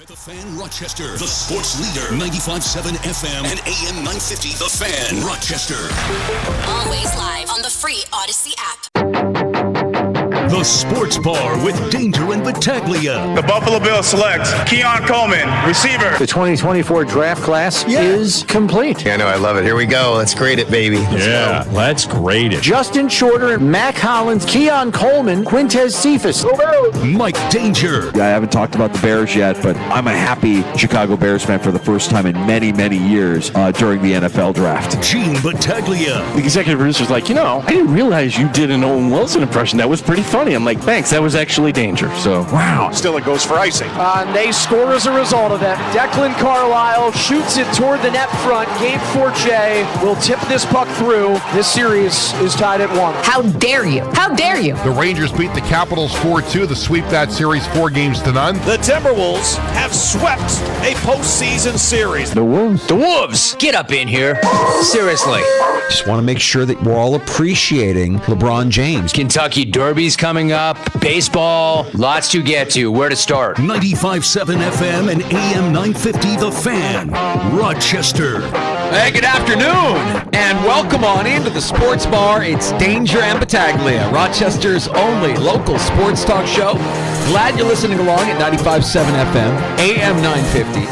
The Fan Rochester, the sports leader, 95.7 FM and AM 950, The Fan Rochester. Always live on the free Odyssey app. The Sports Bar with Danger and Battaglia. The Buffalo Bills select Keon Coleman, receiver. The 2024 draft class is complete. Yeah, I know, I love it. Here we go. Let's grade it, baby. Let's grade it. Justin Shorter, Mac Hollins, Keon Coleman, Quintez Cephas. Mike Danger. I haven't talked about the Bears yet, but I'm a happy Chicago Bears fan for the first time in many, many years during the NFL draft. Gene Battaglia. The executive producer's like, I didn't realize you did an Owen Wilson impression. That was pretty funny. I'm like, thanks. That was actually Danger. So, Wow. Still it goes for icing. And they score as a result of that. Declan Carlisle shoots it toward the net front. Gabe Fortier will tip this puck through. This series is tied at 1. How dare you? How dare you? The Rangers beat the Capitals 4-2 to sweep that series 4-0. The Timberwolves have swept a postseason series. The Wolves. The Wolves! Get up in here. Seriously. Just want to make sure that we're all appreciating LeBron James. Kentucky Derby's coming up. Baseball. Lots to get to. Where to start? 95.7 FM and AM 950, The Fan Rochester. Hey, good afternoon, and welcome on into the Sports Bar. It's Danger and Battaglia, Rochester's only local sports talk show. Glad you're listening along at 95.7 FM, AM 950.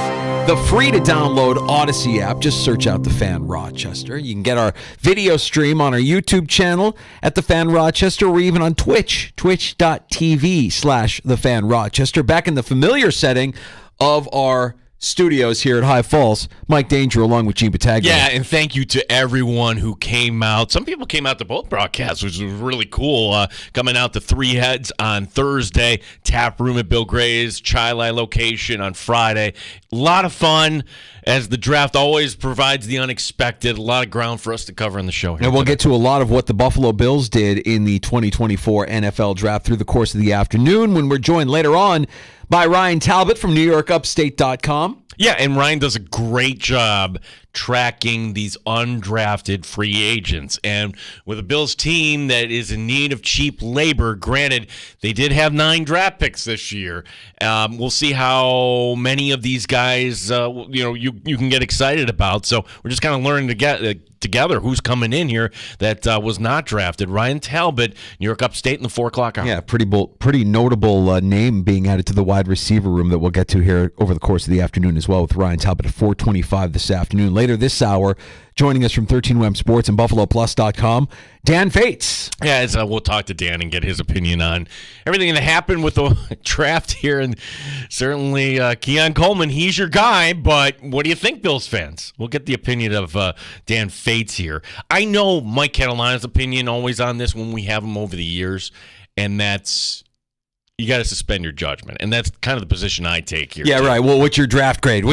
The free-to-download Odyssey app. Just search out The Fan Rochester. You can get our video stream on our YouTube channel at The Fan Rochester, or even on Twitch, twitch.tv/The Fan Rochester. Back in the familiar setting of our studios here at High Falls, Mike Danger along with Gene Battaglia. yeah, and thank you to everyone who came out. Some people came out to both broadcasts, which was really cool. Coming out to Three Heads on Thursday, Tap Room at Bill Gray's Chi-Li location on Friday. A lot of fun, as the draft always provides the unexpected. A lot of ground for us to cover in the show here. And we'll get to a lot of what the Buffalo Bills did in the 2024 NFL Draft through the course of the afternoon, when we're joined later on by Ryan Talbot from NewYorkUpstate.com. Yeah, and Ryan does a great job tracking these undrafted free agents. And with a Bills team that is in need of cheap labor, granted, they did have 9 draft picks this year. We'll see how many of these guys, you can get excited about. So we're just kind of learning together who's coming in here that was not drafted. Ryan Talbot, New York Upstate in the 4 o'clock hour. Yeah, pretty notable name being added to the wide receiver room that we'll get to here over the course of the afternoon as well, with Ryan Talbot at 4:25 this afternoon. Later this hour, joining us from 13WM Sports and BuffaloPlus.com, Dan Fates. Yeah, we'll talk to Dan and get his opinion on everything that happened with the draft here. And certainly Keon Coleman, he's your guy, but what do you think, Bills fans? We'll get the opinion of Dan Fates here. I know Mike Catalana's opinion always on this when we have him over the years, and that's you got to suspend your judgment. And that's kind of the position I take here. Yeah, right. Well, what's your draft grade? Well,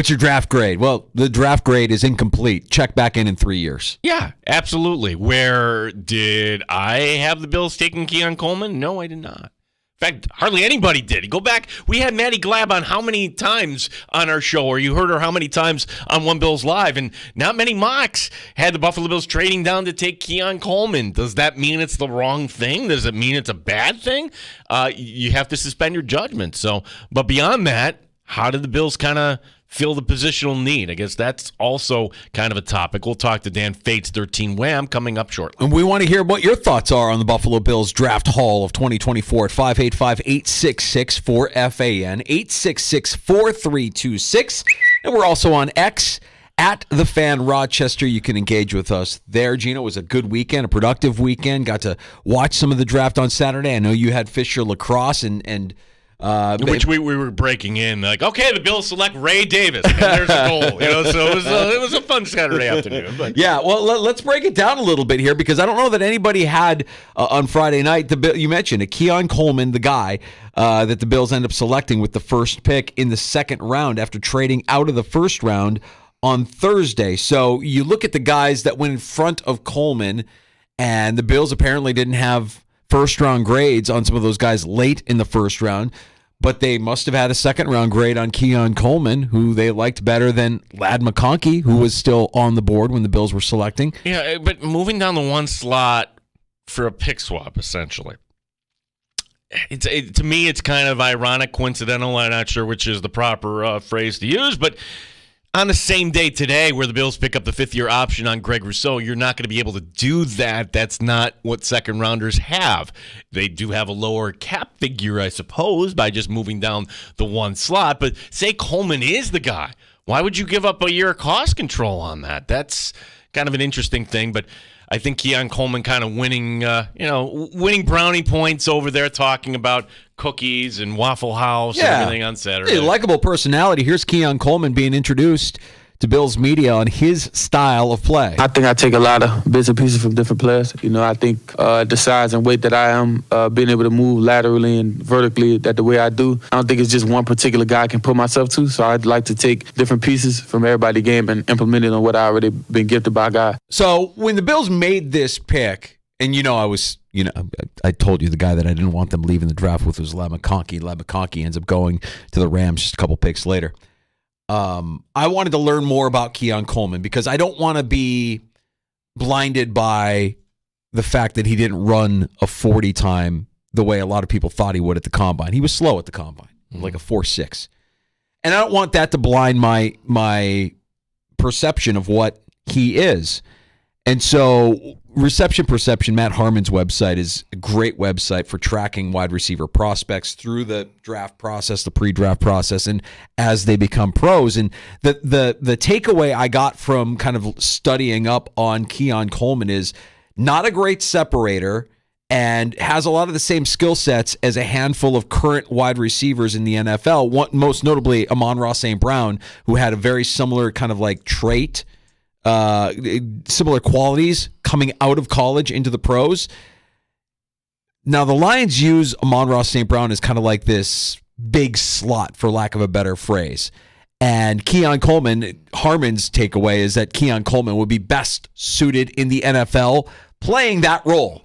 the draft grade is incomplete. Check back in 3 years. Yeah, absolutely. Where did I have the Bills taking Keon Coleman? No, I did not. In fact, hardly anybody did. You go back, we had Maddie Glab on how many times on our show, or you heard her how many times on One Bills Live, and not many mocks had the Buffalo Bills trading down to take Keon Coleman. Does that mean it's the wrong thing? Does it mean it's a bad thing? You have to suspend your judgment. But beyond that, how did the Bills kind of feel the positional need? I guess that's also kind of a topic. We'll talk to Dan Fates, 13 Wham, coming up shortly. And we want to hear what your thoughts are on the Buffalo Bills draft haul of 2024 at 585-866-4FAN, 866-4326. And we're also on X at The Fan Rochester. You can engage with us there. Gino, it was a good weekend, a productive weekend. Got to watch some of the draft on Saturday. I know you had Fisher Lacrosse and which we were breaking in, like, okay, the Bills select Ray Davis, and there's a goal, so it was a fun Saturday afternoon. But. Yeah, well, let's break it down a little bit here, because I don't know that anybody had on Friday night, you mentioned it, Keon Coleman, the guy that the Bills end up selecting with the first pick in the second round after trading out of the first round on Thursday. So you look at the guys that went in front of Coleman, and the Bills apparently didn't have first-round grades on some of those guys late in the first round, but they must have had a second-round grade on Keon Coleman, who they liked better than Ladd McConkey, who was still on the board when the Bills were selecting. Yeah, but moving down the one slot for a pick swap, essentially. to me, it's kind of ironic, coincidental. I'm not sure which is the proper phrase to use, but on the same day today where the Bills pick up the fifth-year option on Greg Rousseau, you're not going to be able to do that. That's not what second-rounders have. They do have a lower cap figure, I suppose, by just moving down the one slot. But say Coleman is the guy. Why would you give up a year of cost control on that? That's kind of an interesting thing, but I think Keon Coleman kind of winning brownie points over there, talking about cookies and Waffle House and everything on Saturday. Hey, likable personality. Here's Keon Coleman being introduced to Bills media on his style of play. I think I take a lot of bits and pieces from different players. I think the size and weight that I am, being able to move laterally and vertically the way I do, I don't think it's just one particular guy I can put myself to. So I'd like to take different pieces from everybody's game and implement it on what I already been gifted by God. So when the Bills made this pick, and I told you the guy that I didn't want them leaving the draft with was Ladd McConkey. Ladd McConkey ends up going to the Rams just a couple picks later. I wanted to learn more about Keon Coleman because I don't want to be blinded by the fact that he didn't run a 40 time the way a lot of people thought he would at the combine. He was slow at the combine, like a 4.6. And I don't want that to blind my perception of what he is. And so Reception Perception, Matt Harmon's website, is a great website for tracking wide receiver prospects through the draft process, the pre-draft process, and as they become pros. And the takeaway I got from kind of studying up on Keon Coleman is not a great separator and has a lot of the same skill sets as a handful of current wide receivers in the NFL, most notably Amon-Ra St. Brown, who had a very similar kind of like trait, similar qualities coming out of college into the pros. Now, the Lions use Amon-Ra St. Brown as kind of like this big slot, for lack of a better phrase. And Keon Coleman, Harmon's takeaway is that Keon Coleman would be best suited in the NFL playing that role.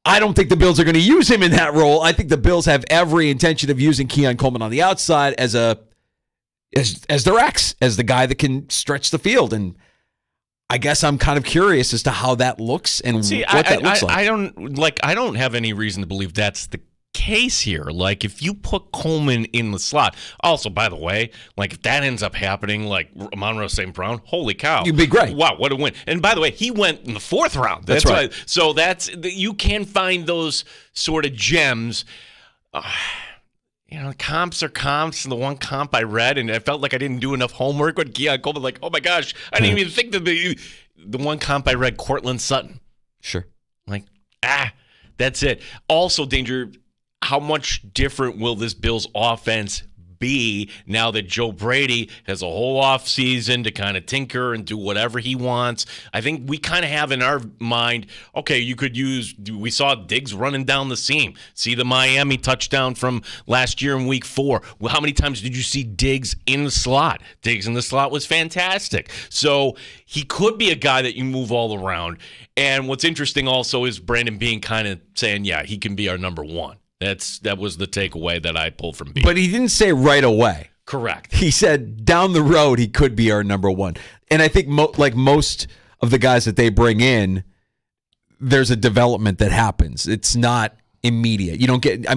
I don't think the Bills are going to use him in that role. I think the Bills have every intention of using Keon Coleman on the outside as their X, as the guy that can stretch the field. And I guess I'm kind of curious as to how that looks and what that looks like. I don't have any reason to believe that's the case here. Like, if you put Coleman in the slot, also, by the way, like if that ends up happening, like Amon-Ra St. Brown, holy cow. You'd be great. Wow, what a win. And by the way, he went in the fourth round. That's right. So you can find those sort of gems. Comps are comps. The one comp I read, and I felt like I didn't do enough homework with Keon Coleman. Like, oh my gosh, I didn't even think that the one comp I read, Cortland Sutton. Sure. Like, that's it. Also, Danger, how much different will this Bills offense be now that Joe Brady has a whole off season to kind of tinker and do whatever he wants? I think we kind of have in our mind, okay, we saw Diggs running down the seam. See the Miami touchdown from last year in week 4. Well, how many times did you see Diggs in the slot? Diggs in the slot was fantastic. So he could be a guy that you move all around. And what's interesting also is Brandon Beane kind of saying, yeah, he can be our number one. That was the takeaway that I pulled from Beane. But he didn't say right away. Correct. He said down the road he could be our number one. And I think like most of the guys that they bring in, there's a development that happens. It's not immediate. You don't get,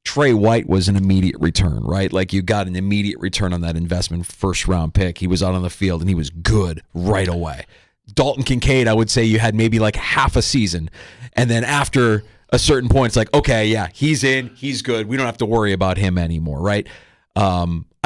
Trey White was an immediate return, right? Like you got an immediate return on that investment, first round pick. He was out on the field and he was good right away. Dalton Kincaid, I would say you had maybe like half a season. And then after a certain point, it's like, okay, yeah, he's in, he's good. We don't have to worry about him anymore, right?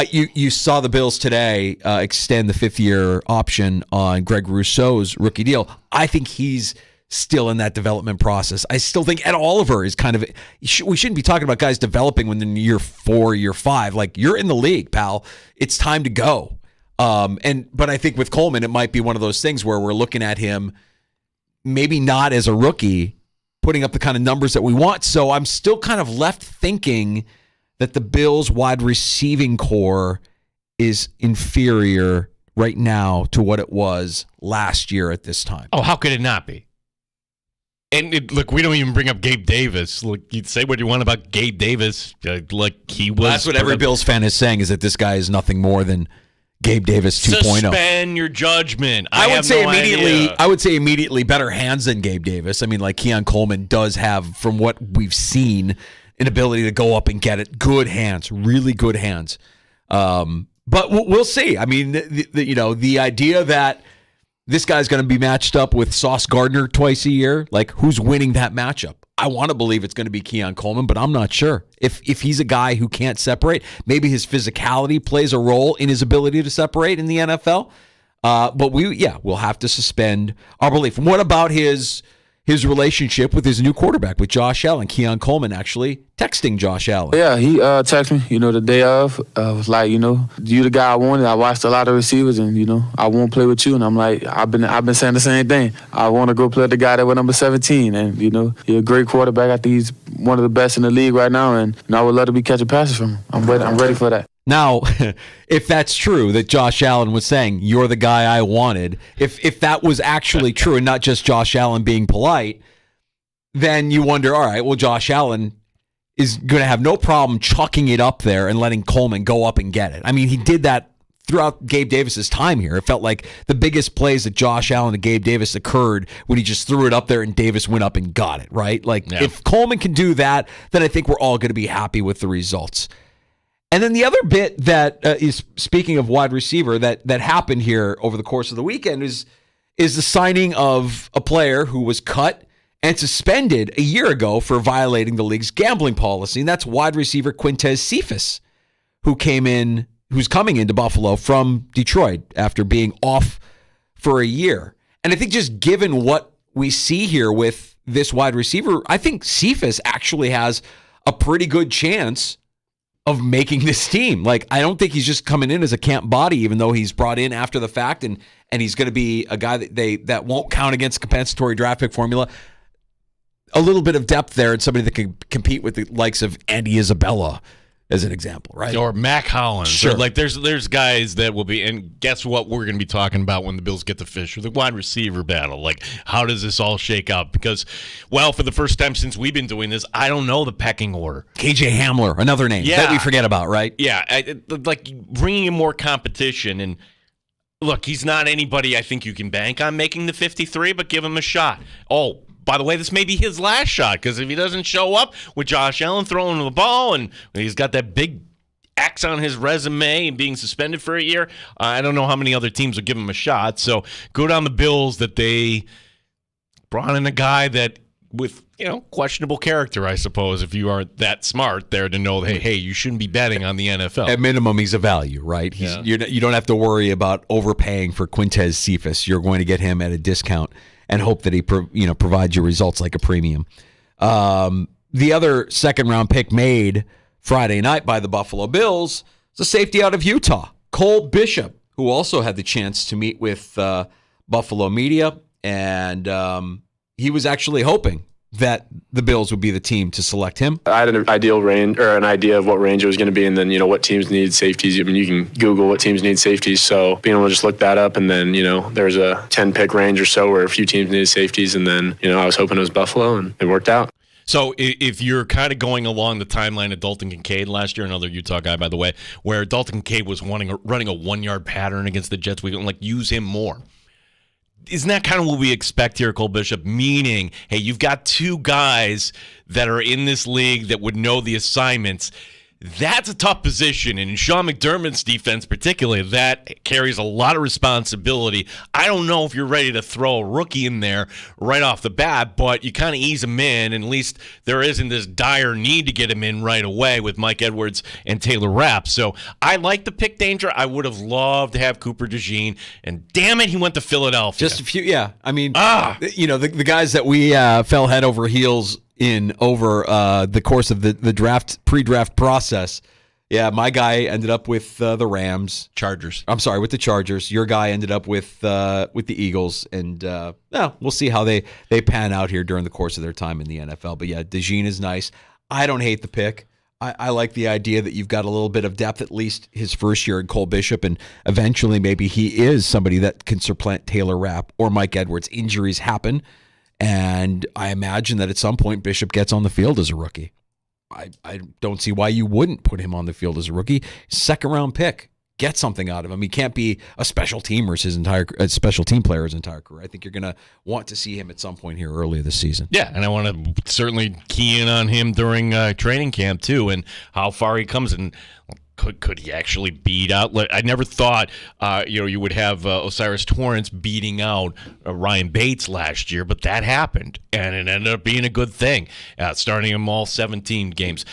You saw the Bills today extend the 5th-year option on Greg Rousseau's rookie deal. I think he's still in that development process. I still think Ed Oliver is kind of we shouldn't be talking about guys developing when they're in year 4, year 5. Like, you're in the league, pal. It's time to go. But I think with Coleman, it might be one of those things where we're looking at him maybe not as a rookie, putting up the kind of numbers that we want. So I'm still kind of left thinking that the Bills' wide receiving core is inferior right now to what it was last year at this time. Oh, how could it not be? And look, we don't even bring up Gabe Davis. Look, you say what you want about Gabe Davis, like he was. That's what every Bills fan is saying, is that this guy is nothing more than Gabe Davis 2.0. Suspend your judgment. I would say idea. immediately better hands than Gabe Davis. I mean, like Keon Coleman does have, from what we've seen, an ability to go up and get it. Good hands, really good hands. But we'll see. I mean, the idea that this guy's going to be matched up with Sauce Gardner twice a year, like who's winning that matchup? I want to believe it's going to be Keon Coleman, but I'm not sure. If he's a guy who can't separate, maybe his physicality plays a role in his ability to separate in the NFL. But we'll have to suspend our belief. What about his relationship with his new quarterback, with Josh Allen? Keon Coleman actually texting Josh Allen. Yeah, he texted me, the day of. Was like, you the guy I wanted. I watched a lot of receivers, and I won't play with you. And I'm like, I've been saying the same thing. I want to go play with the guy that went number 17, and he's a great quarterback. I think he's one of the best in the league right now, and I would love to be catching passes from him. I'm ready for that. Now, if that's true that Josh Allen was saying, you're the guy I wanted, if that was actually true and not just Josh Allen being polite, then you wonder, all right, well, Josh Allen is going to have no problem chucking it up there and letting Coleman go up and get it. I mean, he did that throughout Gabe Davis's time here. It felt like the biggest plays that Josh Allen and Gabe Davis occurred when he just threw it up there and Davis went up and got it, right? If Coleman can do that, then I think we're all going to be happy with the results. And then the other bit that is, speaking of wide receiver, that happened here over the course of the weekend is the signing of a player who was cut and suspended a year ago for violating the league's gambling policy, and that's wide receiver Quintez Cephas, who's coming into Buffalo from Detroit after being off for a year. And I think just given what we see here with this wide receiver, I think Cephas actually has a pretty good chance of making this team. I don't think he's just coming in as a camp body, even though he's brought in after the fact, and he's going to be a guy that won't count against compensatory draft pick formula. A little bit of depth there and somebody that can compete with the likes of Andy Isabella, as an example, right? Or Mac Hollins. Sure. There's guys that will be, and guess what we're going to be talking about when the Bills get to Fisher, the wide receiver battle. How does this all shake out? Because, for the first time since we've been doing this, I don't know the pecking order. KJ Hamler, another name that we forget about, right? Yeah, bringing in more competition. And look, he's not anybody I think you can bank on making the 53, but give him a shot. Oh, by the way, this may be his last shot, because if he doesn't show up with Josh Allen throwing the ball and he's got that big X on his resume and being suspended for a year, I don't know how many other teams would give him a shot. So good on the Bills that they brought in a guy that with, questionable character, I suppose, if you aren't that smart there to know, hey, you shouldn't be betting on the NFL. At minimum, he's a value, right? You don't have to worry about overpaying for Quintez Cephas. You're going to get him at a discount and hope that he provides you results like a premium. The other second-round pick made Friday night by the Buffalo Bills is a safety out of Utah, Cole Bishop, who also had the chance to meet with Buffalo media, and he was actually hoping that the Bills would be the team to select him. I had an ideal range, or an idea of what range it was going to be, and then, what teams need safeties. I mean, you can Google what teams need safeties, so being able to just look that up, and then, there's a 10-pick range or so where a few teams needed safeties, and then, I was hoping it was Buffalo, and it worked out. So if you're kind of going along the timeline of Dalton Kincaid last year, another Utah guy, by the way, where Dalton Kincaid was running a one-yard pattern against the Jets, we can use him more. Isn't that kind of what we expect here, Cole Bishop? Meaning, hey, you've got two guys that are in this league that would know the assignments. That's a tough position, and in Sean McDermott's defense particularly, that carries a lot of responsibility. I don't know if you're ready to throw a rookie in there right off the bat, but you kind of ease him in, and at least there isn't this dire need to get him in right away with Mike Edwards and Taylor Rapp. So I like the pick danger. I would have loved to have Cooper DeJean, and damn it, he went to Philadelphia. Just a few, yeah. I mean, the guys that we fell head over heels in over the course of the pre-draft process. Yeah, my guy ended up with the Rams. Chargers. I'm sorry, with the Chargers. Your guy ended up with the Eagles. And we'll see how they pan out here during the course of their time in the NFL. But yeah, DeJean is nice. I don't hate the pick. I like the idea that you've got a little bit of depth, at least his first year in Cole Bishop, and eventually maybe he is somebody that can supplant Taylor Rapp or Mike Edwards. Injuries happen. And I imagine that at some point Bishop gets on the field as a rookie. I don't see why you wouldn't put him on the field as a rookie. Second-round pick. get something out of him. He can't be a special teamer a special team player his entire career. I think you're going to want to see him at some point here early this season. Yeah, and I want to certainly key in on him during training camp too, and how far he comes. And could he actually beat out? I never thought you would have Osiris Torrance beating out Ryan Bates last year, but that happened, and it ended up being a good thing. Starting him all 17 games.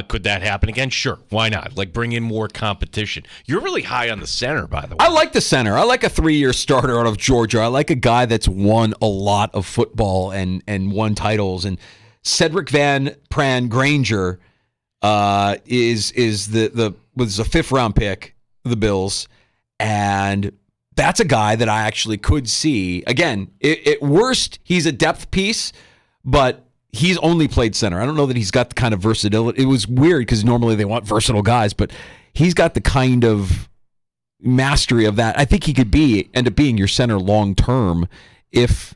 Could that happen again? Sure, why not? Bring in more competition. You're really high on the center, by the way. I like the center. I like a 3-year starter out of Georgia. I like a guy that's won a lot of football and won titles. And Cedric Van Pran Granger was a 5th-round pick of the Bills, and that's a guy that I actually could see. Again, at worst, he's a depth piece, but he's only played center. I don't know that he's got the kind of versatility. It was weird because normally they want versatile guys, but he's got the kind of mastery of that. I think he could end up being your center long term if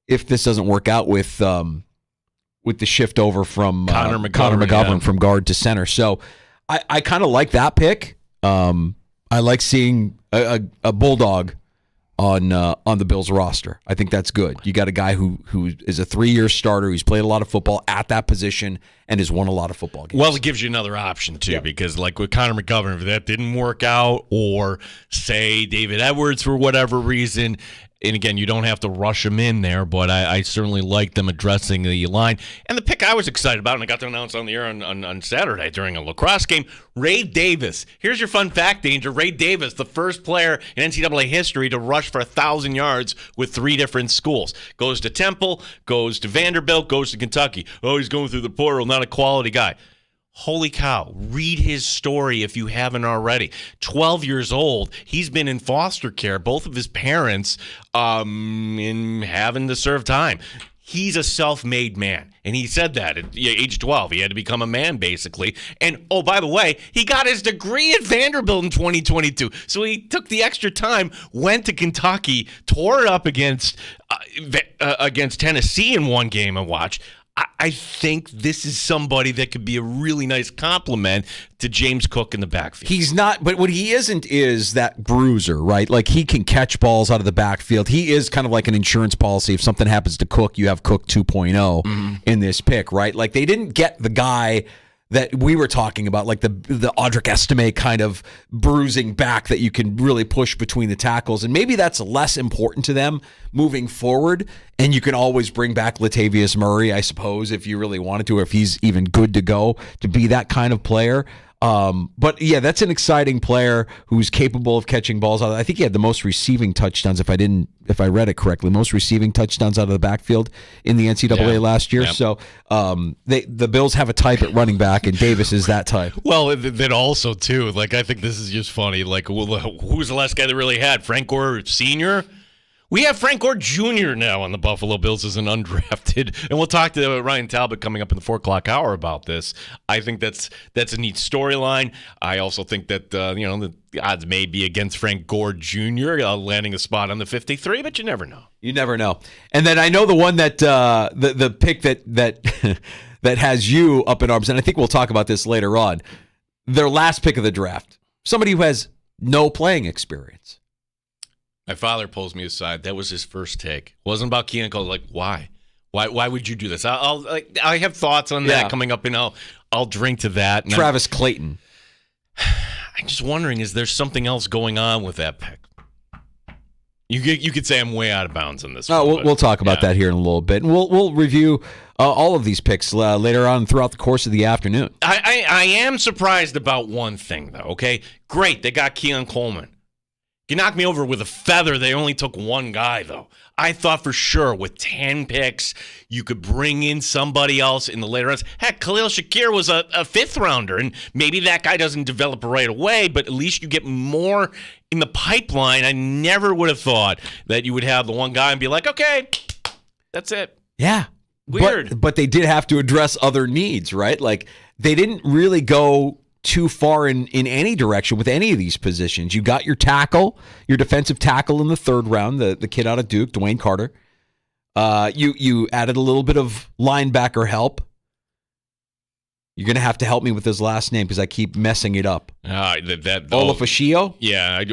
this doesn't work out with the shift over from Connor McGovern from guard to center. So I kind of like that pick. I like seeing a Bulldog on the Bills roster. I think that's good. You got a guy who is a 3-year starter, who's played a lot of football at that position and has won a lot of football games. Well, it gives you another option too, because with Connor McGovern, if that didn't work out, or say David Edwards for whatever reason. And again, you don't have to rush him in there, but I certainly like them addressing the line. And the pick I was excited about, and I got to announce on the air on Saturday during a lacrosse game, Ray Davis. Here's your fun fact, Danger. Ray Davis, the first player in NCAA history to rush for 1,000 yards with 3 different schools. Goes to Temple, goes to Vanderbilt, goes to Kentucky. Oh, he's going through the portal, not a quality guy. Holy cow, read his story if you haven't already. 12 years old. He's been in foster care, both of his parents in having to serve time. He's a self-made man, and he said that at age 12. He had to become a man, basically. And, oh, by the way, he got his degree at Vanderbilt in 2022. So he took the extra time, went to Kentucky, tore it up against Tennessee in one game I watched. I think this is somebody that could be a really nice compliment to James Cook in the backfield. He's not, but what he isn't is that bruiser, right? He can catch balls out of the backfield. He is kind of like an insurance policy. If something happens to Cook, you have Cook 2.0 in this pick, right? They didn't get the guy that we were talking about, the Audric Estime kind of bruising back that you can really push between the tackles. And maybe that's less important to them moving forward. And you can always bring back Latavius Murray, I suppose, if you really wanted to, or if he's even good to go to be that kind of player. But yeah, that's an exciting player who's capable of catching balls out. I think he had the most receiving touchdowns, if I read it correctly, most receiving touchdowns out of the backfield in the NCAA last year. Yep. So the Bills have a type at running back, and Davis is that type. Well, then also too, I think this is just funny. Who's the last guy that really had Frank Gore Sr.? We have Frank Gore Jr. now on the Buffalo Bills as an undrafted, and we'll talk to Ryan Talbot coming up in the 4 o'clock hour about this. I think that's a neat storyline. I also think that the odds may be against Frank Gore Jr. Landing a spot on the 53, but you never know. You never know. And then I know the one that the pick that that has you up in arms, and I think we'll talk about this later on. Their last pick of the draft, somebody who has no playing experience. My father pulls me aside. That was his first take. It wasn't about Keenan Cole. Why? Why would you do this? I have thoughts on that coming up, and I'll drink to that. And Travis Clayton. I'm just wondering, is there something else going on with that pick? You could say I'm way out of bounds on this. We'll talk about that here in a little bit, and we'll review all of these picks later on throughout the course of the afternoon. I am surprised about one thing, though. Okay, great, they got Keon Coleman. You knocked me over with a feather. They only took one guy, though. I thought for sure with 10 picks, you could bring in somebody else in the later rounds. Heck, Khalil Shakir was a 5th rounder, and maybe that guy doesn't develop right away, but at least you get more in the pipeline. I never would have thought that you would have the one guy and be like, okay, that's it. Yeah. Weird. But they did have to address other needs, right? They didn't really go too far in any direction with any of these positions. You got your tackle, your defensive tackle in the 3rd round, the kid out of Duke, Dwayne Carter. You added a little bit of linebacker help. You're going to have to help me with his last name because I keep messing it up. Olafashio? Yeah. I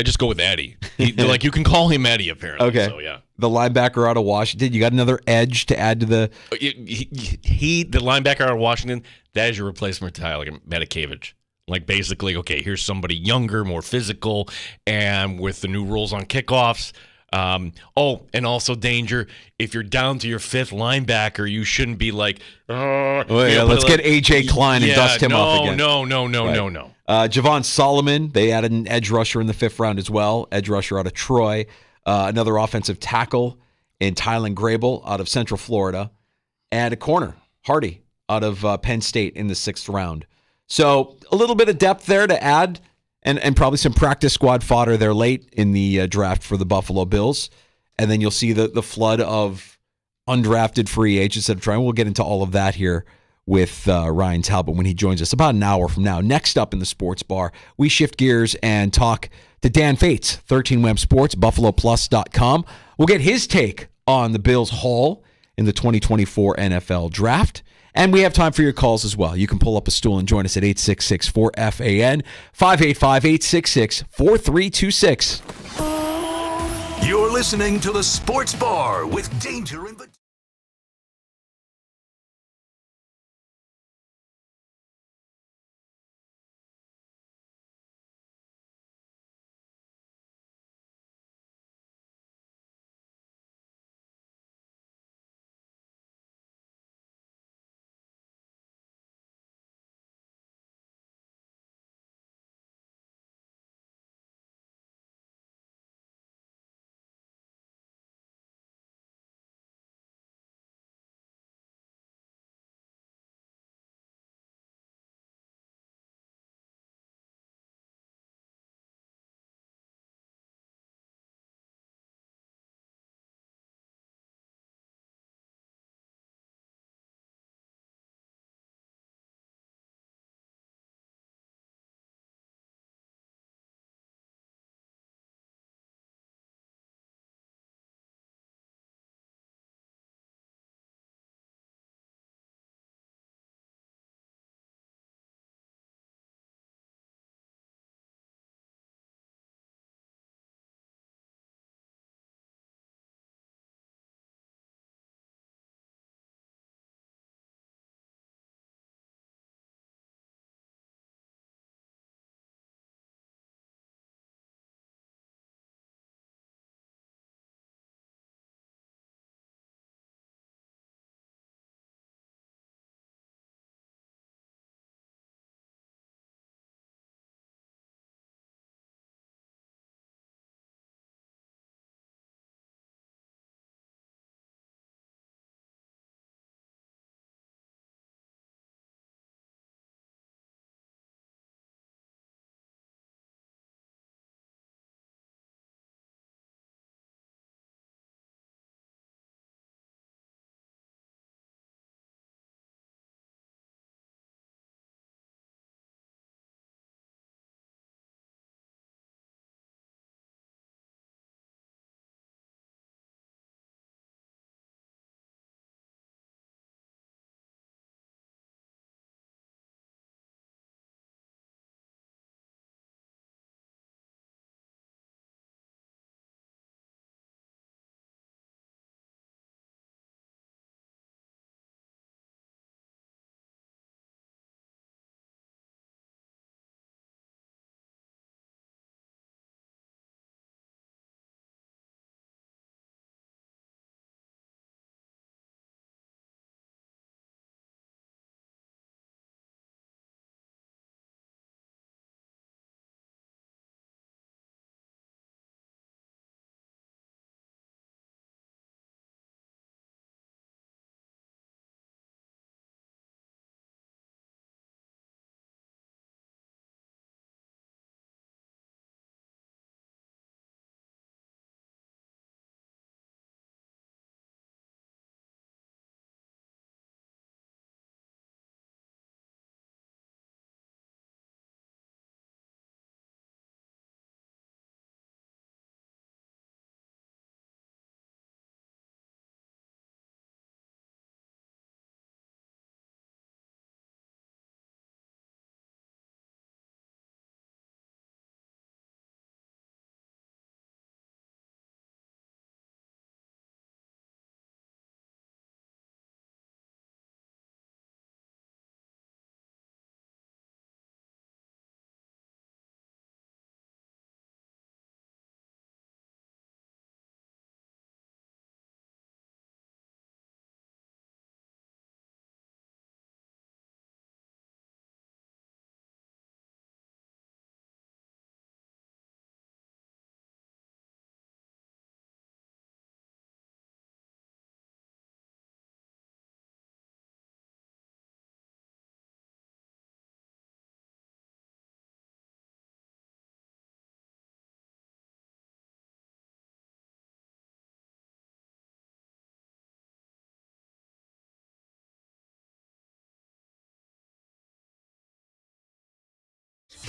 just go with Eddie. Like, you can call him Eddie, apparently. Okay. So, yeah. The linebacker out of Washington. You got another edge to add to the... The linebacker out of Washington, that is your replacement for Tyler Matakevich. Like, basically, okay, here's somebody younger, more physical, and with the new rules on kickoffs. And also danger, if you're down to your fifth linebacker, you shouldn't be like, let's get A.J. Klein and dust him off again. No. Javon Solomon, they added an edge rusher in the 5th round as well. Edge rusher out of Troy. Another offensive tackle in Tylen Grable out of Central Florida. And a corner, Hardy, out of Penn State in the 6th round. So a little bit of depth there to add, and probably some practice squad fodder there late in the draft for the Buffalo Bills. And then you'll see the flood of undrafted free agents that are trying. We'll get into all of that here with Ryan Talbot when he joins us about an hour from now. Next up in the Sports Bar, we shift gears and talk to Dan Fates, 13WEM Sports, BuffaloPlus.com. We'll get his take on the Bills' haul in the 2024 NFL Draft. And we have time for your calls as well. You can pull up a stool and join us at 866-4FAN, 585-866-4326. You're listening to the Sports Bar with Danger and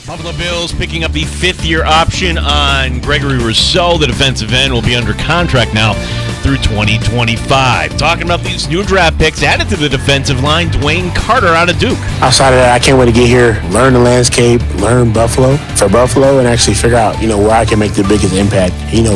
Buffalo Bills picking up the fifth-year option on Gregory Rousseau. The defensive end will be under contract now through 2025. Talking about these new draft picks added to the defensive line, Dwayne Carter out of Duke. Outside of that, I can't wait to get here, learn the landscape, learn Buffalo, and actually figure out, where I can make the biggest impact,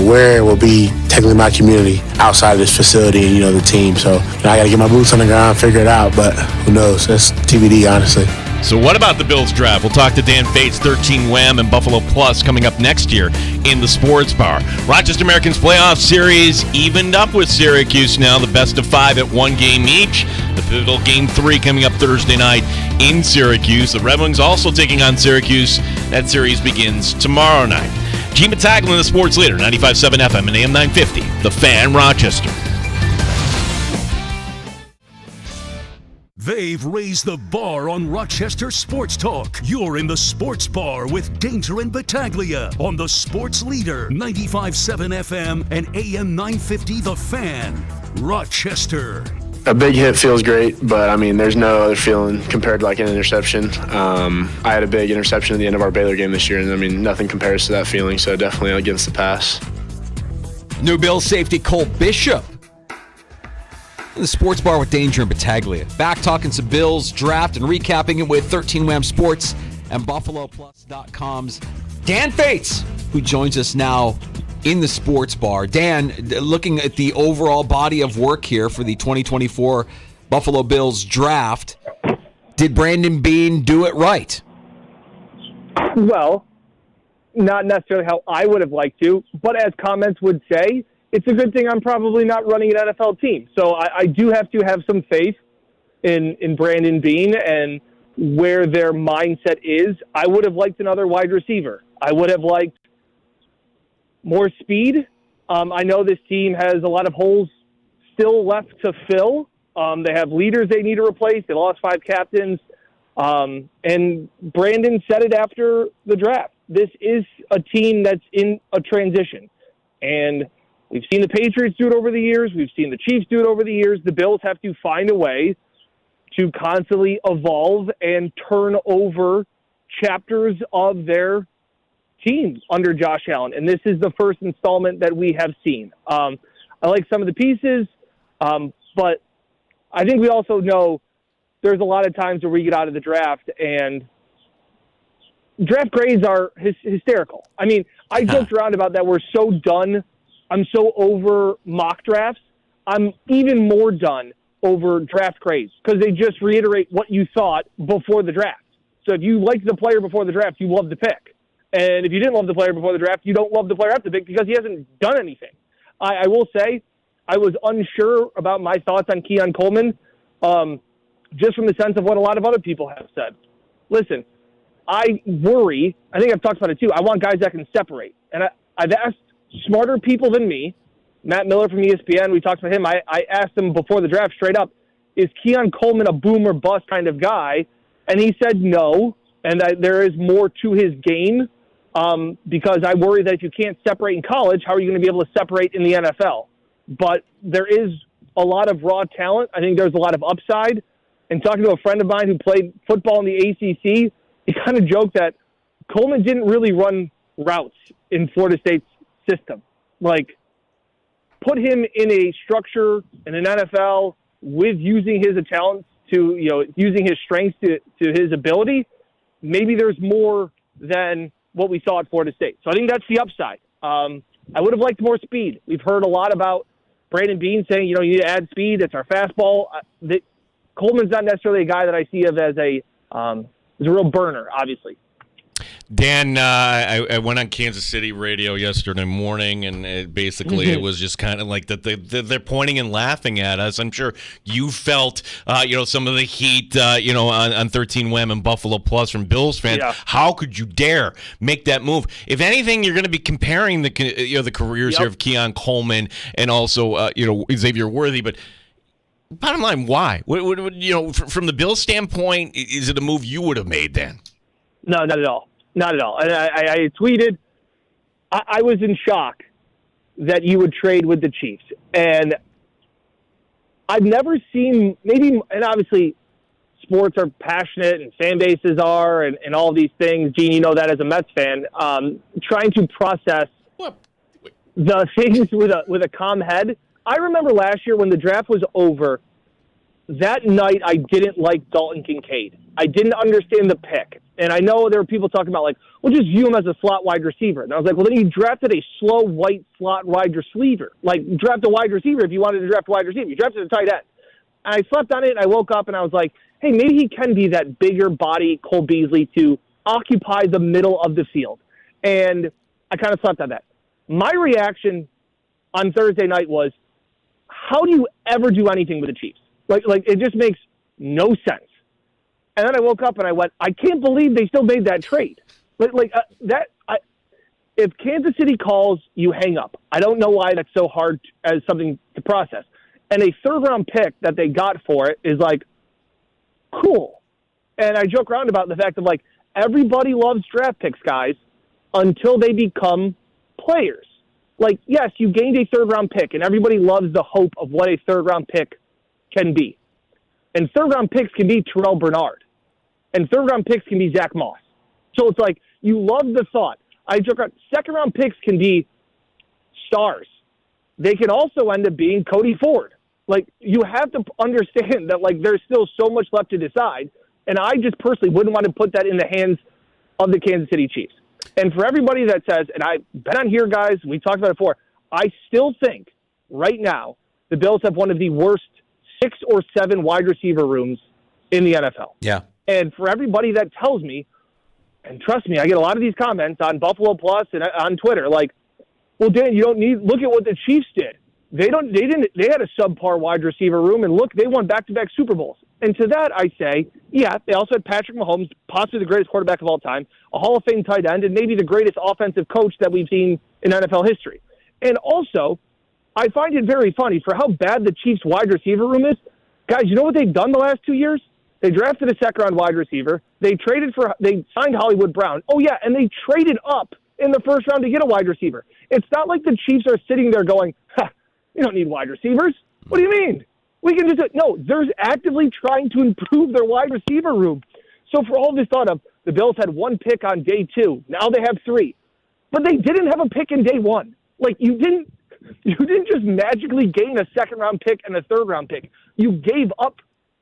where will be technically my community outside of this facility and, the team. So, I got to get my boots on the ground, figure it out, but who knows? That's TBD, honestly. So what about the Bills draft? We'll talk to Dan Fates, 13 Wham, and Buffalo Plus coming up next year in the Sports Bar. Rochester Americans playoff series evened up with Syracuse now, the best of 5 at 1 game each. The pivotal Game 3 coming up Thursday night in Syracuse. The Red Wings also taking on Syracuse. That series begins tomorrow night. G. Taglin, the sports leader, 95.7 FM and AM 950, The Fan, Rochester. They've raised the bar on Rochester Sports Talk. You're in the Sports Bar with Danger and Battaglia on the Sports Leader, 95.7 FM and AM 950 The Fan, Rochester. A big hit feels great, but, there's no other feeling compared to, an interception. I had a big interception at the end of our Baylor game this year, and, nothing compares to that feeling, so definitely against the pass. New Bills safety Cole Bishop in the Sports Bar with Danger and Battaglia. Back talking some Bills draft and recapping it with 13 Wham Sports and BuffaloPlus.com's Dan Fates, who joins us now in the Sports Bar. Dan, looking at the overall body of work here for the 2024 Buffalo Bills draft, did Brandon Beane do it right? Well, not necessarily how I would have liked to, but as comments would say, it's a good thing I'm probably not running an NFL team. So I do have to have some faith in Brandon Beane and where their mindset is. I would have liked another wide receiver. I would have liked more speed. I know this team has a lot of holes still left to fill. They have leaders they need to replace. They lost 5 captains. And Brandon said it after the draft. This is a team that's in a transition. And we've seen the Patriots do it over the years. We've seen the Chiefs do it over the years. The Bills have to find a way to constantly evolve and turn over chapters of their team under Josh Allen. And this is the first installment that we have seen. I like some of the pieces, but I think we also know there's a lot of times where we get out of the draft and draft grades are hysterical. I joked around about that. We're so done. I'm so over mock drafts. I'm even more done over draft grades because they just reiterate what you thought before the draft. So if you liked the player before the draft, you love the pick. And if you didn't love the player before the draft, you don't love the player after the pick because he hasn't done anything. I will say I was unsure about my thoughts on Keon Coleman just from the sense of what a lot of other people have said. Listen, I worry. I think I've talked about it too. I want guys that can separate. And I've asked smarter people than me, Matt Miller from ESPN, we talked about him. I asked him before the draft straight up, is Keon Coleman a boom or bust kind of guy? And he said no, and there is more to his game because I worry that if you can't separate in college, how are you going to be able to separate in the NFL? But there is a lot of raw talent. I think there's a lot of upside. And talking to a friend of mine who played football in the ACC, he kind of joked that Coleman didn't really run routes in Florida State's system. Put him in a structure in an NFL with using his talents to, using his strengths to his ability. Maybe there's more than what we saw at Florida State. So I think that's the upside. I would have liked more speed. We've heard a lot about Brandon Beane saying, you need to add speed. It's our fastball. Coleman's not necessarily a guy that I see as a real burner, obviously. Dan, I went on Kansas City radio yesterday morning, and it was just kind of like that they're pointing and laughing at us. I'm sure you felt, some of the heat, on 13 Wham and Buffalo Plus from Bills fans. Yeah. How could you dare make that move? If anything, you're going to be comparing the careers here of Keon Coleman and also, Xavier Worthy, but. Bottom line, why? From the Bills' standpoint, is it a move you would have made, Dan? No, not at all. Not at all. And I tweeted, I was in shock that you would trade with the Chiefs. And I've never seen, and obviously sports are passionate and fan bases are and all these things. Gene, you know that as a Mets fan. Trying to process the things with a calm head. I remember last year when the draft was over, that night I didn't like Dalton Kincaid. I didn't understand the pick. And I know there were people talking about, like, well, just view him as a slot wide receiver. And I was like, well, then you drafted a slow white slot wide receiver. Like, draft a wide receiver if you wanted to draft a wide receiver. You drafted a tight end. And I slept on it, and I woke up, and I was like, hey, maybe he can be that bigger body Cole Beasley to occupy the middle of the field. And I kind of slept on that. My reaction on Thursday night was, how do you ever do anything with the Chiefs? Like it just makes no sense. And then I woke up and I went, I can't believe they still made that trade. If Kansas City calls, you hang up. I don't know why that's so hard as something to process. And a third-round pick that they got for it is like, cool. And I joke around about the fact of, like, everybody loves draft picks, guys, until they become players. Like, yes, you gained a third-round pick, and everybody loves the hope of what a third-round pick can be. And third-round picks can be Terrell Bernard. And third-round picks can be Zach Moss. So it's like, you love the thought. I joke around, second-round picks can be stars. They can also end up being Cody Ford. Like, you have to understand that, like, there's still so much left to decide. And I just personally wouldn't want to put that in the hands of the Kansas City Chiefs. And for everybody that says, and I've been on here, guys, we talked about it before, I still think right now the Bills have one of the worst 6 or 7 wide receiver rooms in the NFL. Yeah. And for everybody that tells me, and trust me, I get a lot of these comments on Buffalo Plus and on Twitter, like, well, Dan, you don't need, look at what the Chiefs did. They had a subpar wide receiver room, and look, they won back-to-back Super Bowls. And to that, I say, yeah, they also had Patrick Mahomes, possibly the greatest quarterback of all time, a Hall of Fame tight end, and maybe the greatest offensive coach that we've seen in NFL history. And also, I find it very funny for how bad the Chiefs' wide receiver room is. Guys, you know what they've done the last 2 years? They drafted a second-round wide receiver. They signed Hollywood Brown. Oh, yeah, and they traded up in the first round to get a wide receiver. It's not like the Chiefs are sitting there going, you don't need wide receivers. What do you mean? We can just no. They're actively trying to improve their wide receiver room. So for all this thought of the Bills had 1 pick on day 2, now they have 3, but they didn't have a pick in day 1. Like you didn't just magically gain a second-round pick and a third-round pick. You gave up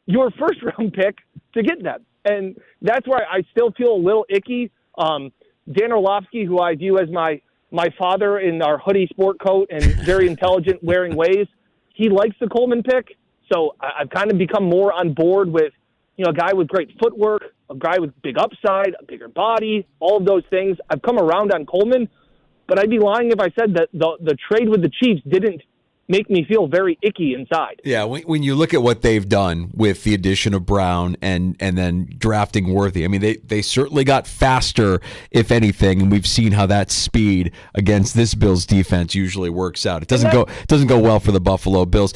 your first-round pick to get them, and that's why I still feel a little icky. Dan Orlovsky, who I view as my father in our hoodie sport coat and very intelligent wearing ways, he likes the Coleman pick. So I've kind of become more on board with, a guy with great footwork, a guy with big upside, a bigger body, all of those things. I've come around on Coleman, but I'd be lying if I said that the trade with the Chiefs didn't make me feel very icky inside. Yeah, when you look at what they've done with the addition of Brown and then drafting Worthy, I mean, they certainly got faster, if anything, and we've seen how that speed against this Bills defense usually works out. It doesn't go well for the Buffalo Bills.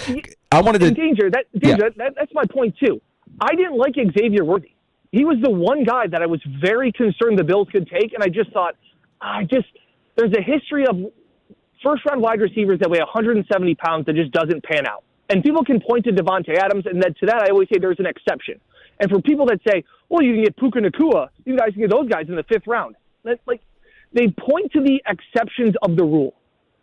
I wanted to danger. That's my point too. I didn't like Xavier Worthy. He was the one guy that I was very concerned the Bills could take, and I just thought, there's a history of first-round wide receivers that weigh 170 pounds that just doesn't pan out. And people can point to Devontae Adams, and then to that I always say there's an exception. And for people that say, well, you can get Puka Nacua, you guys can get those guys in the 5th round. They point to the exceptions of the rule.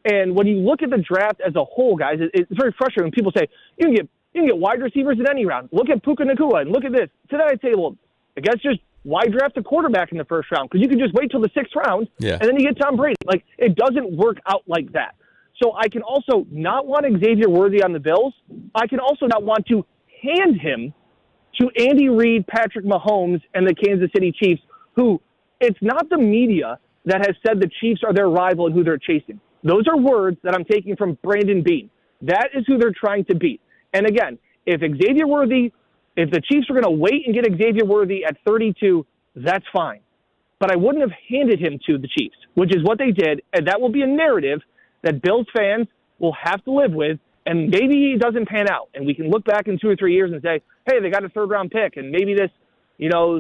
And when you look at the draft as a whole, guys, it's very frustrating when people say, you can get wide receivers in any round. Look at Puka Nacua and look at this. To that I'd say, well, I guess just why draft a quarterback in the first round? Because you can just wait till the 6th round, and then you get Tom Brady. Like, it doesn't work out like that. So I can also not want Xavier Worthy on the Bills. I can also not want to hand him to Andy Reid, Patrick Mahomes, and the Kansas City Chiefs, who it's not the media that has said the Chiefs are their rival and who they're chasing. Those are words that I'm taking from Brandon Beane. That is who they're trying to beat. And again, if the Chiefs are going to wait and get Xavier Worthy at 32, that's fine. But I wouldn't have handed him to the Chiefs, which is what they did, and that will be a narrative that Bills fans will have to live with, and maybe it doesn't pan out. And we can look back in 2 or 3 years and say, hey, they got a 3rd-round pick, and maybe this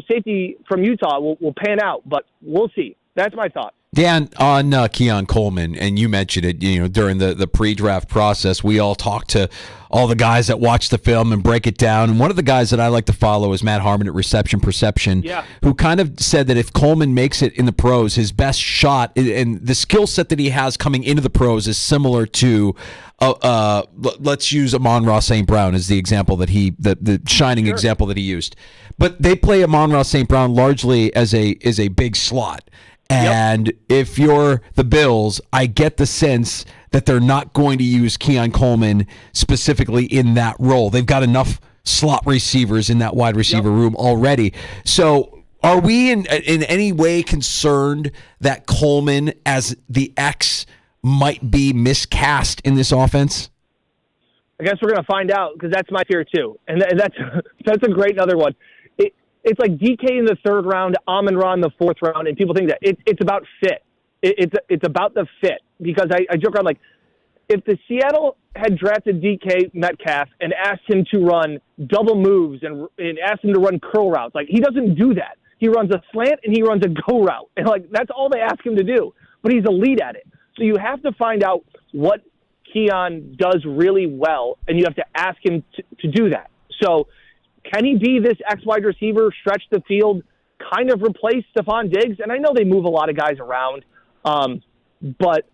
safety from Utah will pan out, but we'll see. That's my thought. Dan, on Keon Coleman, and you mentioned it, during the pre-draft process, we all talked to all the guys that watch the film and break it down. And one of the guys that I like to follow is Matt Harmon at Reception Perception, who kind of said that if Coleman makes it in the pros, his best shot and the skill set that he has coming into the pros is similar to, let's use Amon-Ra St. Brown as the example that the shining example that he used. But they play Amon-Ra St. Brown largely as a big slot. And if you're the Bills, I get the sense that they're not going to use Keon Coleman specifically in that role. They've got enough slot receivers in that wide receiver room already. So are we in any way concerned that Coleman as the X might be miscast in this offense? I guess we're going to find out, because that's my fear too. And that's a great other one. It's like DK in the third round, Amon-Ra in the fourth round, and people think that it's about fit. It's about the fit, because I joke around, like, if the Seattle had drafted DK Metcalf and asked him to run double moves and asked him to run curl routes, like, he doesn't do that. He runs a slant and he runs a go route, and like that's all they ask him to do. But he's elite at it. So you have to find out what Keon does really well, and you have to ask him to do that. So can he be this X-wide receiver, stretch the field, kind of replace Stephon Diggs? And I know they move a lot of guys around, but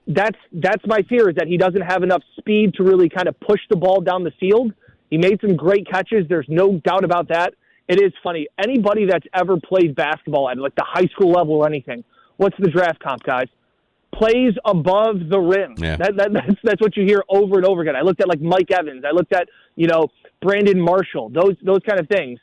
that's my fear, is that he doesn't have enough speed to really kind of push the ball down the field. He made some great catches. There's no doubt about that. It is funny. Anybody that's ever played basketball at like the high school level or anything, what's the draft comp, guys? Plays above the rim. Yeah. That's what you hear over and over again. I looked at like Mike Evans. I looked at, Brandon Marshall, those kind of things.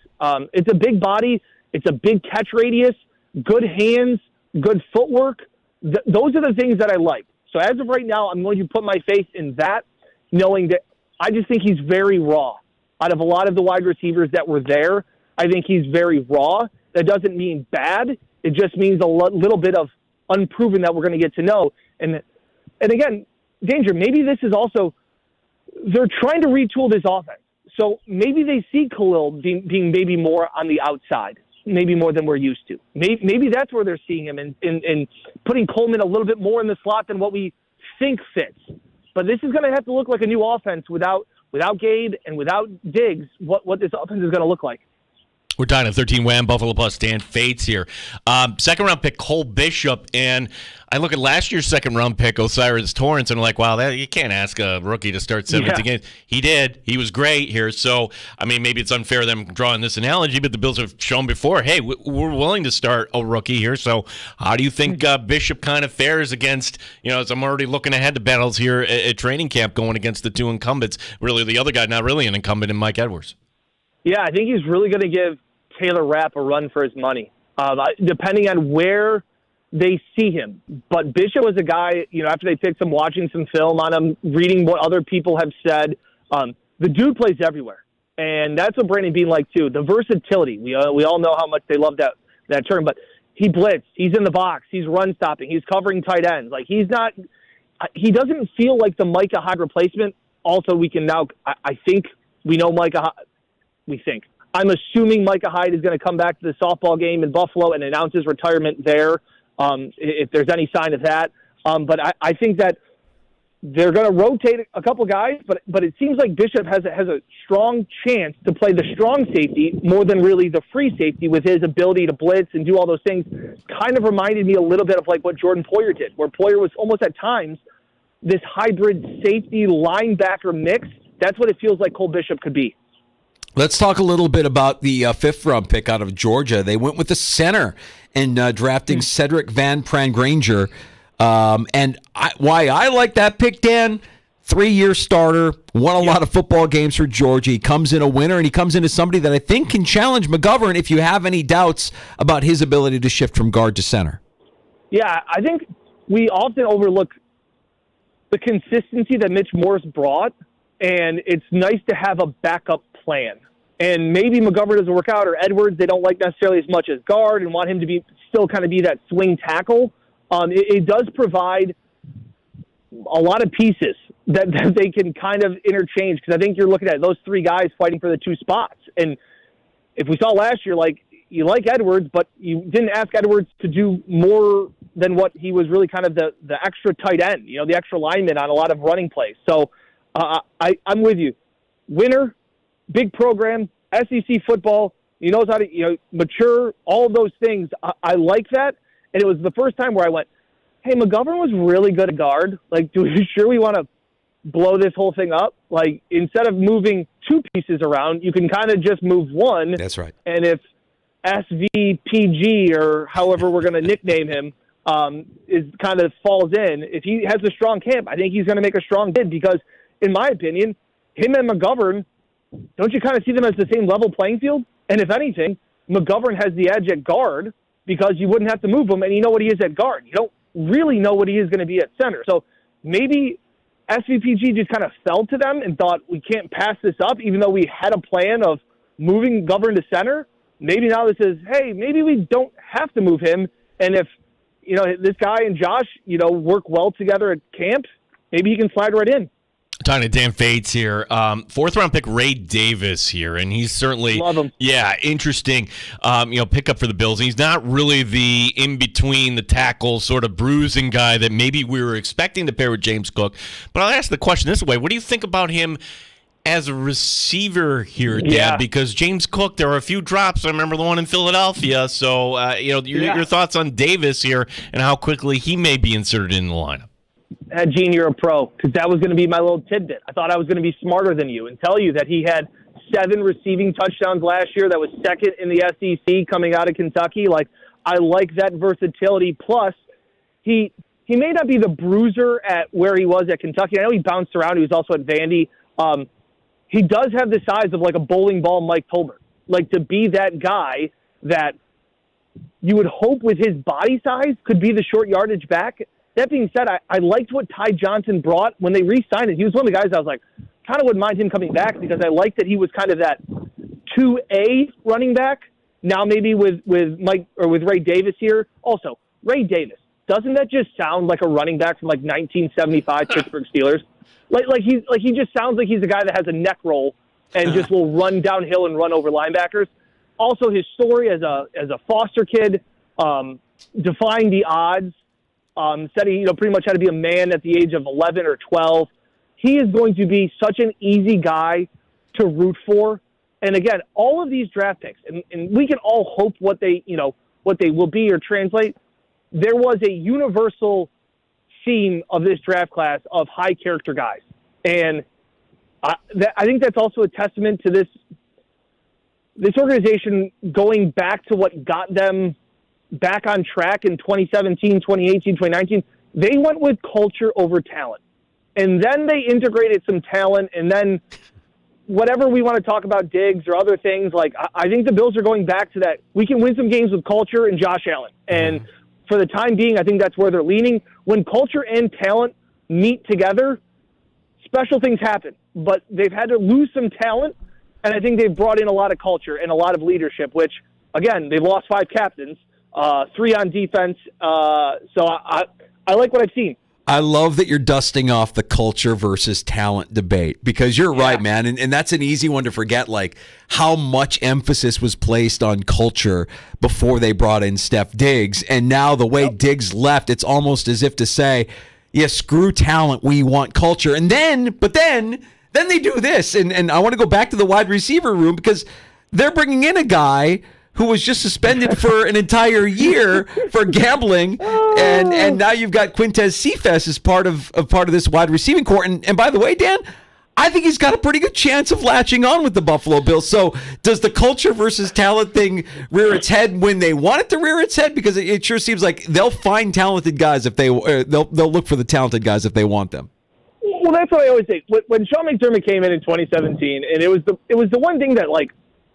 It's a big body. It's a big catch radius, good hands, good footwork. Those are the things that I like. So as of right now, I'm going to put my faith in that, knowing that I just think he's very raw. Out of a lot of the wide receivers that were there, I think he's very raw. That doesn't mean bad. It just means a little bit of unproven that we're going to get to know. And again, Danger, maybe this is also, they're trying to retool this offense. So maybe they see Khalil being maybe more on the outside, maybe more than we're used to. Maybe that's where they're seeing him and putting Coleman a little bit more in the slot than what we think fits. But this is going to have to look like a new offense without Gabe and without Diggs, what this offense is going to look like. We're talking to 13 Wham Buffalo Plus Dan Fates here. Second round pick Cole Bishop, and I look at last year's second round pick Osiris Torrance, and I'm like, wow, you can't ask a rookie to start 17 games. He did. He was great here. So, I mean, maybe it's unfair them drawing this analogy, but the Bills have shown before, hey, we're willing to start a rookie here. So, how do you think Bishop kind of fares against, as I'm already looking ahead to battles here at training camp going against the two incumbents, really the other guy, not really an incumbent, in Mike Edwards? Yeah, I think he's really going to give Taylor Rapp a run for his money, depending on where they see him. But Bishop was a guy, after they picked him, watching some film on him, reading what other people have said, the dude plays everywhere. And that's what Brandon Beane liked, too. The versatility. We all know how much they love that term. But he blitzed. He's in the box. He's run stopping. He's covering tight ends. Like, he doesn't feel like the Micah Hyde replacement. Also, we can now, I think we know Micah Hyde. We think. I'm assuming Micah Hyde is going to come back to the softball game in Buffalo and announce his retirement there, if there's any sign of that. But I think that they're going to rotate a couple guys, but it seems like Bishop has a strong chance to play the strong safety more than really the free safety, with his ability to blitz and do all those things. Kind of reminded me a little bit of like what Jordan Poyer did, where Poyer was almost at times this hybrid safety linebacker mix. That's what it feels like Cole Bishop could be. Let's talk a little bit about the fifth-round pick out of Georgia. They went with the center in drafting Cedric Van Pran-Granger. Why I like that pick, Dan, 3-year starter, won a lot of football games for Georgia. He comes in a winner, and he comes in as somebody that I think can challenge McGovern if you have any doubts about his ability to shift from guard to center. Yeah, I think we often overlook the consistency that Mitch Morse brought, and it's nice to have a backup plan. And maybe McGovern doesn't work out, or Edwards they don't like necessarily as much as guard and want him to be still kind of be that swing tackle. It does provide a lot of pieces that they can kind of interchange, because I think you're looking at those three guys fighting for the two spots. And if we saw last year, like, you like Edwards, but you didn't ask Edwards to do more than what he was really kind of the extra tight end, the extra lineman on a lot of running plays. So I'm with you. Winner, big program, SEC football. He knows how to mature, all of those things. I like that. And it was the first time where I went, hey, McGovern was really good at guard. Like, do we sure we want to blow this whole thing up? Like, instead of moving two pieces around, you can kind of just move one. That's right. And if SVPG or however we're going to nickname him is kind of falls in, if he has a strong camp, I think he's going to make a strong bid because, in my opinion, him and McGovern, don't you kind of see them as the same level playing field? And if anything, McGovern has the edge at guard because you wouldn't have to move him, and you know what he is at guard. You don't really know what he is going to be at center. So maybe SVPG just kind of fell to them and thought we can't pass this up, even though we had a plan of moving McGovern to center. Maybe now this is, hey, maybe we don't have to move him. And if, this guy and Josh, work well together at camp, maybe he can slide right in. Talking to Dan Fates here, fourth-round pick Ray Davis here, and he's certainly, love him. Yeah, interesting, pickup for the Bills. He's not really the in-between the tackle sort of bruising guy that maybe we were expecting to pair with James Cook. But I'll ask the question this way: what do you think about him as a receiver here, Dan? Yeah. Because James Cook, there were a few drops. I remember the one in Philadelphia. So, your thoughts on Davis here and how quickly he may be inserted in the lineup. Gene, you're a pro, because that was going to be my little tidbit. I thought I was going to be smarter than you and tell you that he had 7 receiving touchdowns last year. That was second in the SEC coming out of Kentucky. Like, I like that versatility. Plus, he may not be the bruiser at where he was at Kentucky. I know he bounced around. He was also at Vandy. He does have the size of like a bowling ball Mike Tolbert. Like, to be that guy that you would hope with his body size could be the short yardage back. That being said, I liked what Ty Johnson brought when they re-signed it. He was one of the guys I was like, kind of wouldn't mind him coming back because I liked that he was kind of that 2A running back. Now maybe with Mike or with Ray Davis here. Also, Ray Davis, doesn't that just sound like a running back from like 1975 Pittsburgh Steelers? Like he just sounds like he's a guy that has a neck roll and just will run downhill and run over linebackers. Also, his story as a foster kid, defying the odds. Said he, pretty much had to be a man at the age of 11 or 12. He is going to be such an easy guy to root for. And again, all of these draft picks, and we can all hope what they will be or translate. There was a universal theme of this draft class of high character guys. And I think that's also a testament to this organization going back to what got them back on track in 2017, 2018, 2019, they went with culture over talent. And then they integrated some talent, and then whatever we want to talk about Diggs or other things, like I think the Bills are going back to that. We can win some games with culture and Josh Allen. And for the time being, I think that's where they're leaning. When culture and talent meet together, special things happen. But they've had to lose some talent, and I think they've brought in a lot of culture and a lot of leadership, which, again, they've lost 5 captains. 3 on defense. So I like what I've seen. I love that you're dusting off the culture versus talent debate because you're right, man. And that's an easy one to forget, like how much emphasis was placed on culture before they brought in Steph Diggs. And now the way Diggs left, it's almost as if to say, yeah, screw talent. We want culture. And then they do this. And I want to go back to the wide receiver room because they're bringing in a guy who was just suspended for an entire year for gambling, and now you've got Quintez Cephas as part of this wide receiving core. And by the way, Dan, I think he's got a pretty good chance of latching on with the Buffalo Bills. So does the culture versus talent thing rear its head when they want it to rear its head? Because it sure seems like they'll find talented guys if they'll look for the talented guys if they want them. Well, that's what I always say. When Sean McDermott came in 2017, and it was the one thing that like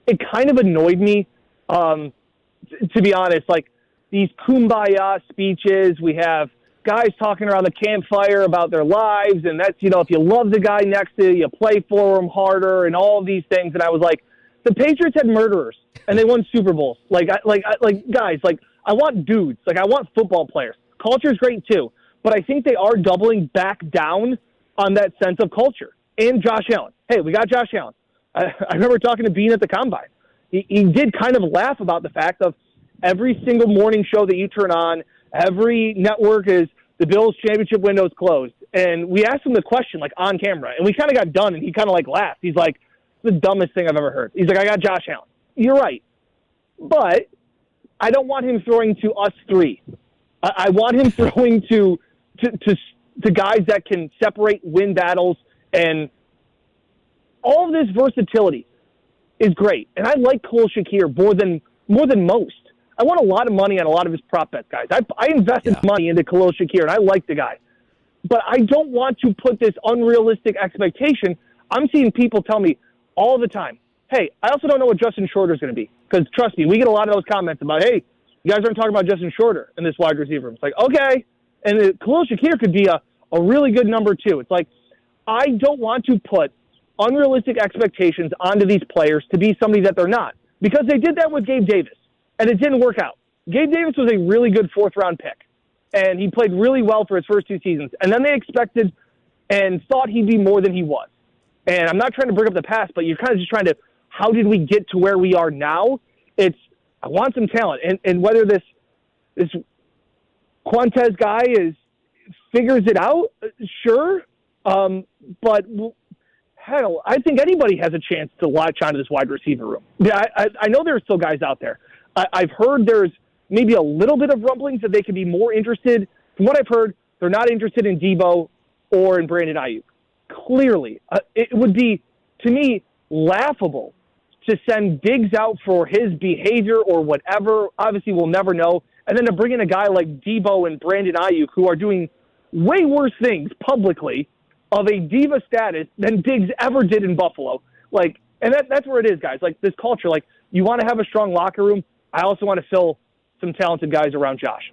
it kind of annoyed me. To be honest, like these kumbaya speeches, we have guys talking around the campfire about their lives, and that's, if you love the guy next to you, play for him harder, and all of these things. And I was like, the Patriots had murderers, and they won Super Bowls. Guys, I want dudes, I want football players. Culture's great too, but I think they are doubling back down on that sense of culture. And Josh Allen. Hey, we got Josh Allen. I remember talking to Bean at the Combine. he did kind of laugh about the fact of every single morning show that you turn on, every network is the Bills championship window is closed. And we asked him the question, like, on camera, and we kind of got done, and he kind of, like, laughed. He's like, the dumbest thing I've ever heard. He's like, I got Josh Allen. You're right. But I don't want him throwing to us three. I want him throwing to guys that can separate, win battles, and all of this versatility is great. And I like Khalil Shakir more than most. I want a lot of money on a lot of his prop bets, guys. I invested money into Khalil Shakir, and I like the guy. But I don't want to put this unrealistic expectation. I'm seeing people tell me all the time, hey, I also don't know what Justin Shorter is going to be. Because trust me, we get a lot of those comments about, hey, you guys aren't talking about Justin Shorter in this wide receiver room. It's like, okay. And Khalil Shakir could be a really good number two. It's like, I don't want to put unrealistic expectations onto these players to be somebody that they're not. Because they did that with Gabe Davis, and it didn't work out. Gabe Davis was a really good fourth-round pick, and he played really well for his first two seasons. And then they expected and thought he'd be more than he was. And I'm not trying to bring up the past, but you're kind of just trying to, how did we get to where we are now? It's, I want some talent. And whether this Quantez guy figures it out, sure. But hell, I think anybody has a chance to latch onto this wide receiver room. Yeah, I know there are still guys out there. I've heard there's maybe a little bit of rumblings that they could be more interested. From what I've heard, they're not interested in Debo or in Brandon Ayuk. Clearly, it would be, to me, laughable to send Diggs out for his behavior or whatever. Obviously, we'll never know. And then to bring in a guy like Debo and Brandon Ayuk, who are doing way worse things publicly of a diva status than Diggs ever did in Buffalo. Like, and that's where it is, guys. Like, this culture, like, you want to have a strong locker room. I also want to fill some talented guys around Josh.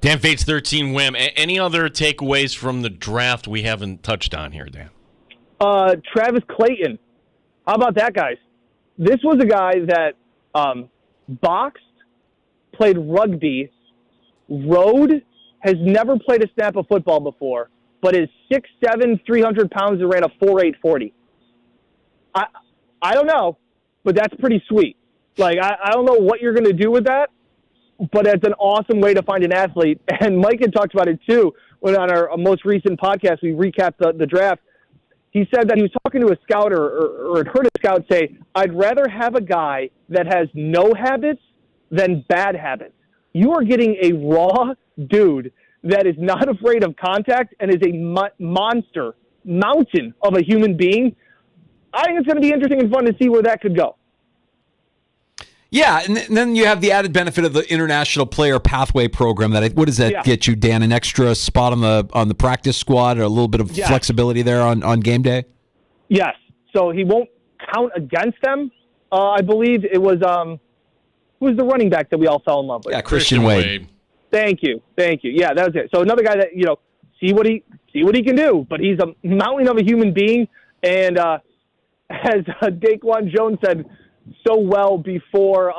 Dan Fates 13 Wim. Any other takeaways from the draft we haven't touched on here, Dan? Travis Clayton. How about that, guys? This was a guy that boxed, played rugby, rode, has never played a snap of football before, but is 6'7", 300 pounds and ran a 4.8 40. I don't know, but that's pretty sweet. Like, I don't know what you're going to do with that, but it's an awesome way to find an athlete. And Mike had talked about it, too, when on our most recent podcast we recapped the draft. He said that he was talking to a scout or had heard a scout say, I'd rather have a guy that has no habits than bad habits. You are getting a raw dude that is not afraid of contact and is a mountain of a human being. I think it's going to be interesting and fun to see where that could go. Yeah, and then you have the added benefit of the International Player Pathway Program. What does that get you, Dan? An extra spot on the practice squad, or a little bit of flexibility there on game day? Yes. So he won't count against them. I believe it was who was the running back that we all fell in love with? Yeah, Christian Wade. Thank you. Yeah, that was it. So another guy that see what he can do, but he's a mountain of a human being, and as Daquan Jones said so well before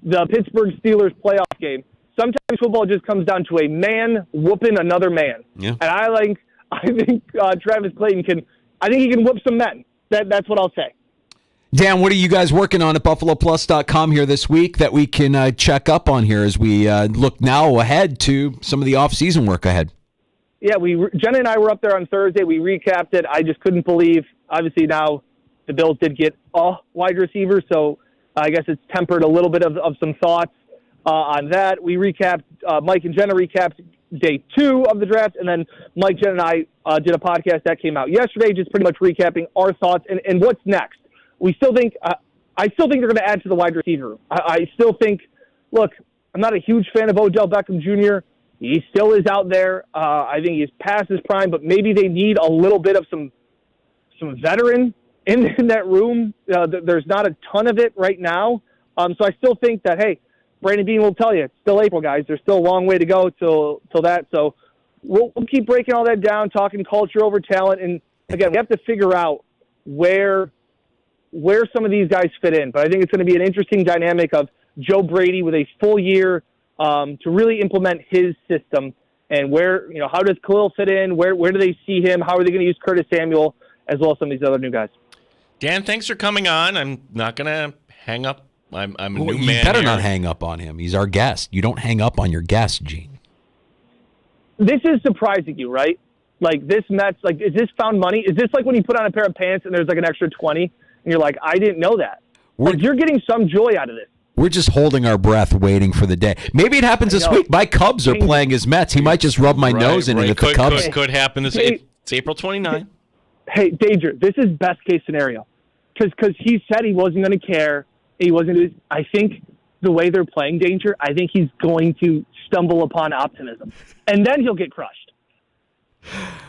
the Pittsburgh Steelers playoff game, sometimes football just comes down to a man whooping another man. Yeah. And I think Travis Clayton he can whoop some men. That's what I'll say. Dan, what are you guys working on at BuffaloPlus.com here this week that we can check up on here as we look now ahead to some of the off-season work ahead? Yeah, Jenna and I were up there on Thursday. We recapped it. I just couldn't believe, obviously now the Bills did get a wide receiver, so I guess it's tempered a little bit of some thoughts on that. We recapped, Mike and Jenna recapped day 2 of the draft, and then Mike, Jenna, and I did a podcast that came out yesterday, just pretty much recapping our thoughts and what's next. We still think, I still think they're going to add to the wide receiver room. I still think, look, I'm not a huge fan of Odell Beckham Jr. He still is out there. I think he's past his prime, but maybe they need a little bit of some veteran in that room. There's not a ton of it right now. So I still think that, hey, Brandon Beane will tell you, it's still April, guys. There's still a long way to go till that. So we'll keep breaking all that down, talking culture over talent. And, again, we have to figure out where some of these guys fit in. But I think it's going to be an interesting dynamic of Joe Brady with a full year to really implement his system. And how does Khalil fit in? Where do they see him? How are they going to use Curtis Samuel, as well as some of these other new guys? Dan, thanks for coming on. I'm not going to hang up? I'm a Well, new you man. better here. not hang up on him. He's our guest. You don't hang up on your guest, Gene. This is surprising you, right? Like this Mets, like is this found money? Is this like when you put on a pair of pants and there's like an extra 20 and you're like, I didn't know that. Like you're getting some joy out of this. We're just holding our breath waiting for the day. Maybe it happens this week. My Cubs are playing as Mets. He might just rub my nose in it if the Cubs. Could happen this. It's April 29th. Hey, Danger, this is best case scenario. Because he said he wasn't going to care. He wasn't going to. I think the way they're playing Danger, I think he's going to stumble upon optimism. And then he'll get crushed.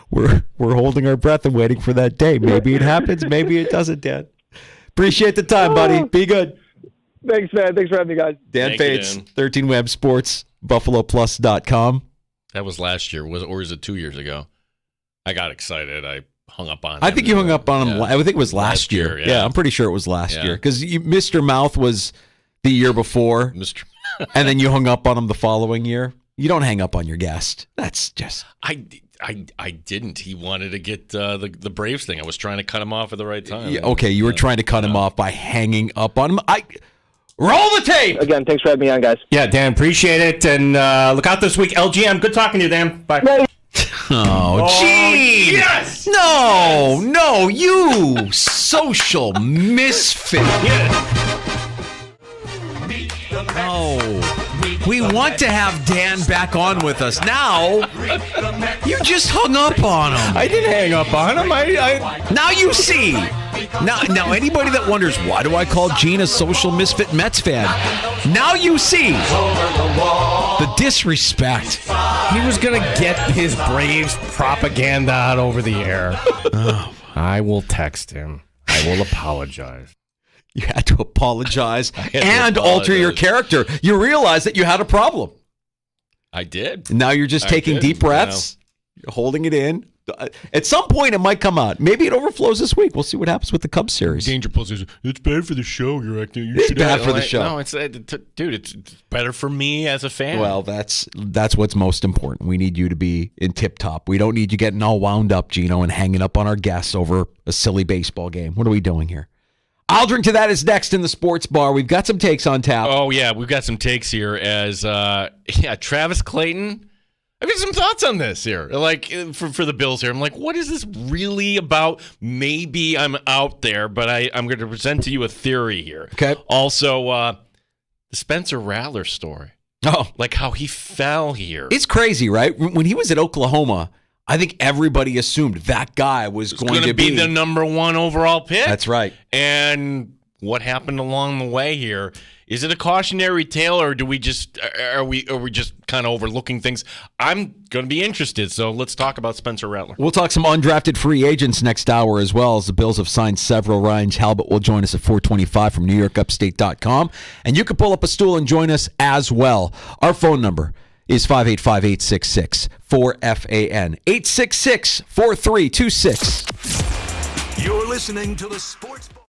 We're holding our breath and waiting for that day. Maybe it happens. Maybe it doesn't, Dan. Appreciate the time, buddy. Be good. Thanks, man. Thanks for having me, guys. Dan Fates, 13 Web Sports, BuffaloPlus.com. That was last year, or is it 2 years ago? I got excited. I hung up on him. I think you hung up on him. I think it was last year. Yeah, I'm pretty sure it was last year. Because Mr. Mouth was the year before. And then you hung up on him the following year. You don't hang up on your guest. That's just... I didn't. He wanted to get the Braves thing. I was trying to cut him off at the right time. Yeah, okay, you were trying to cut him off by hanging up on him. Roll the tape! Again, thanks for having me on, guys. Yeah, Dan, appreciate it. And look out this week. LGM, good talking to you, Dan. Bye. Oh, gee! Yes! No, you social misfit. No. We want to have Dan back on with us. Now, you just hung up on him. I didn't hang up on him. Now you see. Now, anybody that wonders, why do I call Gene a social misfit Mets fan? Now you see the disrespect. He was going to get his Braves propaganda out over the air. I will text him. I will apologize. You had to apologize and alter your character. You realize that you had a problem. I did. Now you're just taking deep breaths. You're holding it in. At some point, it might come out. Maybe it overflows this week. We'll see what happens with the Cubs series. Danger Plus says, it's bad for the show. You're acting. It's bad for the show. No, it's dude. It's better for me as a fan. Well, that's what's most important. We need you to be in tip top. We don't need you getting all wound up, Gino, and hanging up on our guests over a silly baseball game. What are we doing here? I'll drink to that is next in the sports bar. We've got some takes on tap. Oh yeah, we've got some takes here. As Travis Clayton. I've got some thoughts on this here, like for the Bills here. I'm like, what is this really about? Maybe I'm out there, but I'm going to present to you a theory here. Okay. Also, the Spencer Rattler story. Oh, like how he fell here. It's crazy, right? When he was at Oklahoma, I think everybody assumed that guy was going to be the number one overall pick. That's right. And what happened along the way here? Is it a cautionary tale, or are we just kind of overlooking things? I'm going to be interested, so let's talk about Spencer Rattler. We'll talk some undrafted free agents next hour as well, as the Bills have signed several. Ryan Talbot will join us at 4:25 from NewYorkUpstate.com, and you can pull up a stool and join us as well. Our phone number is 585-866-4FAN, 866-4326. You're listening to the Sports Bar.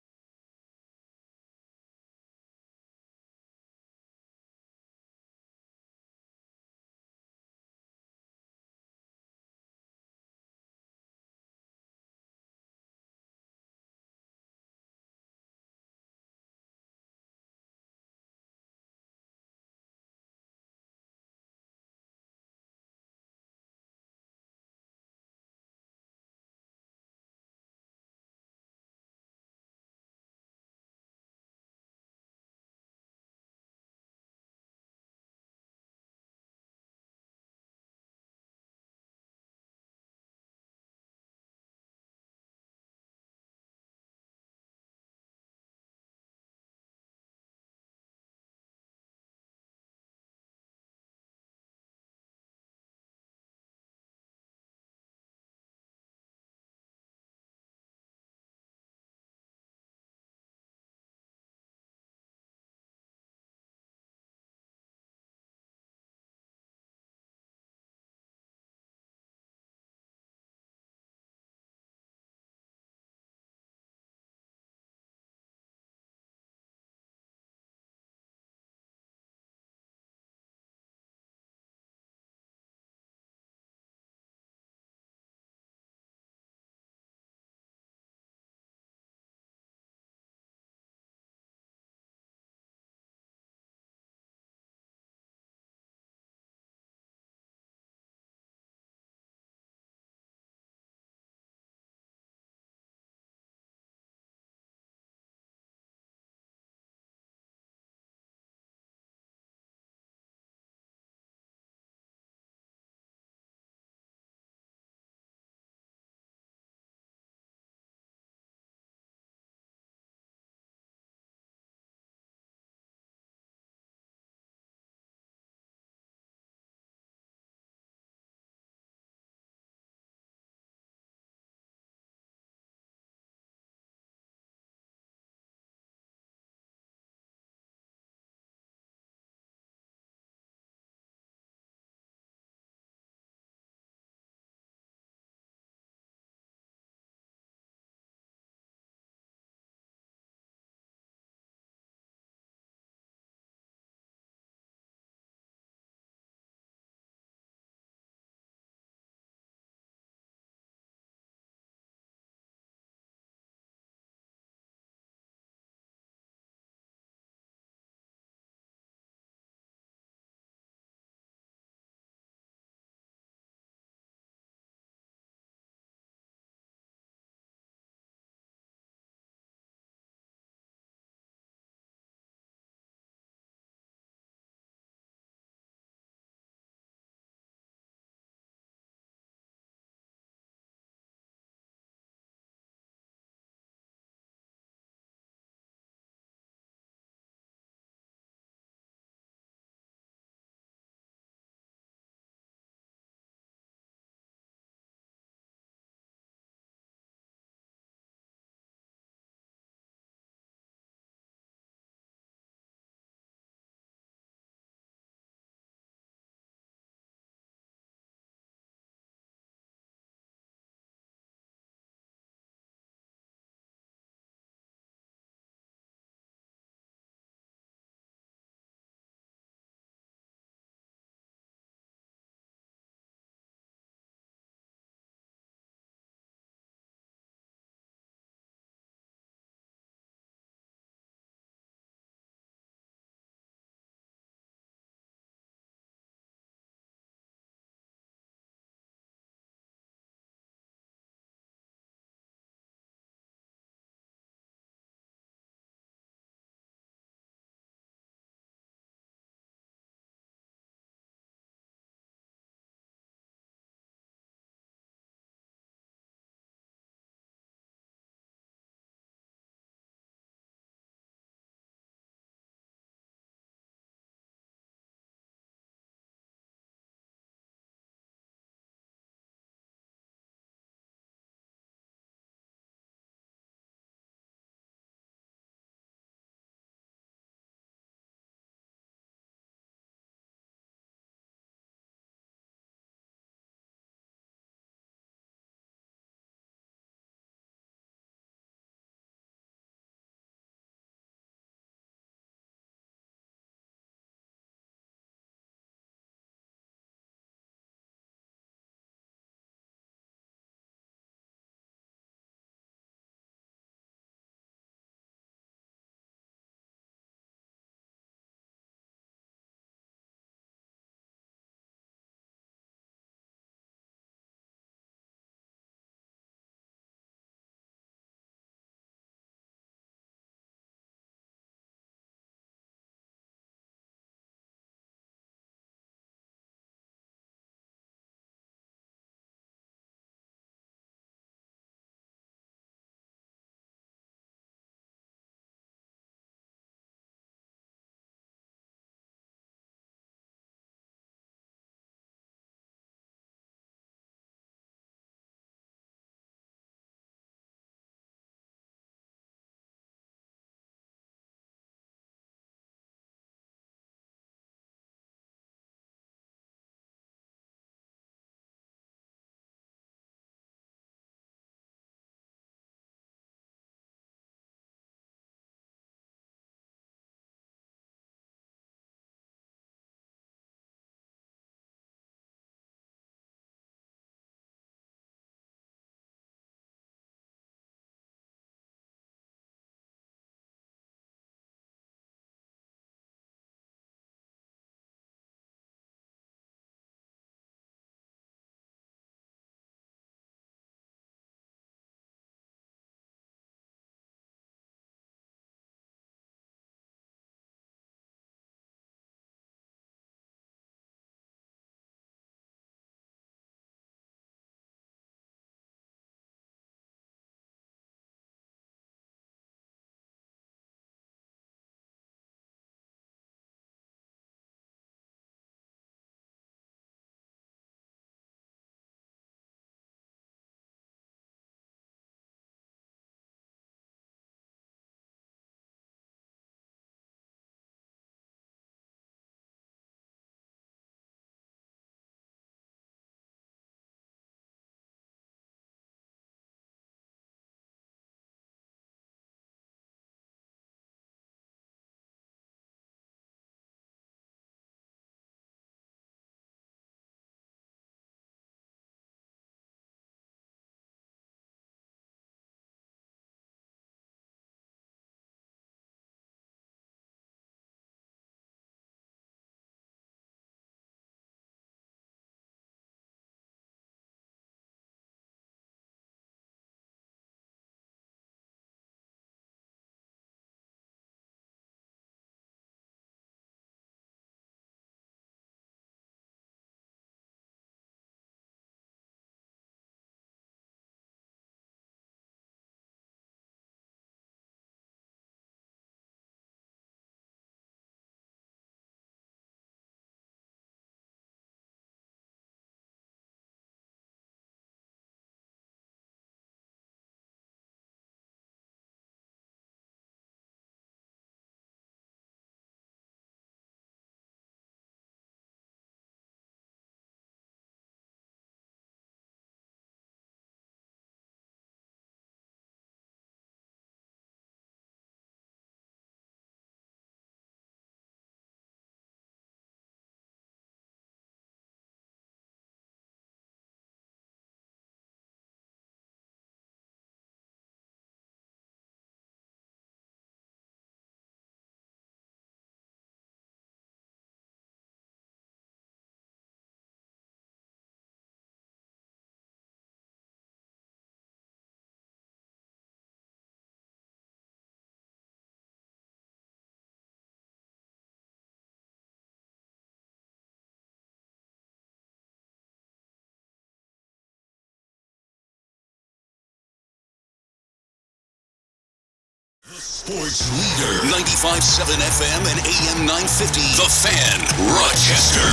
Sports leader, 95.7 FM and AM 950, The Fan, Rochester.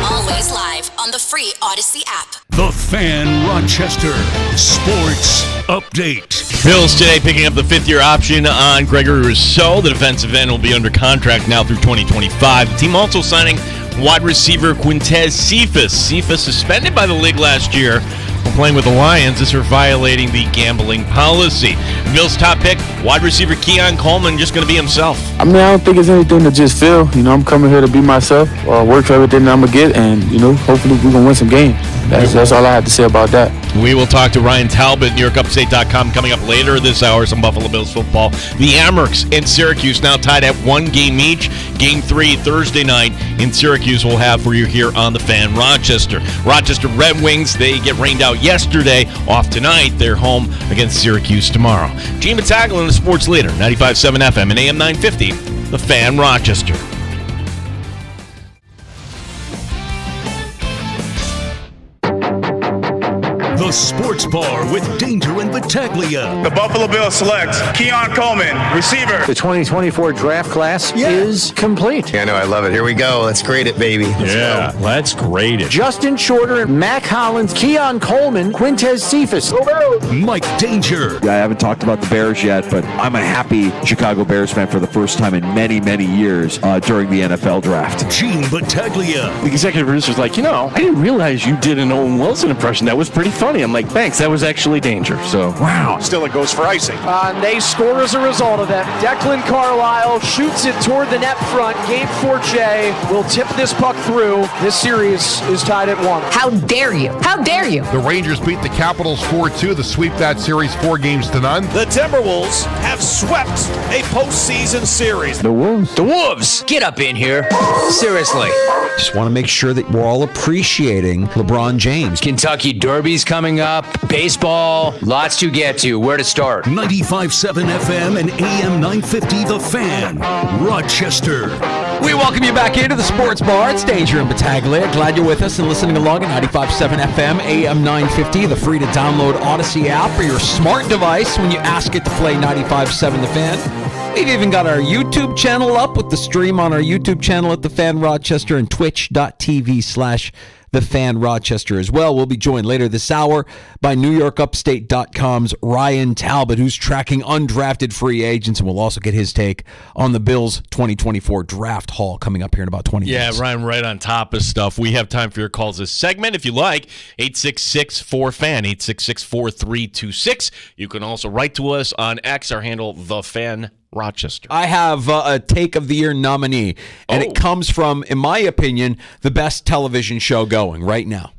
Always live on the free Odyssey app. The Fan, Rochester. Sports update. Bills today picking up the fifth-year option on Gregory Rousseau. The defensive end will be under contract now through 2025. The team also signing wide receiver Quintez Cephas. Cephas suspended by the league last year when playing with the Lions. This for violating the gambling policy. Bills' top pick, wide receiver Keon Coleman, just going to be himself. I mean, I don't think it's anything to just feel. I'm coming here to be myself, work for everything that I'm going to get, and, hopefully we're going to win some games. That's all I have to say about that. We will talk to Ryan Talbot, NewYorkUpstate.com, coming up later this hour, some Buffalo Bills football. The Amherst and Syracuse now tied at 1 game each. Game 3 Thursday night in Syracuse we'll have for you here on The Fan, Rochester. Rochester Red Wings, they get rained out yesterday, off tonight. They're home against Syracuse tomorrow. Gene Battaglia, the sports leader, 95.7 FM and AM 950, The Fan, Rochester. The Sports Bar with Danger and Battaglia. The Buffalo Bills select Keon Coleman, receiver. The 2024 draft class is complete. Yeah, I know. I love it. Here we go. Let's grade it, baby. Let's grade it. Justin Shorter, Mac Hollins, Keon Coleman, Quintez Cephas. Mike Danger. I haven't talked about the Bears yet, but I'm a happy Chicago Bears fan for the first time in many, many years during the NFL draft. Gene Battaglia. The executive producer's like, I didn't realize you did an Owen Wilson impression. That was pretty funny. I'm like, thanks. That was actually Danger. So, wow. Still it goes for icing. And they score as a result of that. Declan Carlisle shoots it toward the net front. Game 4J will tip this puck through. This series is tied at 1. How dare you? How dare you? The Rangers beat the Capitals 4-2 to sweep that series 4-0. The Timberwolves have swept a postseason series. The Wolves. The Wolves! Get up in here. Seriously. Just want to make sure that we're all appreciating LeBron James. Kentucky Derby's coming up. Baseball. Lots to get to. Where to start? 95.7 FM and AM 950, The Fan, Rochester. We welcome you back into the Sports Bar. It's Danger and Battaglia. Glad you're with us and listening along at 95.7 FM, AM 950, the free to download Odyssey app for your smart device when you ask it to play 95.7 The Fan. We've even got our YouTube channel up with the stream on our YouTube channel at The Fan Rochester and twitch.tv/The Fan Rochester as well. We'll be joined later this hour by NewYorkUpstate.com's Ryan Talbot, who's tracking undrafted free agents, and we'll also get his take on the Bills' 2024 draft haul coming up here in about 20 minutes. Yeah, Ryan, right on top of stuff. We have time for your calls this segment. If you like, 866-4FAN, 866-4326. You can also write to us on X, our handle, The Fan Rochester. I have a Take of the Year nominee, and it comes from, in my opinion, the best television show going right now.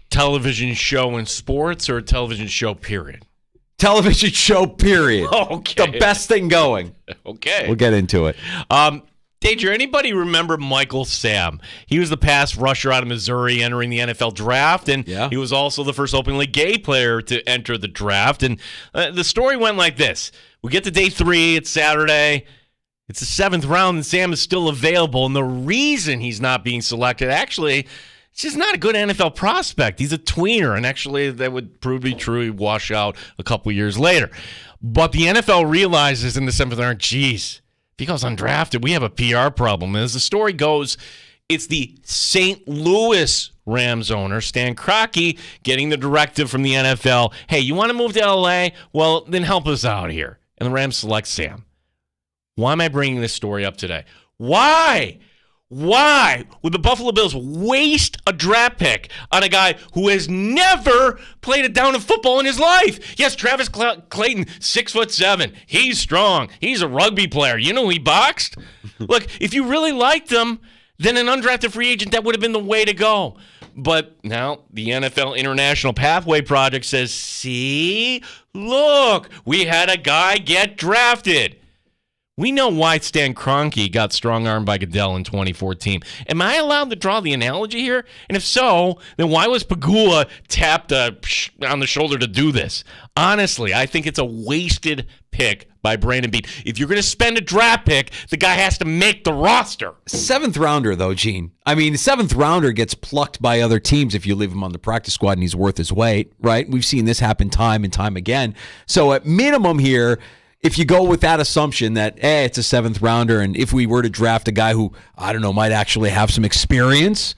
Television show in sports or television show period? Television show period. Okay. The best thing going. Okay. We'll get into it. Danger, anybody remember Michael Sam? He was the pass rusher out of Missouri entering the NFL draft, and he was also the first openly gay player to enter the draft. And the story went like this. We get to day 3. It's Saturday. It's the 7th round, and Sam is still available. And the reason he's not being selected, actually, it's just not a good NFL prospect. He's a tweener, and actually that would prove to be true. He'd wash out a couple years later. But the NFL realizes in the 7th round, geez, if he goes undrafted, we have a PR problem. And as the story goes, it's the St. Louis Rams owner, Stan Kroenke, getting the directive from the NFL, hey, you want to move to L.A.? Well, then help us out here. And the Rams select Sam. Why am I bringing this story up today? Why would the Buffalo Bills waste a draft pick on a guy who has never played a down of football in his life? Yes, Travis Clayton, 6'7". He's strong. He's a rugby player. You know he boxed? Look, if you really liked him, then an undrafted free agent, that would have been the way to go. But now the NFL International Pathway Project says, see, look, we had a guy get drafted. We know why Stan Kroenke got strong-armed by Goodell in 2014. Am I allowed to draw the analogy here? And if so, then why was Pagula tapped on the shoulder to do this? Honestly, I think it's a wasted pick by Brandon Beane. If you're going to spend a draft pick, the guy has to make the roster. 7th rounder, though, Gene. I mean, 7th rounder gets plucked by other teams if you leave him on the practice squad and he's worth his weight, right? We've seen this happen time and time again. So at minimum here, if you go with that assumption that, it's a 7th rounder, and if we were to draft a guy who, I don't know, might actually have some experience,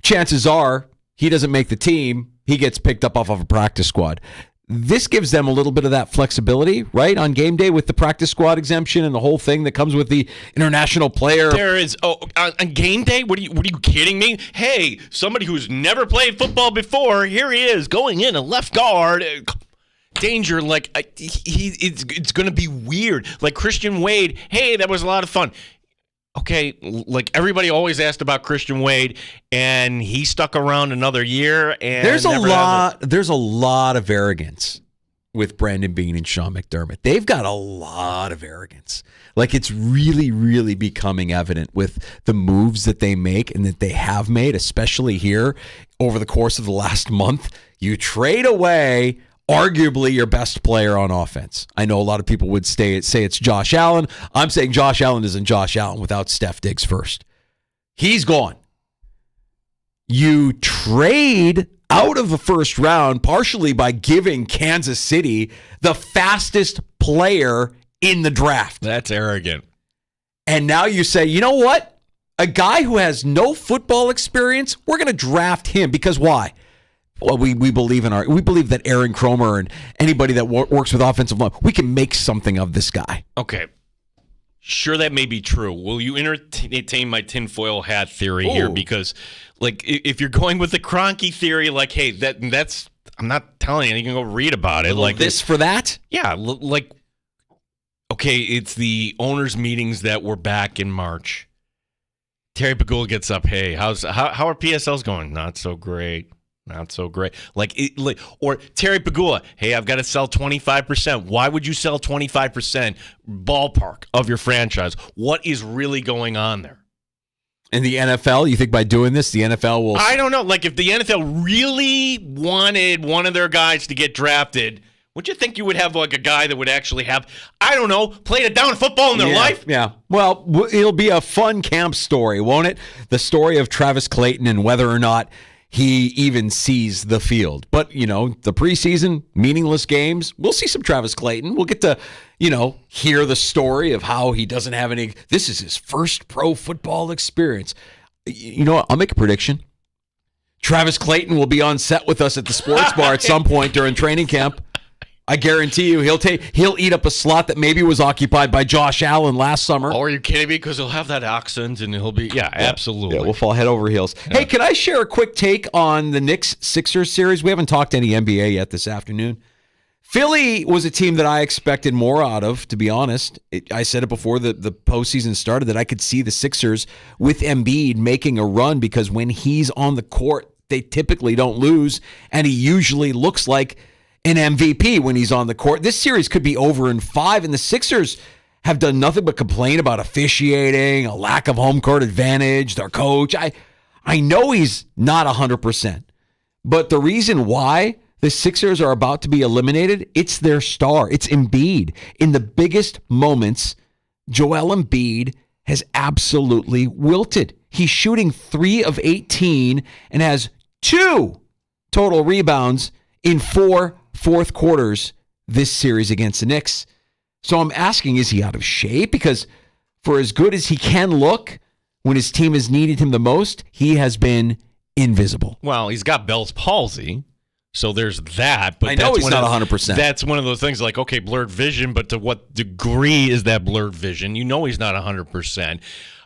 chances are he doesn't make the team. He gets picked up off of a practice squad. This gives them a little bit of that flexibility, right, on game day with the practice squad exemption and the whole thing that comes with the international player. There is on game day. What are you kidding me? Hey, somebody who's never played football before, here he is going in a left guard. Danger, like it's going to be weird. Like Christian Wade, hey, that was a lot of fun. Okay, like everybody always asked about Christian Wade, and he stuck around another year. And there's a lot of arrogance with Brandon Beane and Sean McDermott. They've got a lot of arrogance. Like it's really, really becoming evident with the moves that they make and that they have made, especially here over the course of the last month. You trade away arguably your best player on offense. I know a lot of people would say it's Josh Allen. I'm saying Josh Allen isn't Josh Allen without Steph Diggs first. He's gone. You trade out of the first round partially by giving Kansas City the fastest player in the draft. That's arrogant. And now you say, you know what? A guy who has no football experience, we're going to draft him. Because why? Well, we believe that Aaron Cromer and anybody that works with offensive line, we can make something of this guy. Okay. Sure, that may be true. Will you entertain my tinfoil hat theory here? Because, like, if you're going with the Kroenke theory, like, hey, that's I'm not telling you. You can go read about it. Like this for that? Yeah. Like, okay, it's the owners' meetings that were back in March. Terry Pagula gets up. Hey, how are PSLs going? Not so great. Not so great. Or Terry Pagula, hey, I've got to sell 25%. Why would you sell 25% ballpark of your franchise? What is really going on there? In the NFL, you think by doing this, the NFL will... I don't know. Like, if the NFL really wanted one of their guys to get drafted, would you think you would have, like, a guy that would actually have, I don't know, played a down football in their life? Yeah. Well, it'll be a fun camp story, won't it? The story of Travis Clayton and whether or not he even sees the field. But, you know, the preseason, meaningless games, we'll see some Travis Clayton. We'll get to, hear the story of how he doesn't have any. This is his first pro football experience. You know what? I'll make a prediction. Travis Clayton will be on set with us at the sports bar at some point during training camp. I guarantee you he'll eat up a slot that maybe was occupied by Josh Allen last summer. Oh, are you kidding me? Because he'll have that accent and he'll be, absolutely. Yeah, we'll fall head over heels. Yeah. Hey, can I share a quick take on the Knicks-Sixers series? We haven't talked any NBA yet this afternoon. Philly was a team that I expected more out of, to be honest. I said it before the postseason started that I could see the Sixers with Embiid making a run because when he's on the court, they typically don't lose, and he usually looks like an MVP when he's on the court. This series could be over in 5, and the Sixers have done nothing but complain about officiating, a lack of home court advantage, their coach. I know he's not 100%, but the reason why the Sixers are about to be eliminated, it's their star. It's Embiid. In the biggest moments, Joel Embiid has absolutely wilted. He's shooting 3 of 18 and has 2 total rebounds in 4 fourth quarters this series against the Knicks. So I'm asking, is he out of shape? Because for as good as he can look, when his team has needed him the most, he has been invisible. Well, he's got Bell's palsy, so there's that. But I know he's not 100%. That's one of those things like, okay, blurred vision, but to what degree is that blurred vision? You know he's not 100%.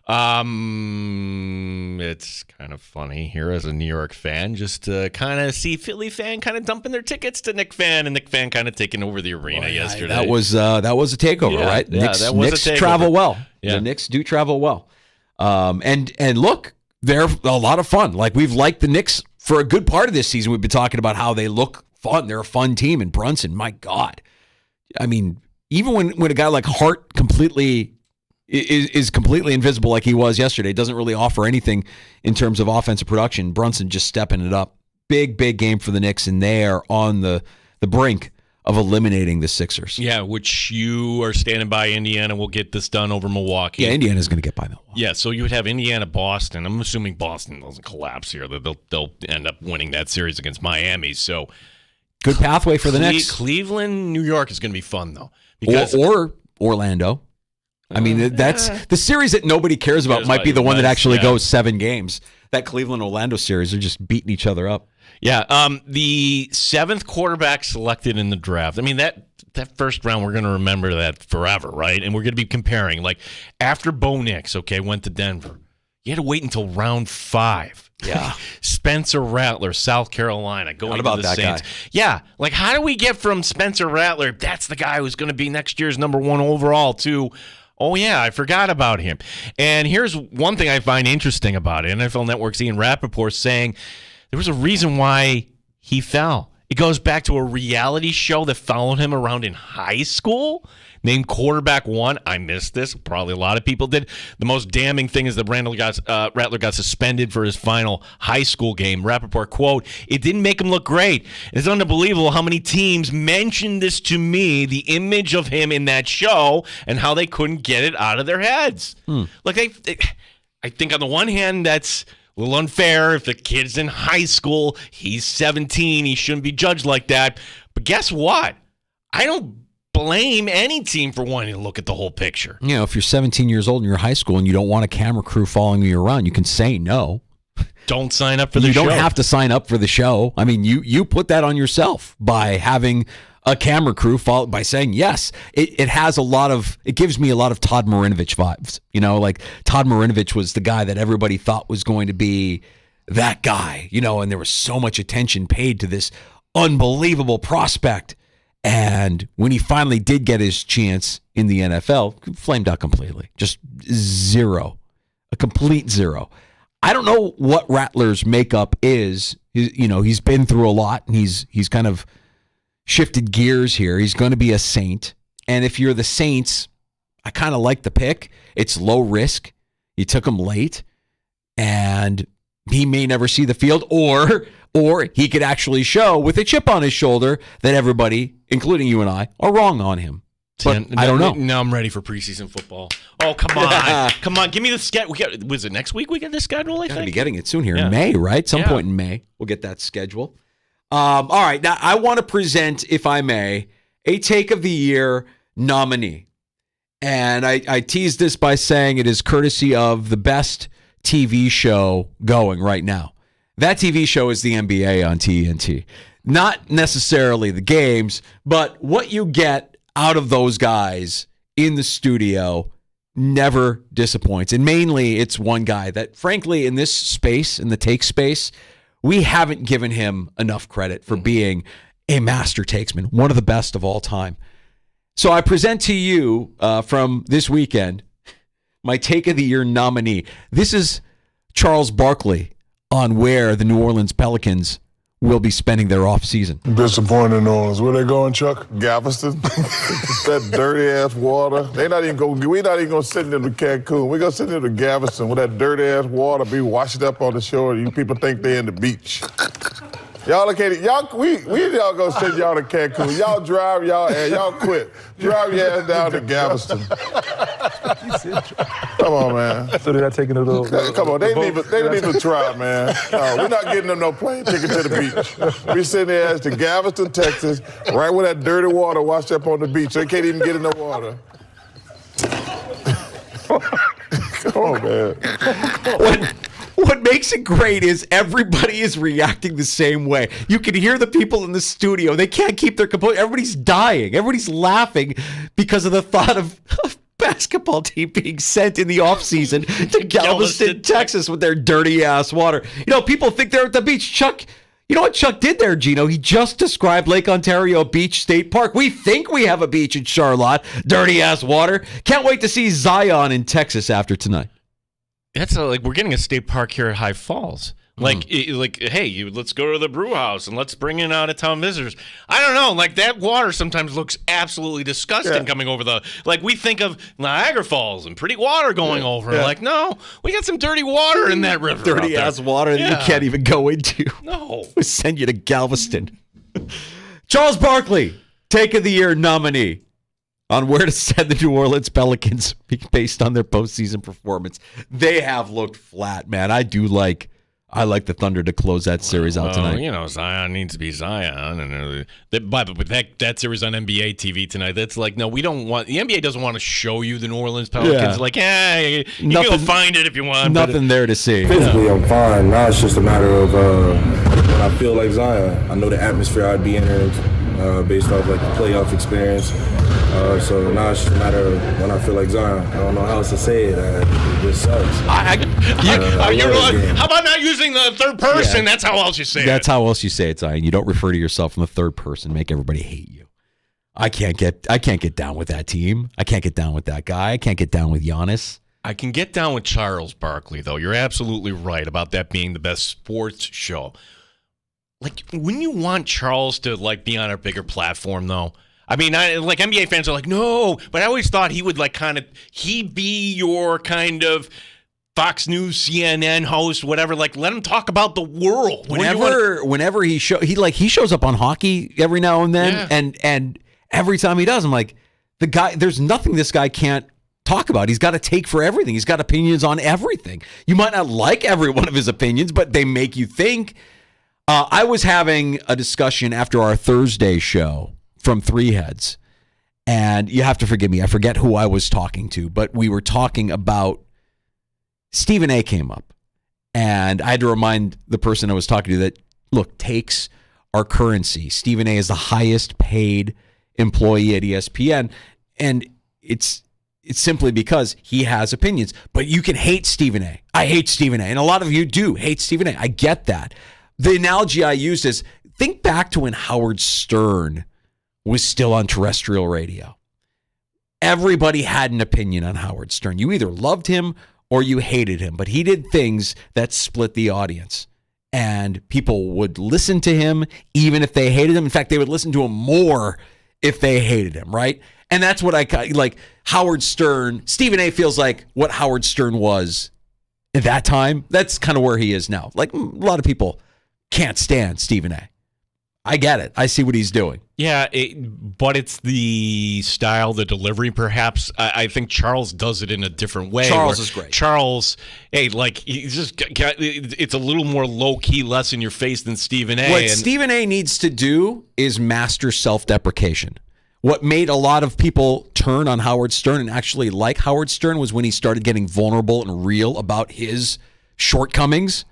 It's kind of funny here as a New York fan, just to kind of see Philly fan kind of dumping their tickets to Nick fan, and Nick fan kind of taking over the arena yesterday. That was a takeover, right? Yeah, that was Knicks a takeover. Travel well. Yeah. The Knicks do travel well. And look, they're a lot of fun. Like, we've liked the Knicks for a good part of this season. We've been talking about how they look fun. They're a fun team. And Brunson, my God. I mean, even when a guy like Hart completely is completely invisible like he was yesterday. Doesn't really offer anything in terms of offensive production. Brunson just stepping it up. Big game for the Knicks, and they are on the brink of eliminating the Sixers. Yeah, which you are standing by Indiana will get this done over Milwaukee. Yeah, Indiana's going to get by Milwaukee. Yeah, so you would have Indiana-Boston. I'm assuming Boston doesn't collapse here. They'll end up winning that series against Miami. So good pathway for the Knicks. Cleveland, New York is going to be fun, though. Because or Orlando. I mean, that's the series that nobody cares about might be the one that actually goes 7 games. That Cleveland-Orlando series are just beating each other up. Yeah, the 7th quarterback selected in the draft. I mean, that first round, we're going to remember that forever, right? And we're going to be comparing. Like, after Bo Nix, went to Denver, you had to wait until round 5. Yeah. Spencer Rattler, South Carolina, going about to the that Saints. guy? Yeah, like, how do we get from Spencer Rattler, that's the guy who's going to be next year's number 1 overall, to, oh, yeah, I forgot about him. And here's one thing I find interesting about it. NFL Network's Ian Rappaport saying there was a reason why he fell. It goes back to a reality show that followed him around in high school named Quarterback One. I missed this. Probably a lot of people did. The most damning thing is that Rattler got suspended for his final high school game. Rappaport, quote, "It didn't make him look great. It's unbelievable how many teams mentioned this to me, the image of him in that show, and how they couldn't get it out of their heads." Like, I think on the one hand, that's a little unfair. If the kid's in high school, he's 17, he shouldn't be judged like that. But guess what? I don't blame any team for wanting to look at the whole picture. You know, if you're 17 years old and you're in high school and you don't want a camera crew following you around, you can say no. Don't sign up for the show. You don't have to sign up for the show. I mean, you put that on yourself by having a camera crew by saying yes. It has it gives me a lot of Todd Marinovich vibes. You know, like Todd Marinovich was the guy that everybody thought was going to be that guy, you know, and there was so much attention paid to this unbelievable prospect. And when he finally did get his chance in the NFL, flamed out completely. Just zero. A complete zero. I don't know what Rattler's makeup is. He's been through a lot, and he's kind of shifted gears here. He's going to be a Saint. And if you're the Saints, I kind of like the pick. It's low risk. You took him late, and he may never see the field, or he could actually show with a chip on his shoulder that everybody, including you and I, are wrong on him. But I don't know. Now I'm ready for preseason football. Oh, come on. Come on. Give me the schedule. Was it next week we get the schedule, I think? We'll be getting it soon here in May, right? Some point in May, we'll get that schedule. All right. Now, I want to present, if I may, a Take of the Year nominee. And I teased this by saying it is courtesy of the best TV show going right now. That TV show is the NBA on TNT. Not necessarily the games, but what you get out of those guys in the studio never disappoints. And mainly it's one guy that, frankly, in this space, in the take space, we haven't given him enough credit for being a master takesman, one of the best of all time. So I present to you from this weekend my Take of the Year nominee. This is Charles Barkley on where the New Orleans Pelicans will be spending their off season. Disappointed in New Orleans. Where they going, Chuck? Galveston. That dirty ass water. We're not even gonna sit into Cancun. We're gonna sit into Galveston with that dirty ass water be washed up on the shore. You people think they're in the beach. Y'all located. We gonna send y'all to Cancun. Y'all drive y'all quit. Drive your ass down to Galveston. Come on, man. So they're not taking a little. Come on, they didn't even try, man. No, we're not getting them no plane ticket to the beach. We send their ass to Galveston, Texas, right where that dirty water washed up on the beach. They can't even get in the water. Come on, man. What makes it great is everybody is reacting the same way. You can hear the people in the studio. They can't keep their composure. Everybody's dying. Everybody's laughing because of the thought of basketball team being sent in the offseason to Galveston, Texas with their dirty-ass water. You know, people think they're at the beach. Chuck, you know what Chuck did there, Gino? He just described Lake Ontario Beach State Park. We think we have a beach in Charlotte. Dirty-ass water. Can't wait to see Zion in Texas after tonight. That's like we're getting a state park here at High Falls. Like, hey, let's go to the brew house and let's bring in out-of-town visitors. I don't know. Like, that water sometimes looks absolutely disgusting coming over like, we think of Niagara Falls and pretty water going over. Yeah. Like, no, we got some dirty water in that river. Dirty-ass water that you can't even go into. No. We send you to Galveston. Charles Barkley, Take of the Year nominee on where to send the New Orleans Pelicans based on their postseason performance. They have looked flat, man. I like the Thunder to close that series out tonight. You know, Zion needs to be Zion. And by the way, that series on NBA TV tonight, that's like, no, we don't want, the NBA doesn't want to show you the New Orleans Pelicans. Yeah. Like, you can go find it if you want. Nothing there to see. Physically, I'm fine. Now it's just a matter of when I feel like Zion. I know the atmosphere I'd be in based off like the playoff experience. So now it's just a matter of when I feel like Zion. I don't know how else to say it. It just sucks. How about not using the third person? Yeah. That's how else you say it. That's how else you say it, Zion. You don't refer to yourself in the third person. Make everybody hate you. I can't get down with that team. I can't get down with that guy. I can't get down with Giannis. I can get down with Charles Barkley, though. You're absolutely right about that being the best sports show. Like, wouldn't you want Charles to be on a bigger platform, though? I mean, NBA fans are like, no, but I always thought he would he'd be your kind of Fox News, CNN host, whatever. Like, let him talk about the world. Whenever he shows up on hockey every now and then, and every time he does, I'm like, the guy. There's nothing this guy can't talk about. He's got a take for everything. He's got opinions on everything. You might not like every one of his opinions, but they make you think. I was having a discussion after our Thursday show from Three Heads, and you have to forgive me. I forget who I was talking to, but we were talking about Stephen A. came up, and I had to remind the person I was talking to that, look, takes are currency. Stephen A. is the highest paid employee at ESPN, and it's simply because he has opinions. But you can hate Stephen A. I hate Stephen A. And a lot of you do hate Stephen A. I get that. The analogy I used is, think back to when Howard Stern was still on terrestrial radio. Everybody had an opinion on Howard Stern. You either loved him or you hated him, but he did things that split the audience. And people would listen to him even if they hated him. In fact, they would listen to him more if they hated him, right? And that's what I like. Howard Stern, Stephen A. feels like what Howard Stern was at that time. That's kind of where he is now. Like, a lot of people can't stand Stephen A. I get it. I see what he's doing. Yeah, but it's the style, the delivery, perhaps. I think Charles does it in a different way. Charles is great. Charles, he's just it's a little more low-key, less in your face than Stephen A. What Stephen A. needs to do is master self-deprecation. What made a lot of people turn on Howard Stern and actually like Howard Stern was when he started getting vulnerable and real about his shortcomings,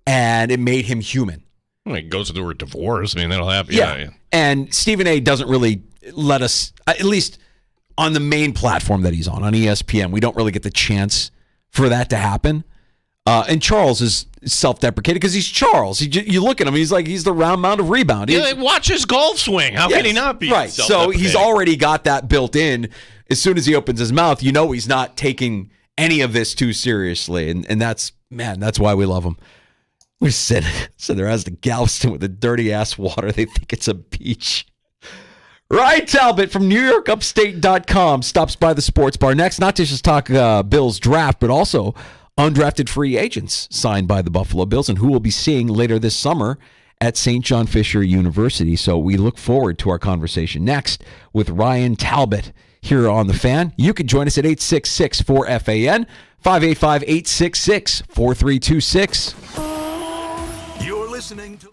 and it made him human. Well, he goes through a divorce. I mean, that'll happen. Yeah. And Stephen A. doesn't really let us, at least on the main platform that he's on ESPN, we don't really get the chance for that to happen. And Charles is self-deprecating because he's Charles. You look at him, he's the round mound of rebound. Watch his golf swing. How can he not be right? So he's already got that built in. As soon as he opens his mouth, he's not taking any of this too seriously. And that's why we love him. We said there as the Galveston with the dirty-ass water. They think it's a beach. Ryan Talbot from NewYorkUpstate.com stops by the sports bar next, not to just talk Bills draft, but also undrafted free agents signed by the Buffalo Bills and who we'll be seeing later this summer at St. John Fisher University. So we look forward to our conversation next with Ryan Talbot here on The Fan. You can join us at 866-4FAN, 585-866-4326. You're listening to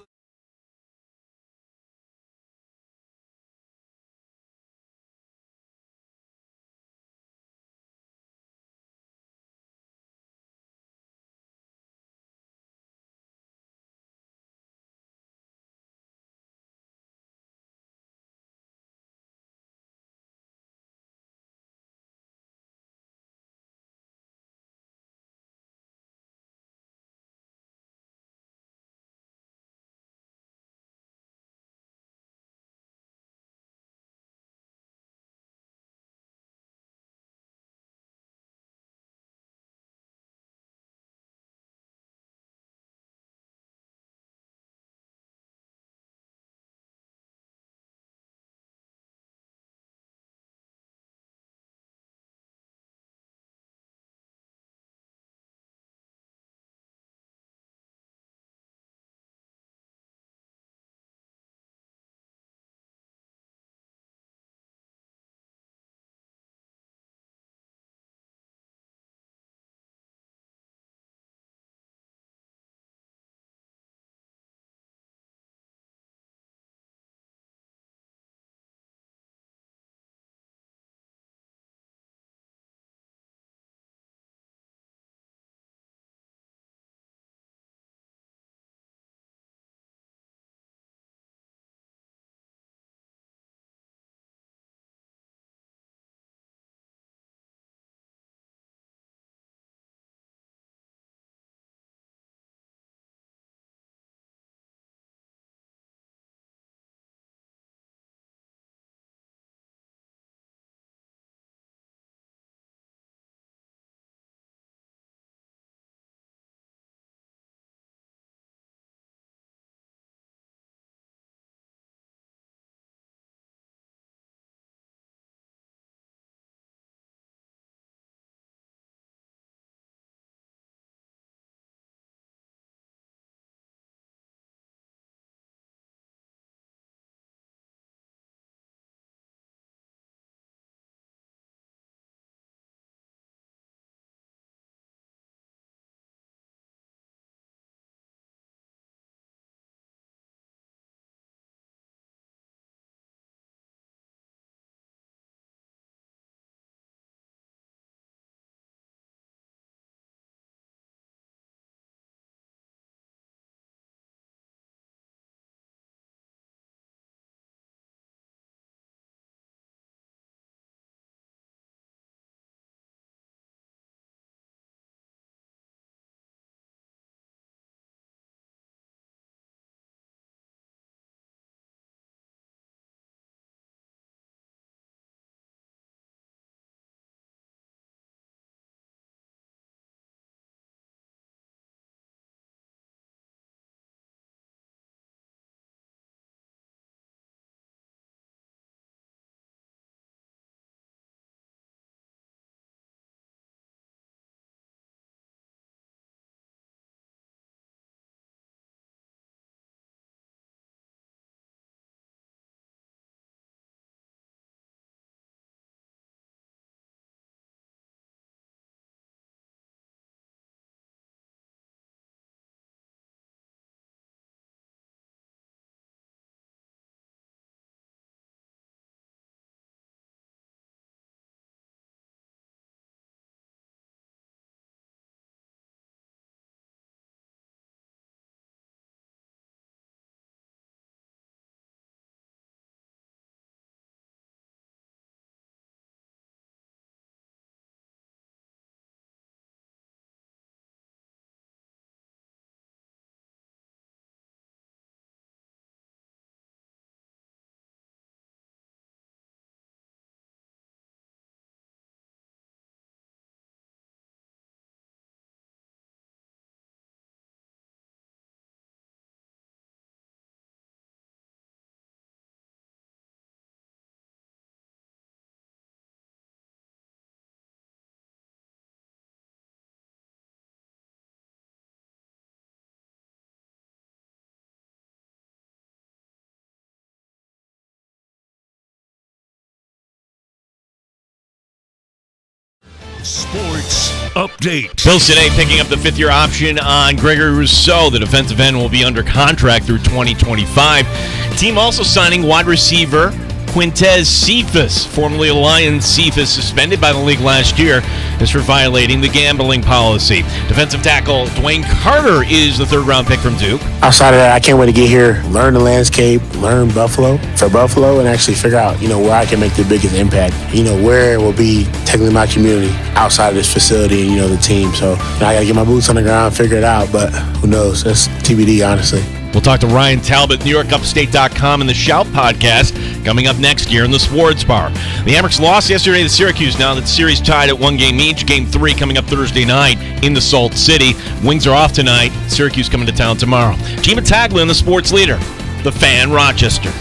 Sports Update. Bills today picking up the fifth-year option on Gregory Rousseau. The defensive end will be under contract through 2025. Team also signing wide receiver Quintez Cephas, formerly Lions Cephas, suspended by the league last year, is for violating the gambling policy. Defensive tackle Dwayne Carter is the third-round pick from Duke. Outside of that, I can't wait to get here, learn the landscape, learn Buffalo, and actually figure out, where I can make the biggest impact. Where it will be technically my community outside of this facility and, the team. So I got to get my boots on the ground, figure it out, but who knows? That's TBD, honestly. We'll talk to Ryan Talbot, NewYorkUpstate.com, and the Shout podcast coming up next year in the Sports Bar. The Amherst lost yesterday to Syracuse. Now that the series tied at 1 game each. Game 3 coming up Thursday night in the Salt City. Wings are off tonight. Syracuse coming to town tomorrow. Gene Battaglia and the sports leader, the Fan, Rochester.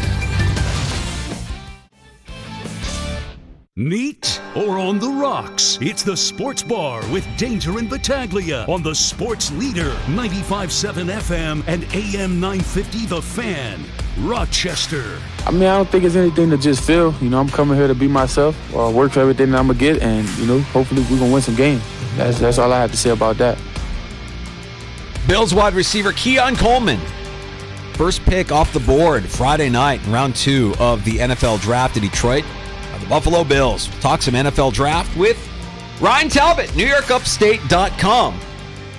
Neat or on the rocks? It's the Sports Bar with Danger and Battaglia on the Sports Leader, 95.7 FM and AM 950 The Fan, Rochester. I don't think it's anything to just feel. I'm coming here to be myself, work for everything that I'm going to get, and, hopefully we're going to win some games. That's all I have to say about that. Bills wide receiver Keon Coleman. First pick off the board Friday night in round 2 of the NFL draft in Detroit. The Buffalo Bills. Talk some NFL draft with Ryan Talbot, NewYorkUpstate.com.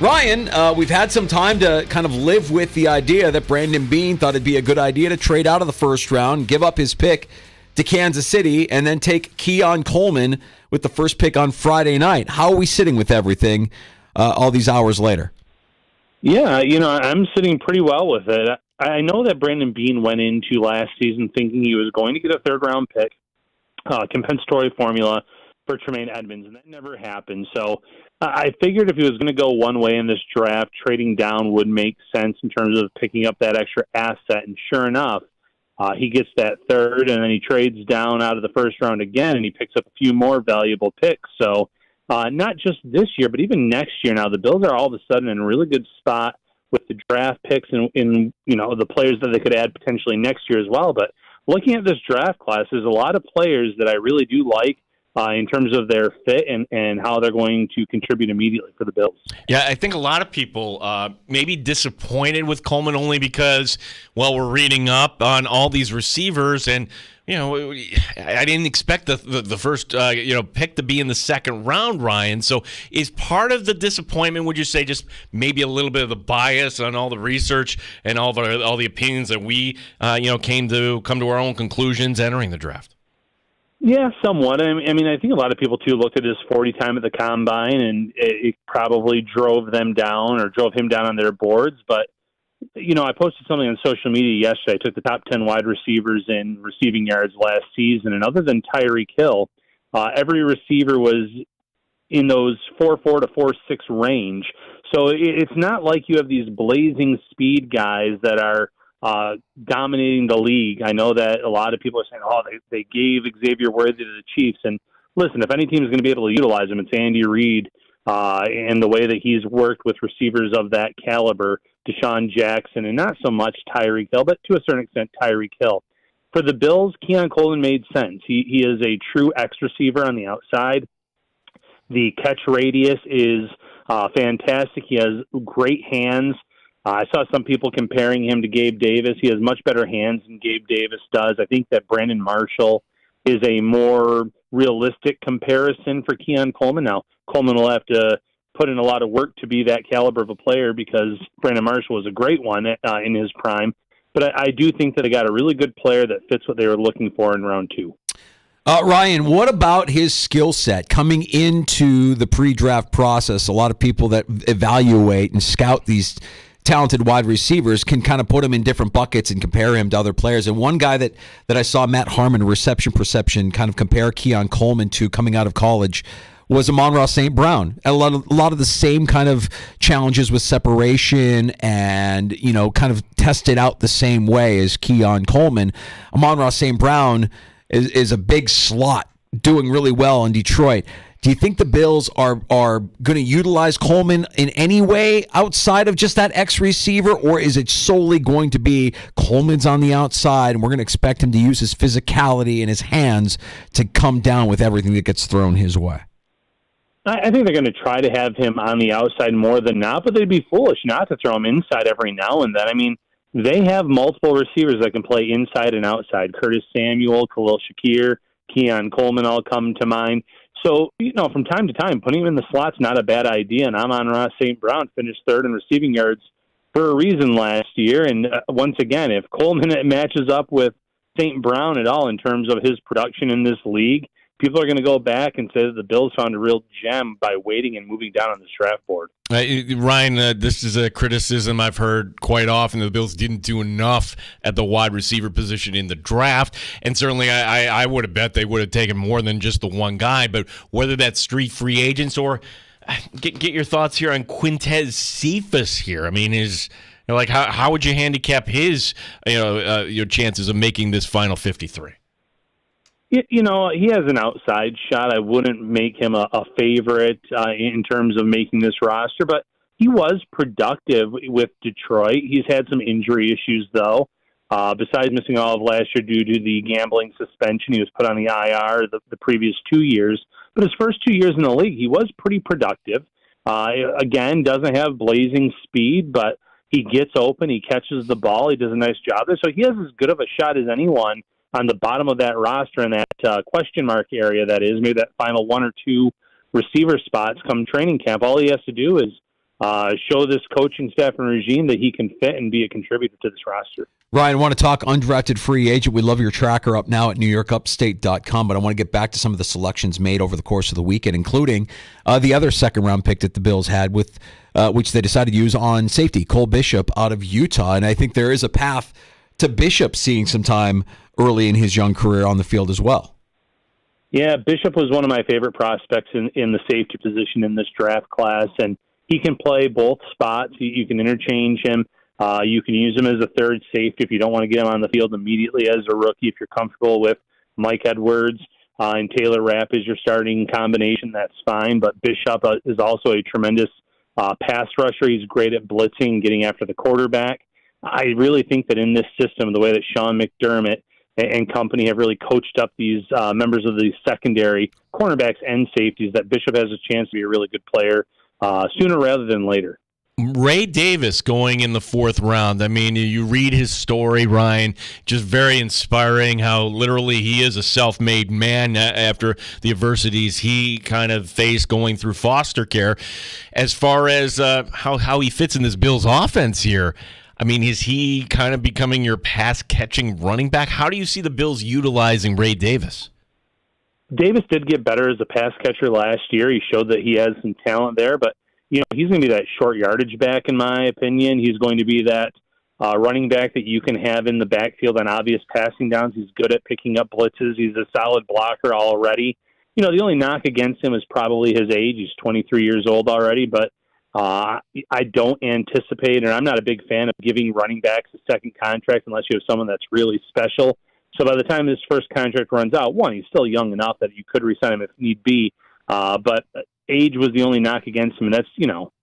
Ryan, we've had some time to kind of live with the idea that Brandon Beane thought it'd be a good idea to trade out of the first round, give up his pick to Kansas City, and then take Keon Coleman with the first pick on Friday night. How are we sitting with everything all these hours later? Yeah, I'm sitting pretty well with it. I know that Brandon Beane went into last season thinking he was going to get a third-round pick. Compensatory formula for Tremaine Edmonds, and that never happened. So I figured if he was going to go one way in this draft, trading down would make sense in terms of picking up that extra asset. And sure enough, he gets that third, and then he trades down out of the first round again, and he picks up a few more valuable picks. So not just this year, but even next year now, the Bills are all of a sudden in a really good spot with the draft picks and the players that they could add potentially next year as well. But looking at this draft class, there's a lot of players that I really do like in terms of their fit and how they're going to contribute immediately for the Bills. Yeah, I think a lot of people may be disappointed with Coleman only because, we're reading up on all these receivers and, I didn't expect the first, pick to be in the second round, Ryan. So is part of the disappointment, would you say, just maybe a little bit of the bias on all the research and all the opinions that we, come to our own conclusions entering the draft? Yeah, somewhat. I mean, I think a lot of people, too, looked at his 40 time at the Combine, and it probably drove him down on their boards. But, I posted something on social media yesterday. I took the top 10 wide receivers in receiving yards last season, and other than Tyreek Hill, every receiver was in those 4.4 to 4.6 range. So it's not like you have these blazing speed guys that are dominating the league. I know that a lot of people are saying, they gave Xavier Worthy to the Chiefs. And listen, if any team is going to be able to utilize him, it's Andy Reid and the way that he's worked with receivers of that caliber, Deshaun Jackson, and not so much Tyreek Hill, but to a certain extent Tyreek Hill. For the Bills, Keon Coleman made sense. He is a true X receiver on the outside. The catch radius is fantastic. He has great hands. I saw some people comparing him to Gabe Davis. He has much better hands than Gabe Davis does. I think that Brandon Marshall is a more realistic comparison for Keon Coleman. Now, Coleman will have to put in a lot of work to be that caliber of a player because Brandon Marshall was a great one in his prime. But I do think that they got a really good player that fits what they were looking for in round 2. Ryan, what about his skill set coming into the pre-draft process? A lot of people that evaluate and scout these talented wide receivers can kind of put him in different buckets and compare him to other players. And one guy that I saw, Matt Harmon, Reception Perception, kind of compare Keon Coleman to coming out of college was Amon-Ra St. Brown. A lot of the same kind of challenges with separation and, kind of tested out the same way as Keon Coleman. Amon-Ra St. Brown is a big slot doing really well in Detroit. Do you think the Bills are going to utilize Coleman in any way outside of just that X receiver, or is it solely going to be Coleman's on the outside and we're going to expect him to use his physicality and his hands to come down with everything that gets thrown his way? I think they're going to try to have him on the outside more than not, but they'd be foolish not to throw him inside every now and then. I mean, they have multiple receivers that can play inside and outside. Curtis Samuel, Khalil Shakir, Keon Coleman all come to mind. So, from time to time, putting him in the slot's not a bad idea. And Amon-Ra St. Brown finished third in receiving yards for a reason last year. And once again, if Coleman matches up with St. Brown at all in terms of his production in this league, people are going to go back and say that the Bills found a real gem by waiting and moving down on the draft board. Ryan, this is a criticism I've heard quite often. The Bills didn't do enough at the wide receiver position in the draft, and certainly I would have bet they would have taken more than just the one guy. But whether that's street free agents or get your thoughts here on Quintez Cephas here. I mean, how would you handicap his your chances of making this final 53? He has an outside shot. I wouldn't make him a favorite in terms of making this roster, but he was productive with Detroit. He's had some injury issues, though. Besides missing all of last year due to the gambling suspension, he was put on the IR the previous 2 years. But his first 2 years in the league, he was pretty productive. Again, doesn't have blazing speed, but he gets open, he catches the ball, he does a nice job there. So he has as good of a shot as anyone on the bottom of that roster in that question mark area, that is, maybe that final one or two receiver spots come training camp. All he has to do is show this coaching staff and regime that he can fit and be a contributor to this roster. Ryan, I want to talk undrafted free agent. We love your tracker up now at NewYorkUpstate.com, but I want to get back to some of the selections made over the course of the weekend, including the other second-round pick that the Bills had, with which they decided to use on safety, Cole Bishop out of Utah. And I think there is a path to Bishop seeing some time early in his young career on the field as well. Yeah, Bishop was one of my favorite prospects in the safety position in this draft class, and he can play both spots. You can interchange him. You can use him as a third safety if you don't want to get him on the field immediately as a rookie. If you're comfortable with Mike Edwards and Taylor Rapp as your starting combination, that's fine. But Bishop is also a tremendous pass rusher. He's great at blitzing, getting after the quarterback. I really think that in this system, the way that Sean McDermott and company have really coached up these members of the secondary cornerbacks and safeties, that Bishop has a chance to be a really good player sooner rather than later. Ray Davis going in the fourth round. I mean, you read his story, Ryan, just very inspiring how literally he is a self-made man after the adversities he kind of faced going through foster care. As far as how he fits in this Bills offense here, I mean, is he kind of becoming your pass-catching running back? How do you see the Bills utilizing Ray Davis? Davis did get better as a pass catcher last year. He showed that he has some talent there, but he's going to be that short yardage back, in my opinion. He's going to be that running back that you can have in the backfield on obvious passing downs. He's good at picking up blitzes. He's a solid blocker already. The only knock against him is probably his age. He's 23 years old already, but I don't anticipate, and I'm not a big fan of giving running backs a second contract unless you have someone that's really special. So by the time his first contract runs out, one, he's still young enough that you could re-sign him if need be. But age was the only knock against him, and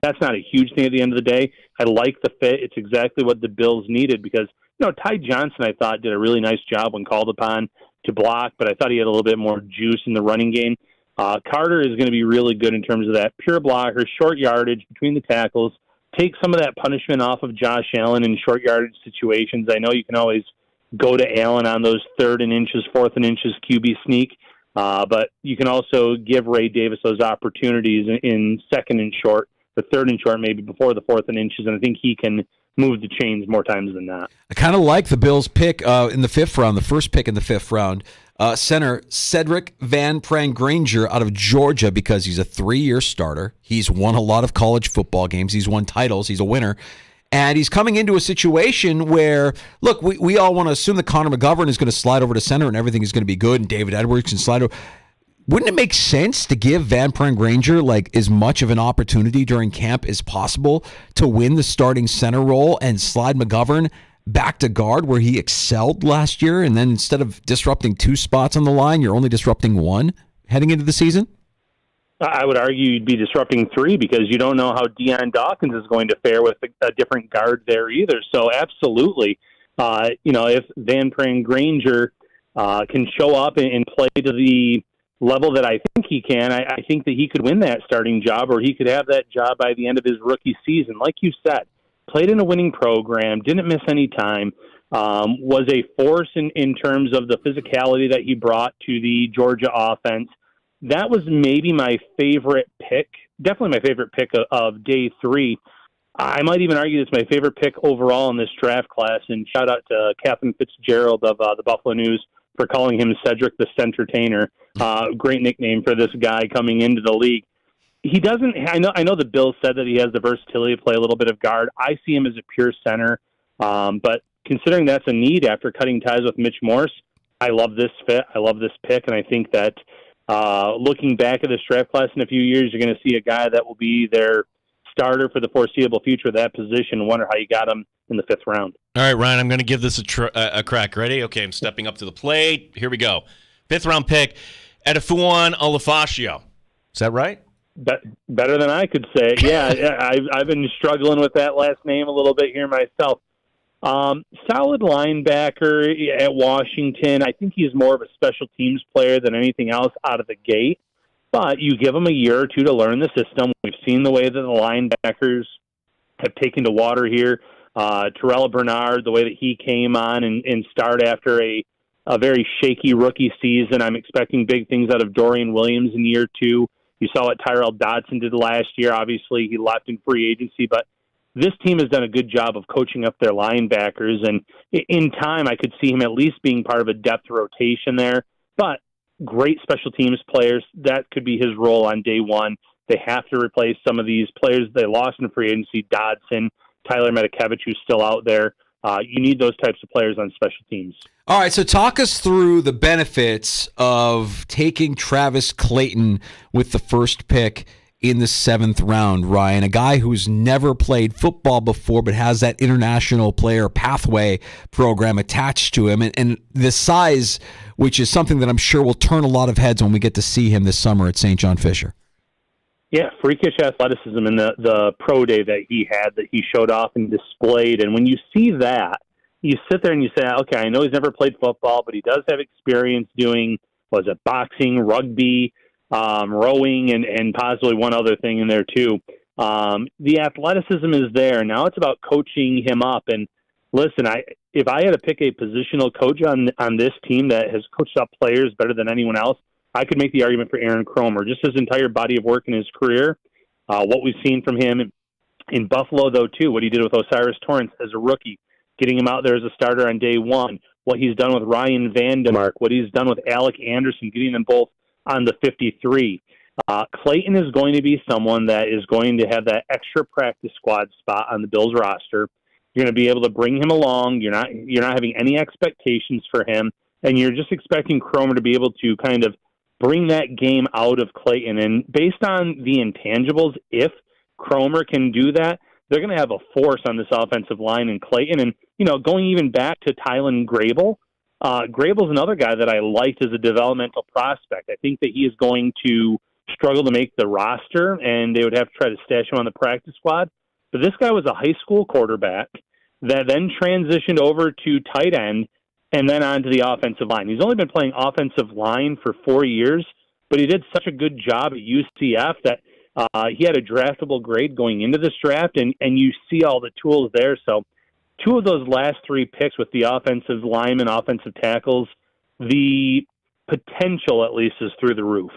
that's not a huge thing at the end of the day. I like the fit. It's exactly what the Bills needed because, Ty Johnson, I thought, did a really nice job when called upon to block, but I thought he had a little bit more juice in the running game. Carter is going to be really good in terms of that pure blocker, short yardage between the tackles, take some of that punishment off of Josh Allen in short yardage situations. I know you can always go to Allen on those 3rd and inches, 4th and inches QB sneak, but you can also give Ray Davis those opportunities in 2nd and short, the 3rd and short, maybe before the 4th and inches, and I think he can move the chains more times than not. I kind of like the Bills' pick in the 5th round, the first pick in the 5th round. Center Cedric Van Pran-Granger out of Georgia because he's a 3-year starter. He's won a lot of college football games. He's won titles. He's a winner. And he's coming into a situation where, look, we all want to assume that Connor McGovern is going to slide over to center and everything is going to be good and David Edwards can slide over. Wouldn't it make sense to give Van Pran-Granger as much of an opportunity during camp as possible to win the starting center role and slide McGovern back to guard where he excelled last year, and then instead of disrupting 2 spots on the line, you're only disrupting 1 heading into the season? I would argue you'd be disrupting 3 because you don't know how Deion Dawkins is going to fare with a different guard there either. So absolutely, if Van Pran-Granger can show up and play to the level that I think he can, I think that he could win that starting job, or he could have that job by the end of his rookie season. Like you said, played in a winning program, didn't miss any time, was a force in terms of the physicality that he brought to the Georgia offense. That was maybe my favorite pick, definitely my favorite pick of day 3. I might even argue it's my favorite pick overall in this draft class, and shout out to Catherine Fitzgerald of the Buffalo News for calling him Cedric the Centertainer. Great nickname for this guy coming into the league. He doesn't. I know the Bills said that he has the versatility to play a little bit of guard. I see him as a pure center, but considering that's a need after cutting ties with Mitch Morse, I love this fit. I love this pick, and I think that looking back at this draft class in a few years, you're going to see a guy that will be their starter for the foreseeable future of that position. Wonder how you got him in the 5th round. All right, Ryan, I'm going to give this a crack. Ready? Okay, I'm stepping up to the plate. Here we go. 5th round pick, Edifuan Olafashio. Is that right? Better than I could say. Yeah, I've been struggling with that last name a little bit here myself. Solid linebacker at Washington. I think he's more of a special teams player than anything else out of the gate. But you give him a year or two to learn the system. We've seen the way that the linebackers have taken to water here. Terrell Bernard, the way that he came on and started after a very shaky rookie season. I'm expecting big things out of Dorian Williams in year 2. You saw what Tyrell Dodson did last year. Obviously, he left in free agency, but this team has done a good job of coaching up their linebackers. And in time, I could see him at least being part of a depth rotation there. But great special teams players. That could be his role on day 1. They have to replace some of these players they lost in free agency, Dodson, Tyler Medikevich, who's still out there. You need those types of players on special teams. All right, so talk us through the benefits of taking Travis Clayton with the first pick in the 7th round, Ryan, a guy who's never played football before but has that international player pathway program attached to him, and the size, which is something that I'm sure will turn a lot of heads when we get to see him this summer at St. John Fisher. Yeah, freakish athleticism in the pro day that he had, that he showed off and displayed. And when you see that, you sit there and you say, okay, I know he's never played football, but he does have experience doing, boxing, rugby, rowing, and possibly one other thing in there too. The athleticism is there. Now it's about coaching him up. And listen, if I had to pick a positional coach on this team that has coached up players better than anyone else, I could make the argument for Aaron Cromer. Just his entire body of work in his career, what we've seen from him in Buffalo, though, too, what he did with Osiris Torrance as a rookie, getting him out there as a starter on day 1, what he's done with Ryan Vandemark, what he's done with Alec Anderson, getting them both on the 53. Clayton is going to be someone that is going to have that extra practice squad spot on the Bills roster. You're going to be able to bring him along. You're not having any expectations for him, and you're just expecting Cromer to be able to kind of bring that game out of Clayton. And based on the intangibles, if Cromer can do that, they're going to have a force on this offensive line in Clayton. And, going even back to Tylen Grable, Grable's another guy that I liked as a developmental prospect. I think that he is going to struggle to make the roster, and they would have to try to stash him on the practice squad. But this guy was a high school quarterback that then transitioned over to tight end and then on to the offensive line. He's only been playing offensive line for 4 years, but he did such a good job at UCF that he had a draftable grade going into this draft, and you see all the tools there. So 2 of those last 3 picks with the offensive linemen, offensive tackles, the potential at least is through the roof.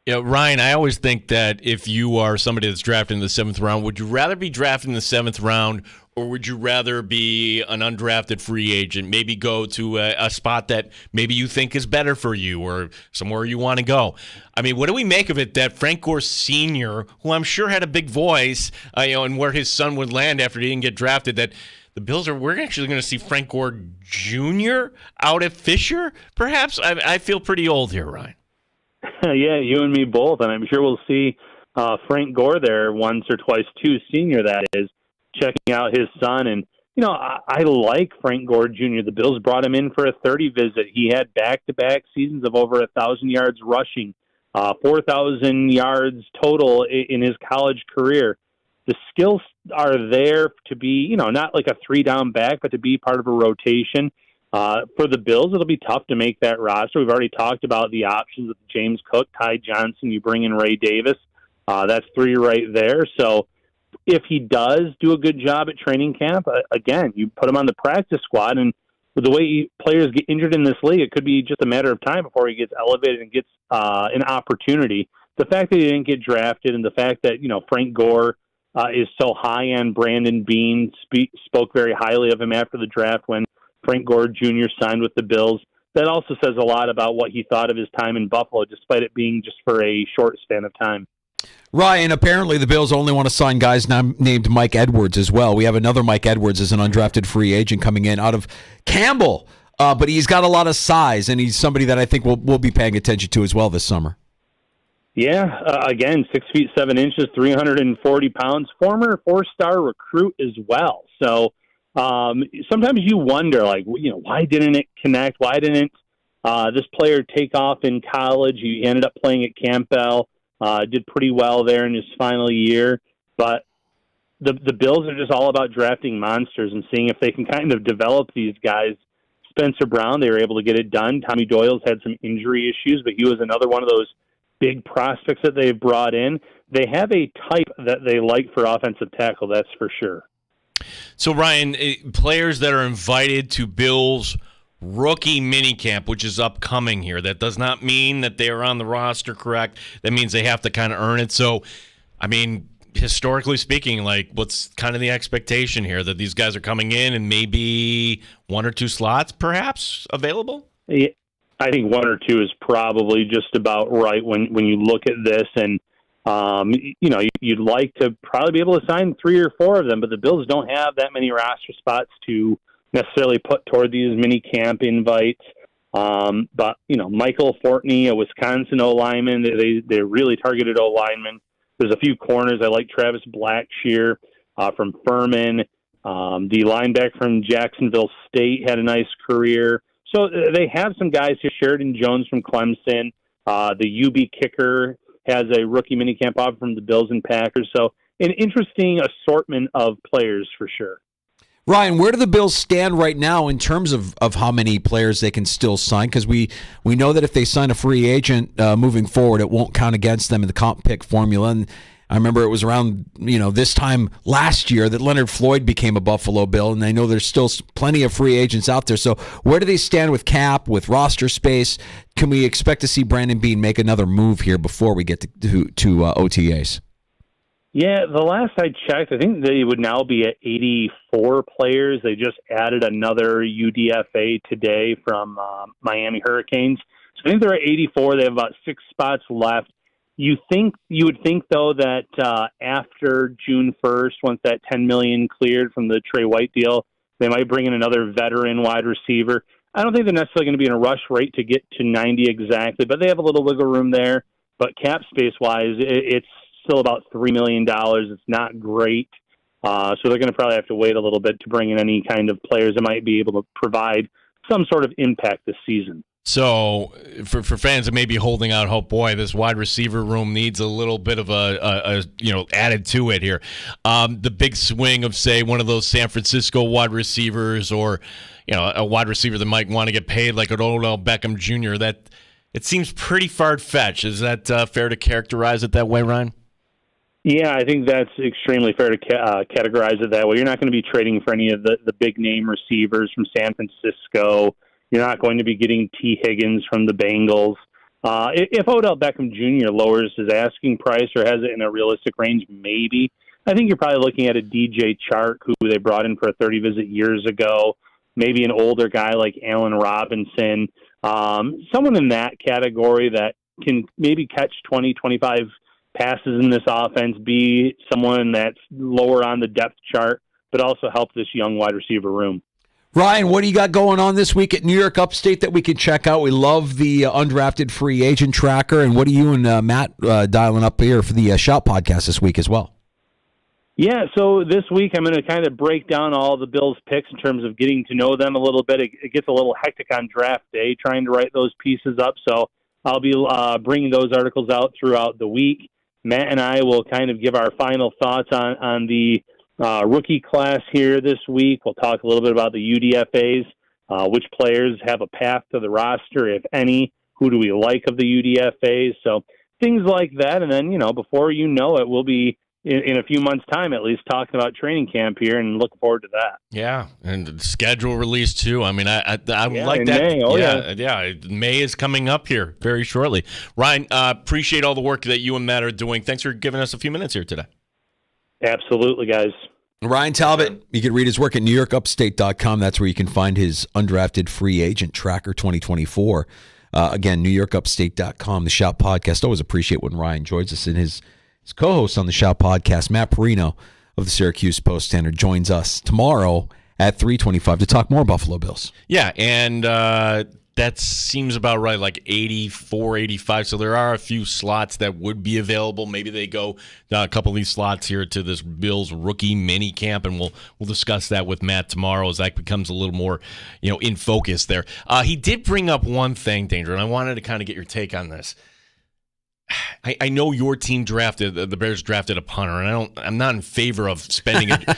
Yeah, Ryan, I always think that if you are somebody that's drafted in the 7th round, would you rather be drafted in the 7th round, or would you rather be an undrafted free agent, maybe go to a spot that maybe you think is better for you or somewhere you want to go? I mean, what do we make of it that Frank Gore Sr., who I'm sure had a big voice, and where his son would land after he didn't get drafted, that the Bills we're actually going to see Frank Gore Jr. out at Fisher, perhaps? I feel pretty old here, Ryan. Yeah, you and me both, and I'm sure we'll see Frank Gore there once or twice too, senior that is, checking out his son. And, I like Frank Gore Jr. The Bills brought him in for a 30 visit. He had back-to-back seasons of over 1,000 yards rushing, 4,000 yards total in his college career. The skills are there to be, not like a 3-down back, but to be part of a rotation. For the Bills, it'll be tough to make that roster. We've already talked about the options with James Cook, Ty Johnson. You bring in Ray Davis. That's 3 right there. So if he does do a good job at training camp, again, you put him on the practice squad, and with the way players get injured in this league, it could be just a matter of time before he gets elevated and gets an opportunity. The fact that he didn't get drafted, and the fact that Frank Gore is so high on Brandon Beane, spoke very highly of him after the draft when Frank Gore Jr. signed with the Bills. That also says a lot about what he thought of his time in Buffalo, despite it being just for a short span of time. Ryan, apparently the Bills only want to sign guys named Mike Edwards as well. We have another Mike Edwards as an undrafted free agent coming in out of Campbell, but he's got a lot of size, and he's somebody that I think we'll be paying attention to as well this summer. Yeah, again, 6 feet 7 inches, 340 pounds, former 4-star recruit as well. So sometimes you wonder, why didn't it connect? Why didn't this player take off in college? He ended up playing at Campbell, did pretty well there in his final year. But the Bills are just all about drafting monsters and seeing if they can kind of develop these guys. Spencer Brown, they were able to get it done. Tommy Doyle's had some injury issues, but he was another one of those big prospects that they've brought in. They have a type that they like for offensive tackle, that's for sure. So, Ryan, players that are invited to Bills' rookie minicamp, which is upcoming here, that does not mean that they are on the roster, correct? That means they have to kind of earn it. So, I mean, historically speaking, what's kind of the expectation here? That these guys are coming in and maybe 1 or 2 slots perhaps available? Yeah. I think 1 or 2 is probably just about right when you look at this. And, you'd like to probably be able to sign 3 or 4 of them, but the Bills don't have that many roster spots to necessarily put toward these mini camp invites. But Michael Fortney, a Wisconsin O-lineman, they really targeted O-linemen. There's a few corners. I like Travis Blackshear from Furman. The linebacker from Jacksonville State had a nice career. So they have some guys here. Sheridan Jones from Clemson. The UB kicker has a rookie minicamp offer from the Bills and Packers. So an interesting assortment of players for sure. Ryan, where do the Bills stand right now in terms of how many players they can still sign? Because we know that if they sign a free agent moving forward, it won't count against them in the comp pick formula. And I remember it was around this time last year that Leonard Floyd became a Buffalo Bill, and I know there's still plenty of free agents out there. So where do they stand with cap, with roster space? Can we expect to see Brandon Beane make another move here before we get to OTAs? Yeah, the last I checked, I think they would now be at 84 players. They just added another UDFA today from Miami Hurricanes. So I think they're at 84. They have about 6 spots left. You would think though that after June 1st, once that $10 million cleared from the Trey White deal, they might bring in another veteran wide receiver. I don't think they're necessarily going to be in a rush rate to get to 90 exactly, but they have a little wiggle room there. But cap space wise, it's still about $3 million. It's not great. So they're going to probably have to wait a little bit to bring in any kind of players that might be able to provide some sort of impact this season. So for fans that may be holding out hope, boy, this wide receiver room needs a little bit of a added to it here. The big swing of, say, one of those San Francisco wide receivers, or a wide receiver that might want to get paid like an Odell Beckham Jr., that it seems pretty far-fetched. Is that fair to characterize it that way, Ryan? Yeah, I think that's extremely fair to categorize it that way. You're not going to be trading for any of the big-name receivers from San Francisco. You're not going to be getting T. Higgins from the Bengals. If Odell Beckham Jr. lowers his asking price or has it in a realistic range, maybe. I think you're probably looking at a DJ Chark, who they brought in for a 30 visit years ago, maybe an older guy like Allen Robinson, someone in that category that can maybe catch 20, 25 passes in this offense, be someone that's lower on the depth chart, but also help this young wide receiver room. Ryan, what do you got going on this week at New York Upstate that we can check out? We love the undrafted free agent tracker. And what are you and Matt dialing up here for the Shout podcast this week as well? Yeah, so this week I'm going to kind of break down all the Bills' picks in terms of getting to know them a little bit. It gets a little hectic on draft day trying to write those pieces up, so I'll be bringing those articles out throughout the week. Matt and I will kind of give our final thoughts on the rookie class here this week. We'll talk a little bit about the UDFAs. Which players have a path to the roster, if any? Who do we like of the UDFAs? So things like that. And then, before you know it, we'll be in a few months' time at least talking about training camp here and look forward to that. Yeah, and the schedule release too. I mean, I like that. May. Oh, yeah. May is coming up here very shortly. Ryan, appreciate all the work that you and Matt are doing. Thanks for giving us a few minutes here today. Absolutely, guys. Ryan Talbot, you can read his work at NewYorkUpstate.com. That's where you can find his undrafted free agent tracker 2024. Again, NewYorkUpstate.com, the Shout Podcast. Always appreciate when Ryan joins us. And his co-host on the Shout Podcast, Matt Perino of the Syracuse Post-Standard, joins us tomorrow at 3:25 to talk more Buffalo Bills. Yeah, and that seems about right, like 84, 85. So there are a few slots that would be available. Maybe they go a couple of these slots here to this Bills rookie mini camp, and we'll discuss that with Matt tomorrow as that becomes a little more, in focus there. He did bring up one thing, Danger, and I wanted to kind of get your take on this. I know your team drafted, the Bears drafted a punter, and I'm not in favor of spending it.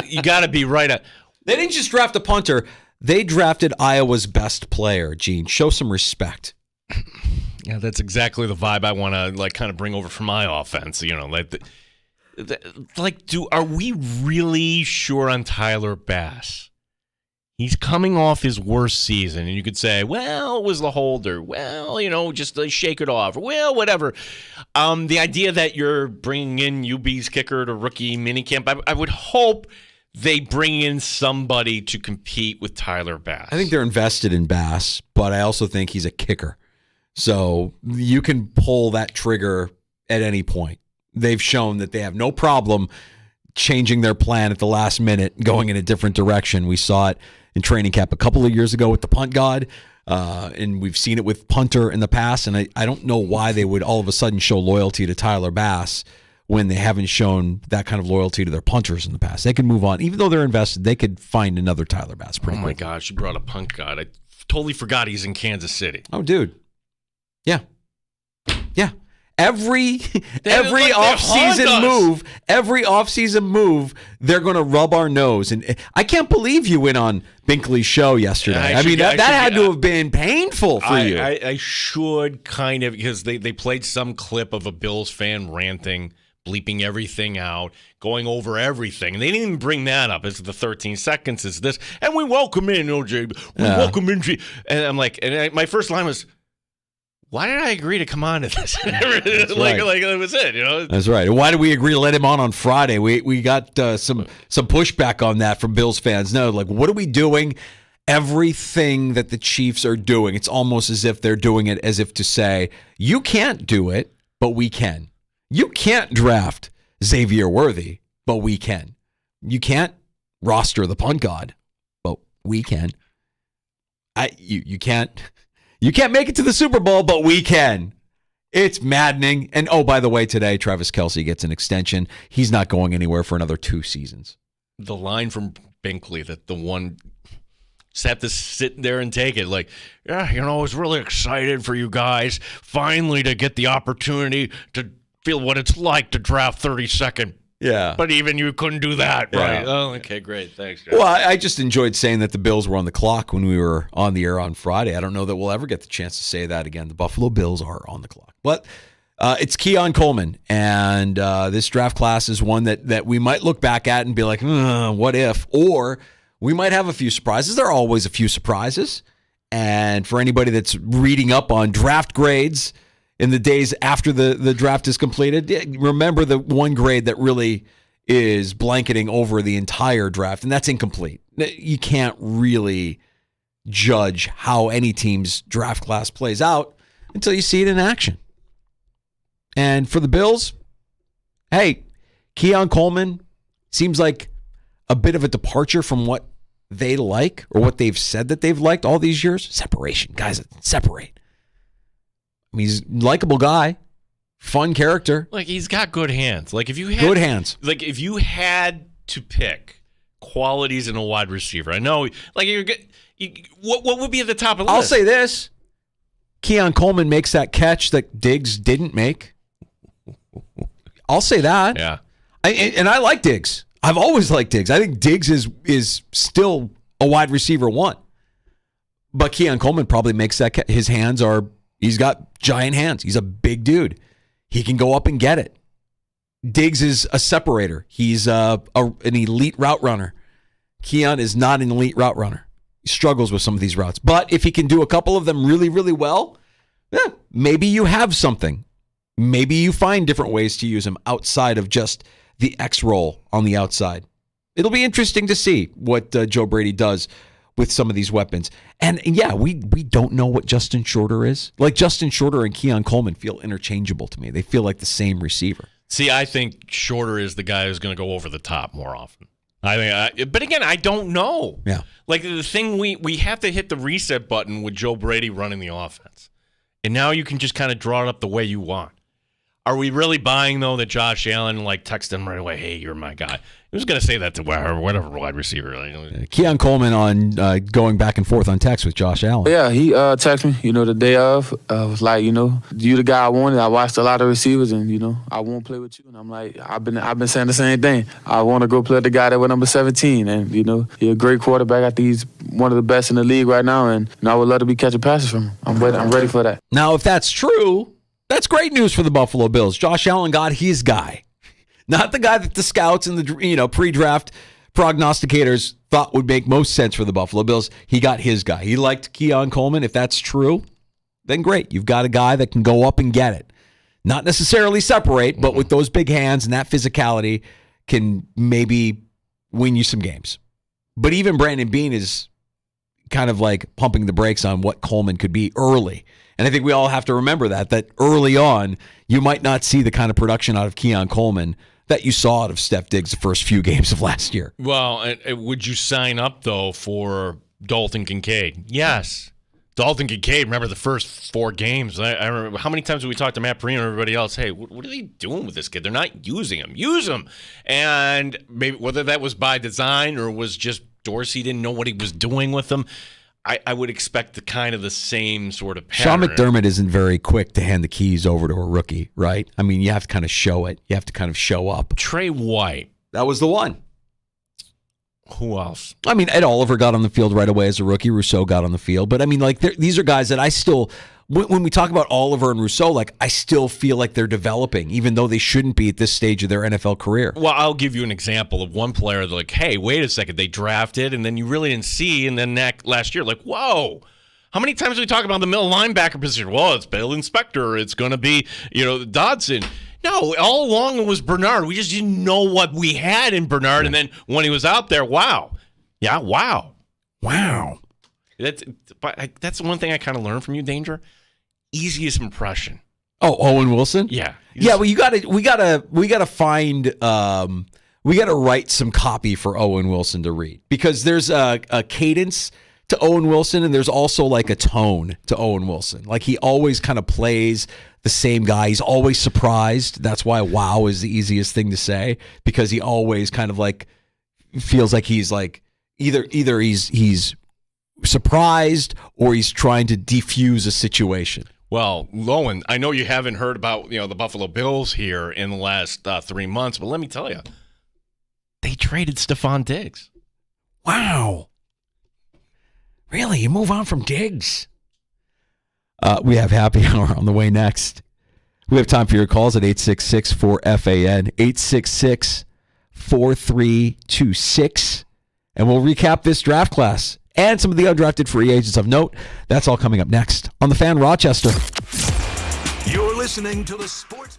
You got to be right. They didn't just draft a punter. They drafted Iowa's best player, Gene. Show some respect. Yeah, that's exactly the vibe I want to kind of bring over from my offense. Are we really sure on Tyler Bass? He's coming off his worst season, and you could say, well, it was the holder. Well, just shake it off. Well, whatever. The idea that you're bringing in UB's kicker to rookie minicamp, I would hope they bring in somebody to compete with Tyler Bass. I think they're invested in Bass, but I also think he's a kicker. So you can pull that trigger at any point. They've shown that they have no problem changing their plan at the last minute, going in a different direction. We saw it in training camp a couple of years ago with the punt god, and we've seen it with punter in the past, and I don't know why they would all of a sudden show loyalty to Tyler Bass when they haven't shown that kind of loyalty to their punters in the past. They can move on. Even though they're invested, they could find another Tyler Bass pretty my quick. gosh, you brought a punt god. I totally forgot he's in Kansas City. Oh, dude. Yeah. Every offseason move, they're going to rub our nose. And I can't believe you went on Binkley's show yesterday. That had to have been painful for you. I should kind of, because they played some clip of a Bills fan ranting, bleeping everything out, going over everything. And they didn't even bring that up. It's the 13 seconds. It's this. And we welcome in, OJ. Welcome in. And I'm like, my first line was, why did I agree to come on to this? like that was it, That's right. Why did we agree to let him on Friday? We got some pushback on that from Bills fans. No, what are we doing? Everything that the Chiefs are doing, it's almost as if they're doing it as if to say, you can't do it, but we can. You can't draft Xavier Worthy, but we can. You can't roster the punt god, but we can. You can't. You can't make it to the Super Bowl, but we can. It's maddening. And, oh, by the way, today, Travis Kelce gets an extension. He's not going anywhere for another 2 seasons. The line from Binkley that the one just have to sit there and take it. I was really excited for you guys finally to get the opportunity to feel what it's like to draft 32nd. Yeah. But even you couldn't do that, right? Yeah. Oh, okay, great. Thanks, Jeff. Well, I just enjoyed saying that the Bills were on the clock when we were on the air on Friday. I don't know that we'll ever get the chance to say that again. The Buffalo Bills are on the clock. But it's Keon Coleman, and this draft class is one that we might look back at and be like, what if? Or we might have a few surprises. There are always a few surprises. And for anybody that's reading up on draft grades in the days after the draft is completed, remember the one grade that really is blanketing over the entire draft, and that's incomplete. You can't really judge how any team's draft class plays out until you see it in action. And for the Bills, hey, Keon Coleman seems like a bit of a departure from what they like or what they've said that they've liked all these years. Separation. Guys, separate. I mean, he's a likable guy, fun character. He's got good hands. If you had good hands. If you had to pick qualities in a wide receiver, I know, what would be at the top of the list? I'll say this. Keon Coleman makes that catch that Diggs didn't make. I'll say that. Yeah. And I like Diggs. I've always liked Diggs. I think Diggs is still a wide receiver 1. But Keon Coleman probably makes that. He's got giant hands. He's a big dude. He can go up and get it. Diggs is a separator. He's an elite route runner. Keon is not an elite route runner. He struggles with some of these routes. But if he can do a couple of them really, really well, maybe you have something. Maybe you find different ways to use him outside of just the X roll on the outside. It'll be interesting to see what Joe Brady does with some of these weapons. And yeah, we don't know what Justin Shorter is. Like Justin Shorter and Keon Coleman feel interchangeable to me. They feel like the same receiver. See, I think Shorter is the guy who's going to go over the top more often. But again, I don't know. Yeah. Like the thing, we have to hit the reset button with Joe Brady running the offense. And now you can just kind of draw it up the way you want. Are we really buying, though, that Josh Allen, texted him right away, hey, you're my guy? He was going to say that to whatever wide receiver. Keon Coleman on going back and forth on text with Josh Allen. Yeah, he texted me, the day of. Was like, you the guy I wanted. I watched a lot of receivers, and, I won't play with you. And I'm like, I've been saying the same thing. I want to go play with the guy that went number 17. And, he's a great quarterback. I think he's one of the best in the league right now. And I would love to be catching passes from him. I'm ready for that. Now, if that's true, that's great news for the Buffalo Bills. Josh Allen got his guy. Not the guy that the scouts and the pre-draft prognosticators thought would make most sense for the Buffalo Bills. He got his guy. He liked Keon Coleman. If that's true, then great. You've got a guy that can go up and get it. Not necessarily separate, but with those big hands and that physicality can maybe win you some games. But even Brandon Beane is kind of like pumping the brakes on what Coleman could be early. And I think we all have to remember that early on, you might not see the kind of production out of Keon Coleman that you saw out of Steph Diggs the first few games of last year. Well, would you sign up, though, for Dalton Kincaid? Yes. Dalton Kincaid, remember the first 4 games. I remember how many times did we talk to Matt Perino and everybody else, hey, what are they doing with this kid? They're not using him. Use him. And maybe whether that was by design or was just Dorsey didn't know what he was doing with them, I would expect the same sort of pattern. Sean McDermott isn't very quick to hand the keys over to a rookie, right? I mean, you have to kind of show it. You have to kind of show up. Trey White. That was the one. Who else? I mean, Ed Oliver got on the field right away as a rookie. Rousseau got on the field. But, I mean, these are guys that I still, when we talk about Oliver and Rousseau, I still feel like they're developing, even though they shouldn't be at this stage of their NFL career. Well, I'll give you an example of one player that, hey, wait a second, they drafted, and then you really didn't see, and then last year, whoa. How many times do we talk about the middle linebacker position? Well, it's Bill Inspector. It's going to be, Dodson. No, all along it was Bernard. We just didn't know what we had in Bernard. Yeah. And then when he was out there, wow. Yeah, wow. Wow. That's one thing I kind of learned from you, Danger. Easiest impression. Oh, Owen Wilson? Yeah. Yeah, well, we gotta find we gotta write some copy for Owen Wilson to read. Because there's a cadence to Owen Wilson, and there's also a tone to Owen Wilson. He always kind of plays the same guy. He's always surprised. That's why wow is the easiest thing to say, because he always kind of feels like he's either he's surprised or he's trying to defuse a situation. Well, Lowen, I know you haven't heard about the Buffalo Bills here in the last 3 months, but let me tell you, they traded Stephon Diggs. Wow. Really? You move on from Diggs? We have happy hour on the way next. We have time for your calls at 866-4FAN, 866-4326. And we'll recap this draft class and some of the undrafted free agents of note. That's all coming up next on The Fan Rochester. You're listening to the Sports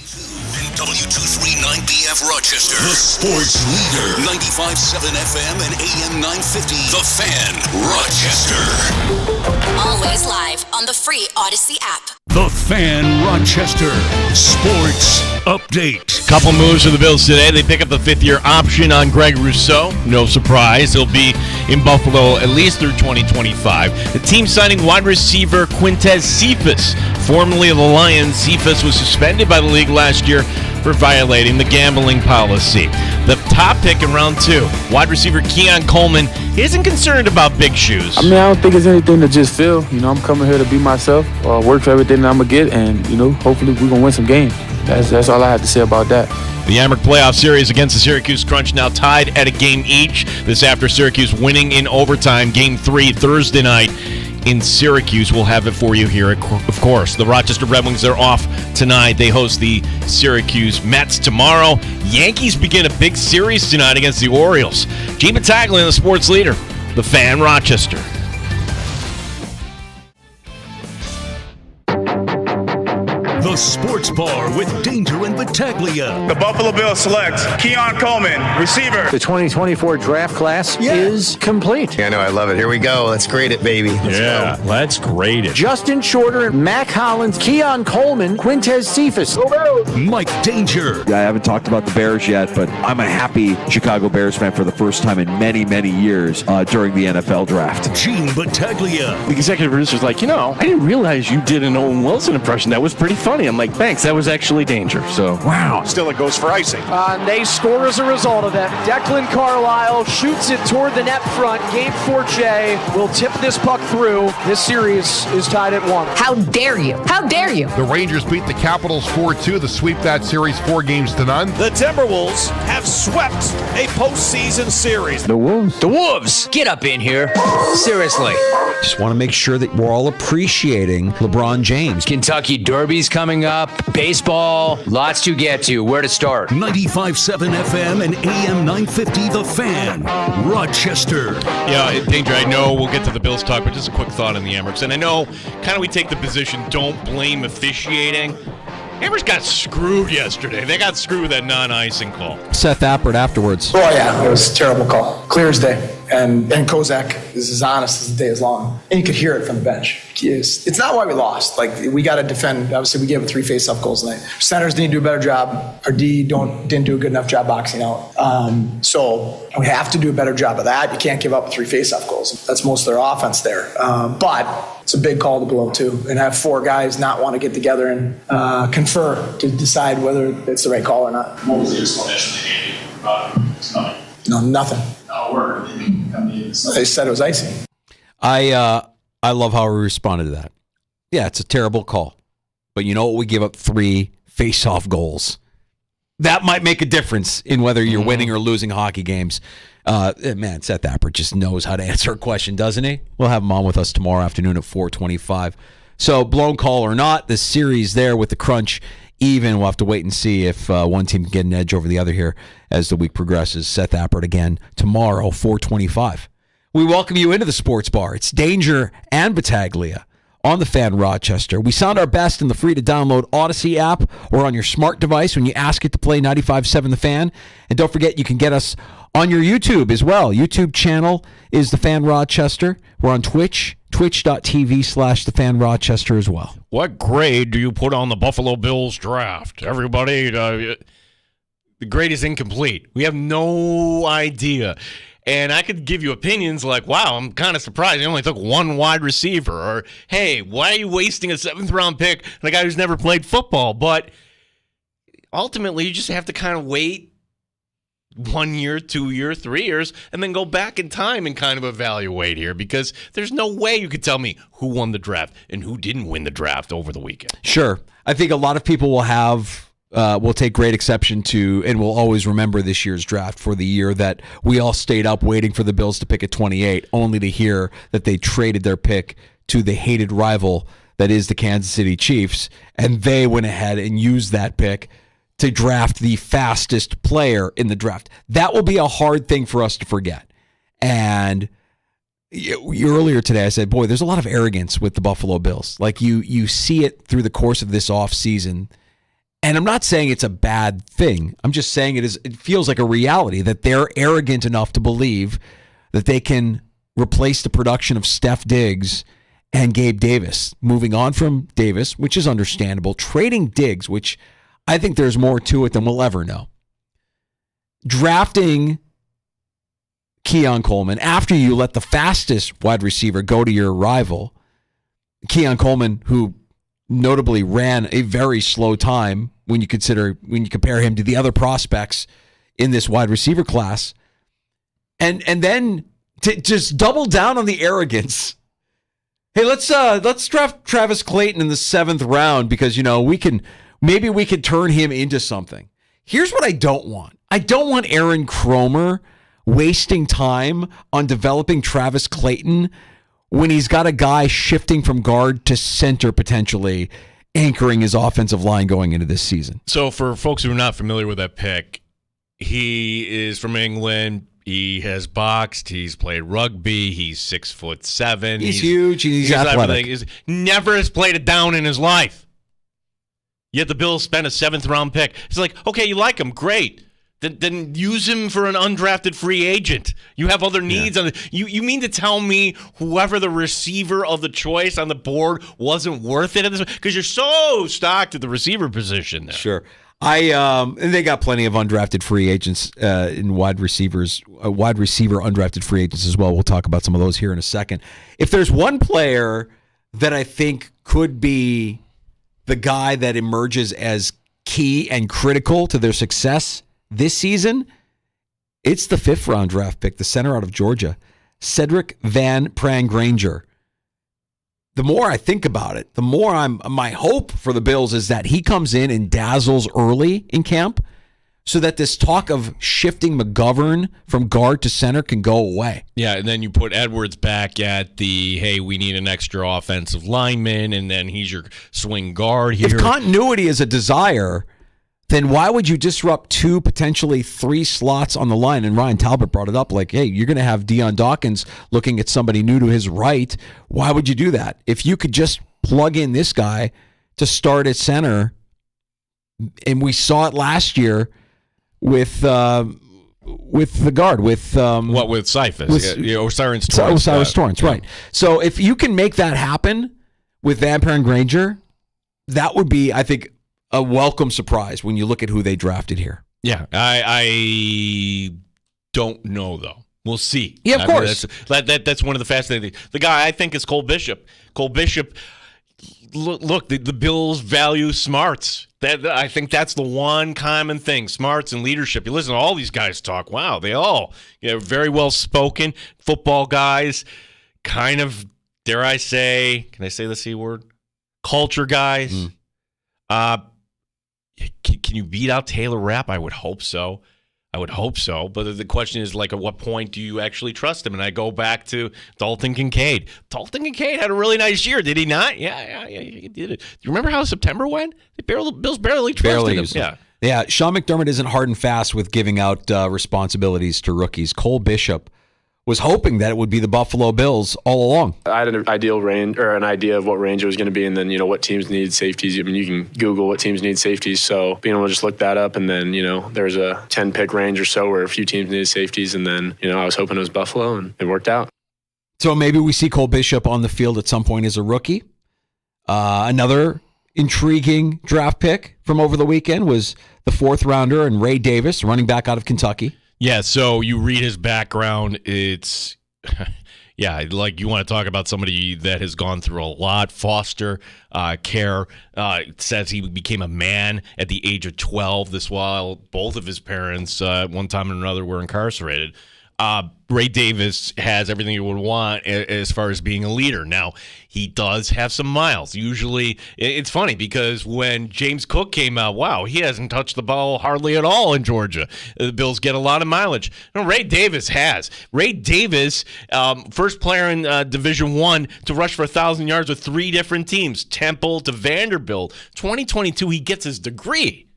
W239BF Rochester, the sports leader. 95.7 FM and AM 950, The Fan, Rochester. Always live on the free Odyssey app. The Fan, Rochester, sports update. Couple moves for the Bills today. They pick up the fifth-year option on Greg Rousseau. No surprise. He'll be in Buffalo at least through 2025. The team signing wide receiver Quintez Cephas. Formerly of the Lions, Cephas was suspended by the league last year for violating the gambling policy. The top pick in round 2, wide receiver Keon Coleman, isn't concerned about big shoes. I don't think it's anything to just feel. I'm coming here to be myself, work for everything that I'm going to get, and, hopefully we're going to win some games. That's all I have to say about that. The Amherst playoff series against the Syracuse Crunch now tied at a game each. This after Syracuse winning in overtime. Game 3 Thursday night in Syracuse. We'll have it for you here, of course. The Rochester Red Wings are off tonight. They host the Syracuse Mets tomorrow. Yankees begin a big series tonight against the Orioles. Gene Battaglia, the sports leader, The Fan, Rochester. The Sports Bar with Danger and Battaglia. The Buffalo Bills select Keon Coleman, receiver. The 2024 draft class is complete. Yeah, I know. I love it. Here we go. Let's grade it, baby. Let's grade it. Justin Shorter, Mac Hollins, Keon Coleman, Quintez Cephas. Mike Danger. I haven't talked about the Bears yet, but I'm a happy Chicago Bears fan for the first time in many, many years during the NFL draft. Gene Battaglia. The executive producer's like, I didn't realize you did an Owen Wilson impression. That was pretty funny. I'm like, thanks. That was actually Danger. So, wow. Still it goes for icing. And they score as a result of that. Declan Carlisle shoots it toward the net front. Game 4J will tip this puck through. This series is tied at 1. How dare you? How dare you? The Rangers beat the Capitals 4-2 to sweep that series 4-0. The Timberwolves have swept a postseason series. The Wolves. The Wolves, get up in here. Seriously. Just want to make sure that we're all appreciating LeBron James. Kentucky Derby's coming up. Baseball, lots to get to. Where to start? 95.7 FM and AM 950, The Fan, Rochester. Yeah, Danger, I know we'll get to the Bills talk, but just a quick thought on the Amherst. And I know kind of we take the position, don't blame officiating. Amherst got screwed yesterday. They got screwed with that non-icing call. Seth Appert afterwards. Oh, yeah, it was a terrible call. Clear as day. And Kozak is as honest as the day is long. And you could hear it from the bench. It's not why we lost. We got to defend. Obviously, we gave up 3 face-off goals tonight. Centers need to do a better job. Our D didn't do a good enough job boxing out. So we have to do a better job of that. You can't give up 3 face-off goals. That's most of their offense there. But it's a big call to blow, too. And have 4 guys not want to get together and confer to decide whether it's the right call or not. What was the explanation they gave you about it coming? No, nothing. No word. They didn't come to you. They said it was icing. I love how we responded to that. Yeah, it's a terrible call. But you know what? We give up 3 face-off goals. That might make a difference in whether you're winning or losing hockey games. Man, Seth Appert just knows how to answer a question, doesn't he? We'll have him on with us tomorrow afternoon at 4:25. So, blown call or not, the series there with the Crunch even. We'll have to wait and see if one team can get an edge over the other here as the week progresses. Seth Appert again tomorrow, 4:25. We welcome you into the Sports Bar. It's Danger and Battaglia on the Fan Rochester. We sound our best in the free-to-download Odyssey app or on your smart device when you ask it to play 95.7 The Fan. And don't forget, you can get us on your YouTube as well. YouTube channel is The Fan Rochester. We're on Twitch, twitch.tv/The Fan Rochester as well. What grade do you put on the Buffalo Bills draft? Everybody, the grade is incomplete. We have no idea. And I could give you opinions like, wow, I'm kind of surprised they only took 1 wide receiver. Or, hey, why are you wasting a 7th-round pick on a guy who's never played football? But ultimately, you just have to kind of wait 1 year, 2 year, 3 years, and then go back in time and kind of evaluate here, because there's no way you could tell me who won the draft and who didn't win the draft over the weekend. Sure. I think a lot of people will take great exception to, and will always remember this year's draft for the year that we all stayed up waiting for the Bills to pick at 28, only to hear that they traded their pick to the hated rival that is the Kansas City Chiefs, and they went ahead and used that pick to draft the fastest player in the draft. That will be a hard thing for us to forget. And earlier today I said, boy, there's a lot of arrogance with the Buffalo Bills. Like you see it through the course of this offseason. And I'm not saying it's a bad thing. I'm just saying it feels like a reality that they're arrogant enough to believe that they can replace the production of Steph Diggs and Gabe Davis. Moving on from Davis, which is understandable, trading Diggs, which I think there's more to it than we'll ever know. Drafting Keon Coleman after you let the fastest wide receiver go to your rival, Keon Coleman, who notably ran a very slow time when you compare him to the other prospects in this wide receiver class, and then to just double down on the arrogance. Hey, let's draft Travis Clayton in the 7th round because we can turn him into something. Here's what I don't want. I don't want Aaron Cromer wasting time on developing Travis Clayton when he's got a guy shifting from guard to center, potentially anchoring his offensive line going into this season. So for folks who are not familiar with that pick, he is from England. He has boxed. He's played rugby. He's 6'7". He's huge. He's athletic. He's never has played it down in his life. Yet the Bills spent a 7th round pick. It's like, okay, you like him, great. Then use him for an undrafted free agent. You have other needs on the. You mean to tell me whoever the receiver of the choice on the board wasn't worth it at this? Because you're so stocked at the receiver position now. Sure. And they got plenty of undrafted free agents in wide receiver undrafted free agents as well. We'll talk about some of those here in a second. If there's one player that I think could be the guy that emerges as key and critical to their success this season, it's the 5th round draft pick, the center out of Georgia, Cedric Van Prangranger. The more I think about it, the more my hope for the Bills is that he comes in and dazzles early in camp so that this talk of shifting McGovern from guard to center can go away. Yeah, and then you put Edwards back at the, hey, we need an extra offensive lineman, and then he's your swing guard here. If continuity is a desire, then why would you disrupt 2, potentially 3 slots on the line? And Ryan Talbot brought it up like, hey, you're going to have Deion Dawkins looking at somebody new to his right. Why would you do that? If you could just plug in this guy to start at center, and we saw it last year with the guard, with Cephas? Osiris Torrance. Osiris Torrance, right. So if you can make that happen with Van Prangranger, that would be, I think, a welcome surprise when you look at who they drafted here. Yeah, I don't know, though. We'll see. Yeah, of course. That's one of the fascinating things. The guy I think is Cole Bishop. Cole Bishop, look, the Bills value smarts. I think that's the one common thing, smarts and leadership. You listen to all these guys talk. Wow, they all very well-spoken football guys, kind of, dare I say, can I say the C word? Culture guys. Can you beat out Taylor Rapp? I would hope so. But the question is, like, at what point do you actually trust him? And I go back to Dalton Kincaid. Dalton Kincaid had a really nice year, did he not? Yeah, he did it. Do you remember how September went? The Bills barely trusted him. Yeah. Sean McDermott isn't hard and fast with giving out responsibilities to rookies. Cole Bishop was hoping that it would be the Buffalo Bills all along. I had an ideal range, or an idea of what range it was going to be, and then, what teams need safeties. I mean, you can Google what teams need safeties, so being able to just look that up, and then, there's a 10-pick range or so where a few teams needed safeties, and then, I was hoping it was Buffalo, and it worked out. So maybe we see Cole Bishop on the field at some point as a rookie. Another intriguing draft pick from over the weekend was the 4th rounder and Ray Davis, running back out of Kentucky. Yeah, so you read his background, it's, like you want to talk about somebody that has gone through a lot, foster care. It says he became a man at the age of 12, this while both of his parents, one time or another, were incarcerated. Ray Davis has everything you would want as far as being a leader. Now, he does have some miles. Usually, it's funny because when James Cook came out, wow, he hasn't touched the ball hardly at all in Georgia. The Bills get a lot of mileage. No, Ray Davis has. Ray Davis, first player in Division I to rush for 1,000 yards with 3 different teams, Temple to Vanderbilt. 2022, he gets his degree.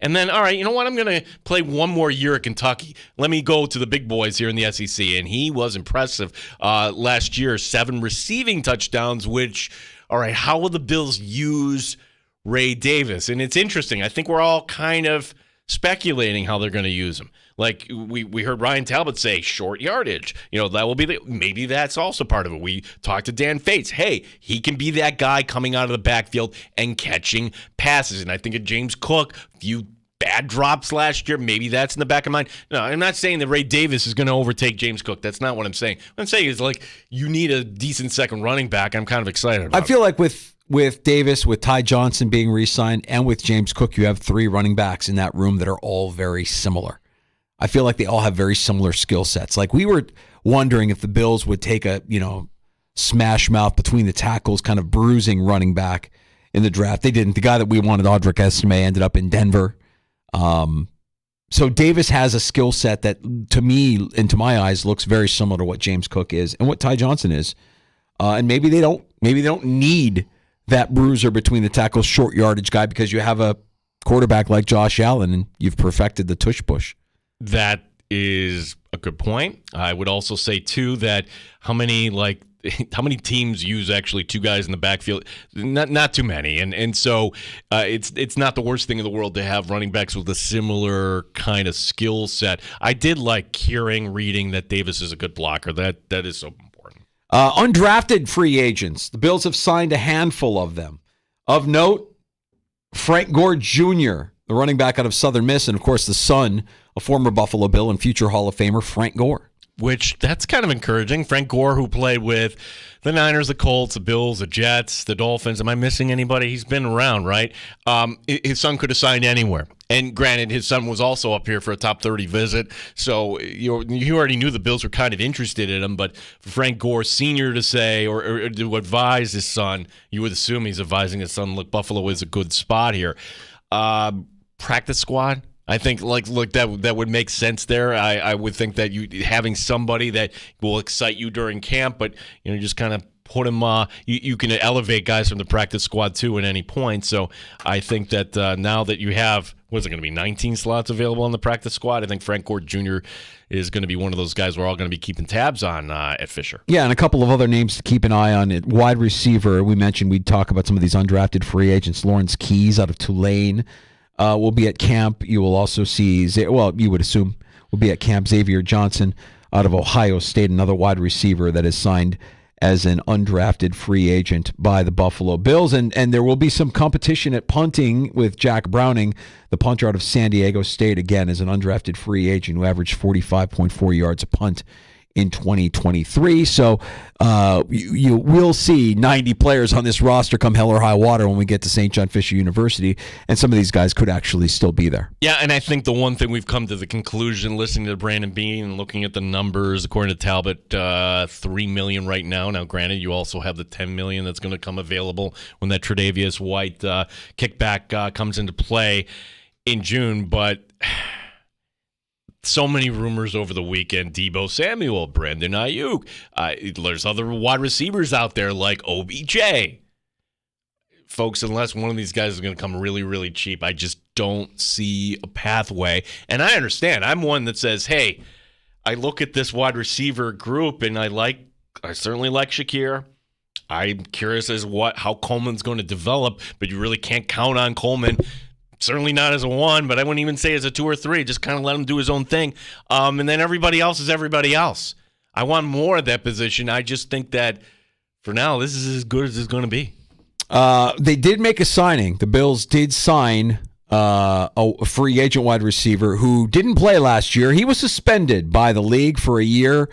And then, all right, you know what? I'm going to play one more year at Kentucky. Let me go to the big boys here in the SEC. And he was impressive last year. 7 receiving touchdowns, which, all right, how will the Bills use Ray Davis. And it's interesting. I think we're all kind of speculating how they're going to use him. Like we heard Ryan Talbot say short yardage. That will be maybe that's also part of it. We talked to Dan Fates. Hey, he can be that guy coming out of the backfield and catching passes. And I think of James Cook, few bad drops last year. Maybe that's in the back of mind. No, I'm not saying that Ray Davis is going to overtake James Cook. That's not what I'm saying. What I'm saying is you need a decent second running back. I'm kind of excited about I feel like with Davis, with Ty Johnson being re-signed, and with James Cook, you have 3 running backs in that room that are all very similar. I feel like they all have very similar skill sets. Like we were wondering if the Bills would take a, smash mouth between the tackles, kind of bruising running back in the draft. They didn't. The guy that we wanted, Audric Estime, ended up in Denver. So Davis has a skill set that, to me and to my eyes, looks very similar to what James Cook is and what Ty Johnson is. And maybe they don't need that bruiser between the tackles, short yardage guy, because you have a quarterback like Josh Allen and you've perfected the tush push. That is a good point. I would also say, too, that how many teams use actually 2 guys in the backfield? Not too many. And so it's not the worst thing in the world to have running backs with a similar kind of skill set. I did like reading that Davis is a good blocker. That is so important. Undrafted free agents. The Bills have signed a handful of them. Of note, Frank Gore Jr., the running back out of Southern Miss, and, of course, the son of former Buffalo Bill and future Hall of Famer Frank Gore. Which, that's kind of encouraging. Frank Gore, who played with the Niners, the Colts, the Bills, the Jets, the Dolphins. Am I missing anybody? He's been around, right? His son could have signed anywhere. And granted, his son was also up here for a top 30 visit. So you already knew the Bills were kind of interested in him. But for Frank Gore Sr. to say or to advise his son, you would assume he's advising his son, look, Buffalo is a good spot here. Practice squad. I think that would make sense there. I would think that you having somebody that will excite you during camp, but just kind of put him. You can elevate guys from the practice squad too at any point. So I think that now that you have, what's it going to be, 19 slots available on the practice squad, I think Frank Gore Jr. is going to be one of those guys we're all going to be keeping tabs on at Fisher. Yeah, and a couple of other names to keep an eye on. At wide receiver, we mentioned we'd talk about some of these undrafted free agents. Lawrence Keys out of Tulane will be at camp. You will also see, you would assume, will be at camp. Xavier Johnson out of Ohio State, another wide receiver that is signed as an undrafted free agent by the Buffalo Bills. And there will be some competition at punting with Jack Browning, the punter out of San Diego State, again, as an undrafted free agent who averaged 45.4 yards a punt in 2023. So you will see 90 players on this roster come hell or high water when we get to St. John Fisher University, and some of these guys could actually still be there. Yeah, and I think the one thing we've come to the conclusion, listening to Brandon Beane and looking at the numbers, according to Talbot, $3 million right now. Now, granted, you also have the $10 million that's going to come available when that Tre'Davious White kickback comes into play in June, but so many rumors over the weekend. Deebo Samuel, Brandon Ayuk. There's other wide receivers out there like OBJ. Folks, unless one of these guys is going to come really, really cheap, I just don't see a pathway. And I understand. I'm one that says, hey, I look at this wide receiver group and I certainly like Shakir. I'm curious as how Coleman's going to develop, but you really can't count on Coleman. Certainly not as a 1, but I wouldn't even say as a 2 or 3. Just kind of let him do his own thing. And then everybody else is everybody else. I want more of that position. I just think that for now, this is as good as it's going to be. They did make a signing. The Bills did sign a free agent wide receiver who didn't play last year. He was suspended by the league for a year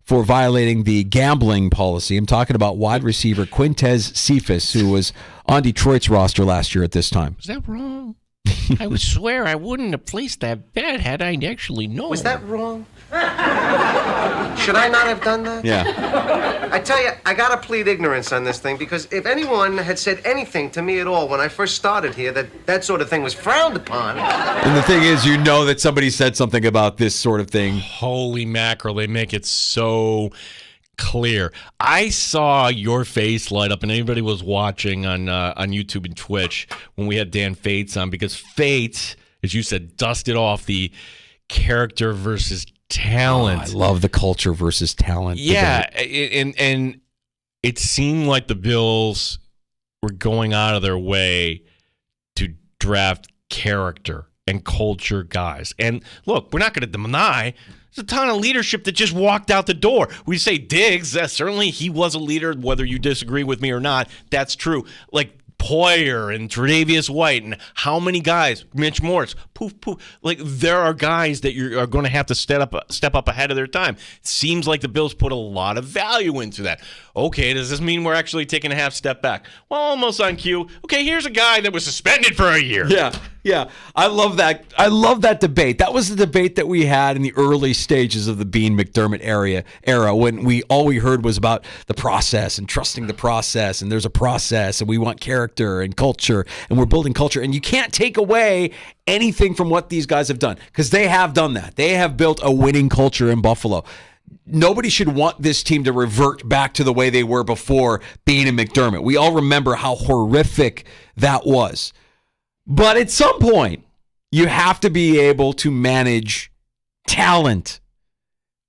for violating the gambling policy. I'm talking about wide receiver Quintez Cephas, who was on Detroit's roster last year at this time. Is that wrong? I would swear I wouldn't have placed that bet had I actually known. Was that wrong? Should I not have done that? Yeah. I tell you, I gotta plead ignorance on this thing, because if anyone had said anything to me at all when I first started here that sort of thing was frowned upon. And the thing is, that somebody said something about this sort of thing. Holy mackerel, they make it so clear. I saw your face light up, and anybody was watching on YouTube and Twitch when we had Dan Fates on, because Fates, as you said, dusted off the character versus talent. I love the culture versus talent. Yeah, and it seemed like the Bills were going out of their way draft character and culture guys. And look, we're not going to deny there's a ton of leadership that just walked out the door. We say Diggs, certainly he was a leader, whether you disagree with me or not. That's true. Like Poyer and Tre'Davious White and how many guys, Mitch Morse, poof. Like there are guys that are going to have to step up ahead of their time. It seems like the Bills put a lot of value into that. Okay, does this mean we're actually taking a half step back? Well, almost on cue. Okay, here's a guy that was suspended for a year. Yeah. I love that. I love that debate. That was the debate that we had in the early stages of the Bean McDermott era when all we heard was about the process and trusting the process, and there's a process and we want character and culture and we're building culture, and you can't take away anything from what these guys have done because they have done that. They have built a winning culture in Buffalo. Nobody should want this team to revert back to the way they were before Bean and McDermott. We all remember how horrific that was. But at some point, you have to be able to manage talent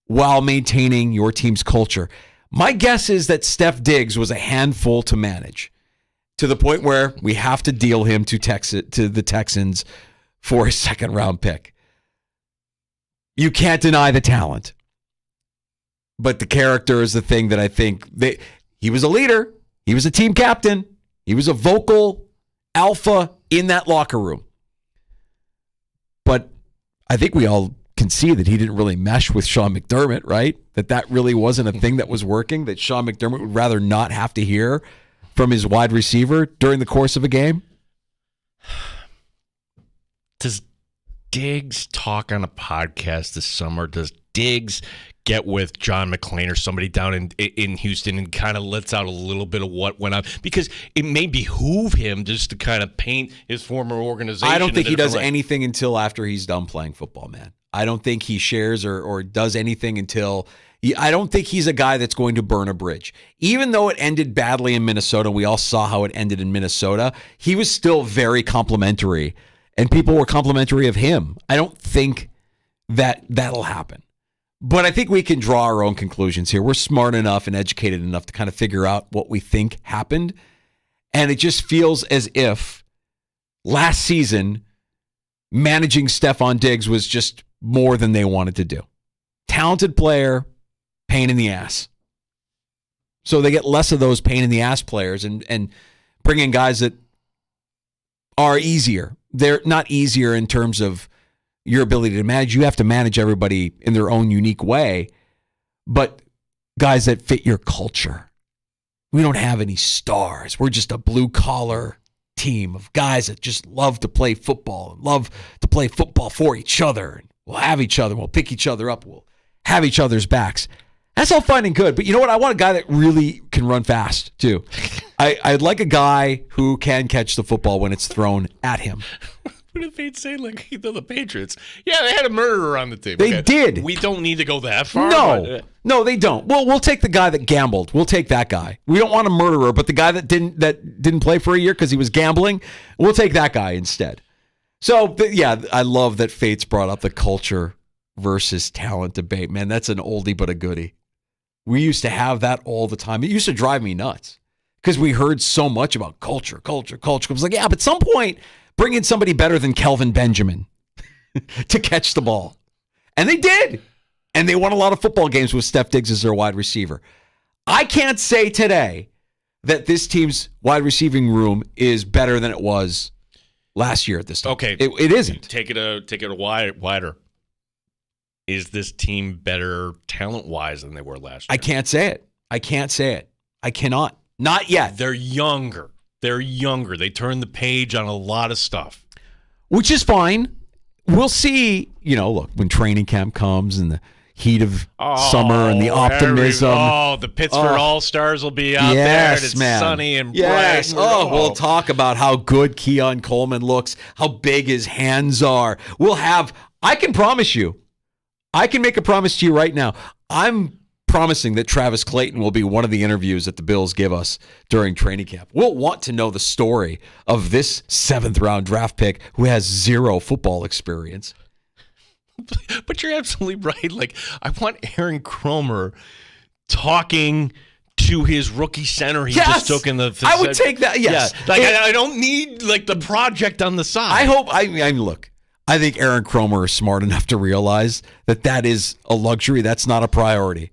while maintaining your team's culture. My guess is that Steph Diggs was a handful to manage to the point where we have to deal him to the Texans for a second-round pick. You can't deny the talent. But the character is the thing that I think he was a leader. He was a team captain. He was a vocal alpha in that locker room. But I think we all can see that he didn't really mesh with Sean McDermott, right? That really wasn't a thing that was working, that Sean McDermott would rather not have to hear from his wide receiver during the course of a game. Does Diggs talk on a podcast this summer? Does Diggs get with John McClain or somebody down in Houston and kind of lets out a little bit of what went on? Because it may behoove him just to kind of paint his former organization. I don't think he does anything until after he's done playing football, man. I don't think he shares or does anything until... I don't think he's a guy that's going to burn a bridge. Even though it ended badly in Minnesota, we all saw how it ended in Minnesota, he was still very complimentary, and people were complimentary of him. I don't think that'll happen. But I think we can draw our own conclusions here. We're smart enough and educated enough to kind of figure out what we think happened. And it just feels as if last season, managing Stephon Diggs was just more than they wanted to do. Talented player, pain in the ass. So they get less of those pain in the ass players and bring in guys that are easier. They're not easier in terms of your ability to manage. You have to manage everybody in their own unique way, but guys that fit your culture. We don't have any stars. We're just a blue-collar team of guys that just love to play football and love to play football for each other. We'll have each other. We'll pick each other up. We'll have each other's backs. That's all fine and good, but you know what? I want a guy that really can run fast, too. I'd like a guy who can catch the football when it's thrown at him. What did they say? Like, the Patriots. Yeah, they had a murderer on the team. They did. We don't need to go that far. No, they don't. Well, we'll take the guy that gambled. We'll take that guy. We don't want a murderer, but the guy that didn't play for a year because he was gambling, we'll take that guy instead. So, yeah, I love that Fates brought up the culture versus talent debate. Man, that's an oldie but a goodie. We used to have that all the time. It used to drive me nuts because we heard so much about culture. I was like, yeah, but at some point, bring in somebody better than Kelvin Benjamin to catch the ball. And they did. And they won a lot of football games with Steph Diggs as their wide receiver. I can't say today that this team's wide receiving room is better than it was last year at this time. Okay. It isn't. Take it a wider. Is this team better talent-wise than they were last year? I can't say it. I cannot. Not yet. They're younger. They turned the page on a lot of stuff. Which is fine. We'll see, look, when training camp comes and the heat of summer and the optimism. The Pittsburgh All-Stars will be out there and it's sunny and bright. We'll talk about how good Keon Coleman looks, how big his hands are. I can promise you, I can make a promise to you right now. I'm promising that Travis Clayton will be one of the interviews that the Bills give us during training camp. We'll want to know the story of this 7th-round draft pick who has 0 football experience. But you're absolutely right. Like, I want Aaron Cromer talking to his rookie center he just took in the I would take that, yes. Yeah. Like, I don't need like the project on the side. I hope, I mean, look, I think Aaron Cromer is smart enough to realize that is a luxury. That's not a priority.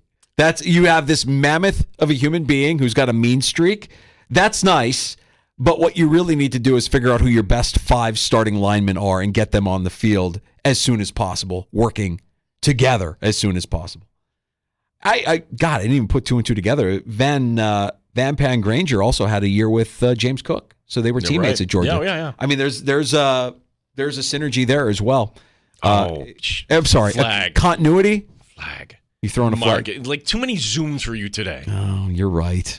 You have this mammoth of a human being who's got a mean streak. That's nice. But what you really need to do is figure out who your best 5 starting linemen are and get them on the field as soon as possible, working together as soon as possible. I didn't even put 2 and 2 together. Van Pan Granger also had a year with James Cook, so they were teammates at Georgia. Yeah. I mean, there's a synergy there as well. I'm sorry, flag. Continuity. Flag. You throwing a flag? Like too many zooms for you today. Oh, you're right.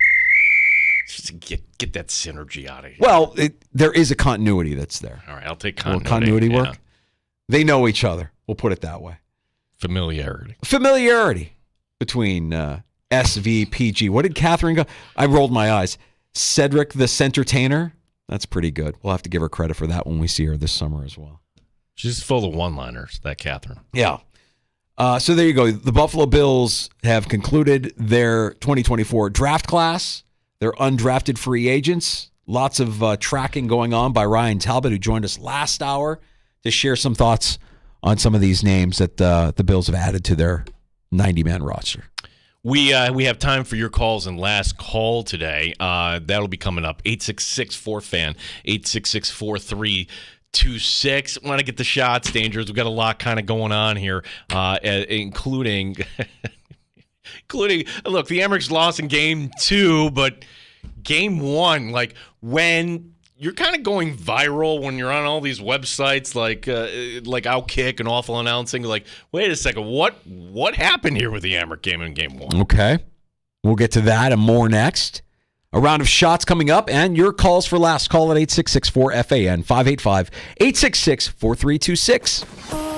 Just get that synergy out of here. Well, there is a continuity that's there. All right, I'll take continuity. continuity. Will continuity work? They know each other. We'll put it that way. Familiarity between SVPG. What did Catherine go? I rolled my eyes. Cedric the Centertainer. That's pretty good. We'll have to give her credit for that when we see her this summer as well. She's full of one-liners, that Catherine. Yeah. So there you go. The Buffalo Bills have concluded their 2024 draft class. They're undrafted free agents. Lots of tracking going on by Ryan Talbot, who joined us last hour to share some thoughts on some of these names that the Bills have added to their 90-man roster. We have time for your calls and last call today. That'll be coming up. 866-4FAN, 866-4326. Want to get the shots, Dangerous. We've got a lot kind of going on here, including, look, the Amerks lost in game 2, but game 1, like when you're kind of going viral when you're on all these websites like Outkick and Awful Announcing. Like, wait a second, what happened here with the Amerks game in game 1? Okay. We'll get to that and more next. A round of shots coming up and your calls for last call at 866-4FAN, 585-866-4326.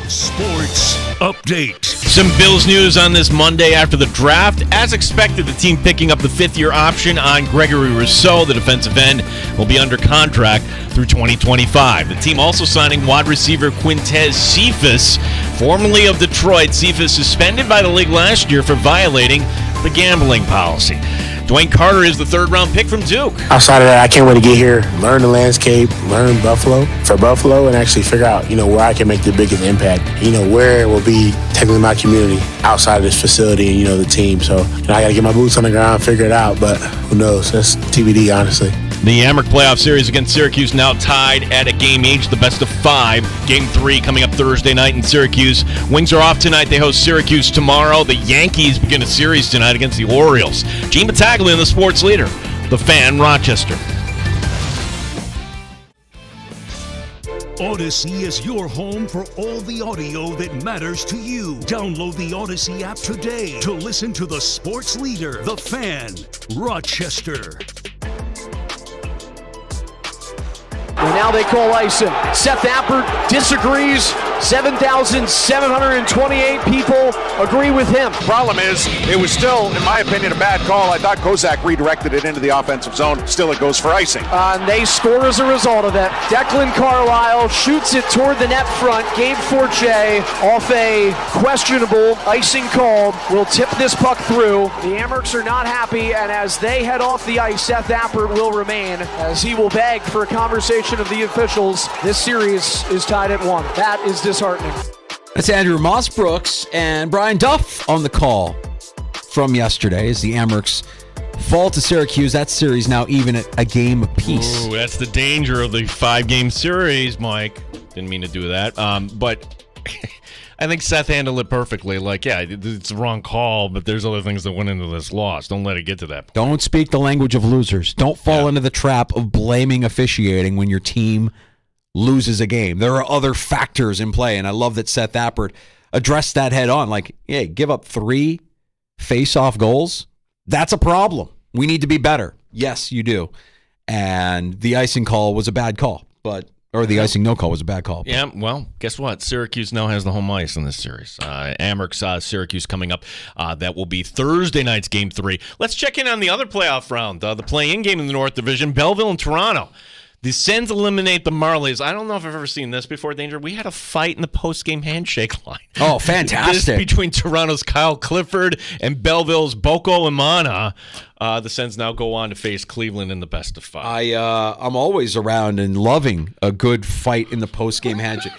Sports Update. Some Bills news on this Monday after the draft. As expected, the team picking up the fifth-year option on Gregory Rousseau, the defensive end, will be under contract through 2025. The team also signing wide receiver Quintez Cephas, formerly of Detroit. Cephas suspended by the league last year for violating the gambling policy. Dwayne Carter is the third-round pick from Duke. Outside of that, I can't wait to get here, learn the landscape, learn Buffalo, and actually figure out, where I can make the biggest impact. Where will be technically my community outside of this facility and, the team. So, I got to get my boots on the ground, figure it out, but who knows? That's TBD, honestly. The Amherst playoff series against Syracuse now tied at a game each, the best of 5. Game 3 coming up Thursday night in Syracuse. Wings are off tonight. They host Syracuse tomorrow. The Yankees begin a series tonight against the Orioles. Gene Battaglia, the sports leader, the Fan, Rochester. Odyssey is your home for all the audio that matters to you. Download the Odyssey app today to listen to the sports leader, the Fan, Rochester. And now they call icing. Seth Appert disagrees. 7,728 people agree with him. Problem is, it was still, in my opinion, a bad call. I thought Kozak redirected it into the offensive zone. Still, it goes for icing. And they score as a result of that. Declan Carlisle shoots it toward the net front. Gabe Forte, off a questionable icing call, will tip this puck through. The Amherst are not happy, and as they head off the ice, Seth Appert will remain, as he will beg for a conversation of the officials. This series is tied at 1. That is disheartening. That's Andrew Mossbrooks and Brian Duff on the call from yesterday as the Amherst fall to Syracuse. That series now even at a game apiece. Ooh, that's the danger of the 5-game series, Mike. Didn't mean to do that. But I think Seth handled it perfectly. It's the wrong call, but there's other things that went into this loss. Don't let it get to that point. Don't speak the language of losers. Don't fall into the trap of blaming officiating when your team loses a game. There are other factors in play, and I love that Seth Appert addressed that head on. Give up 3 face-off goals? That's a problem. We need to be better. Yes, you do. And the icing call was a bad call, the icing no call was a bad call. Yeah, well, guess what? Syracuse now has the home ice in this series. Amherst, Syracuse coming up. That will be Thursday night's Game 3. Let's check in on the other playoff round, the play-in game in the North Division, Belleville and Toronto. The Sens eliminate the Marlies. I don't know if I've ever seen this before, Danger. We had a fight in the post-game handshake line. Oh, fantastic. This between Toronto's Kyle Clifford and Belleville's Boko Imana. The Sens now go on to face Cleveland in the best of 5. I'm always around and loving a good fight in the post-game handshake.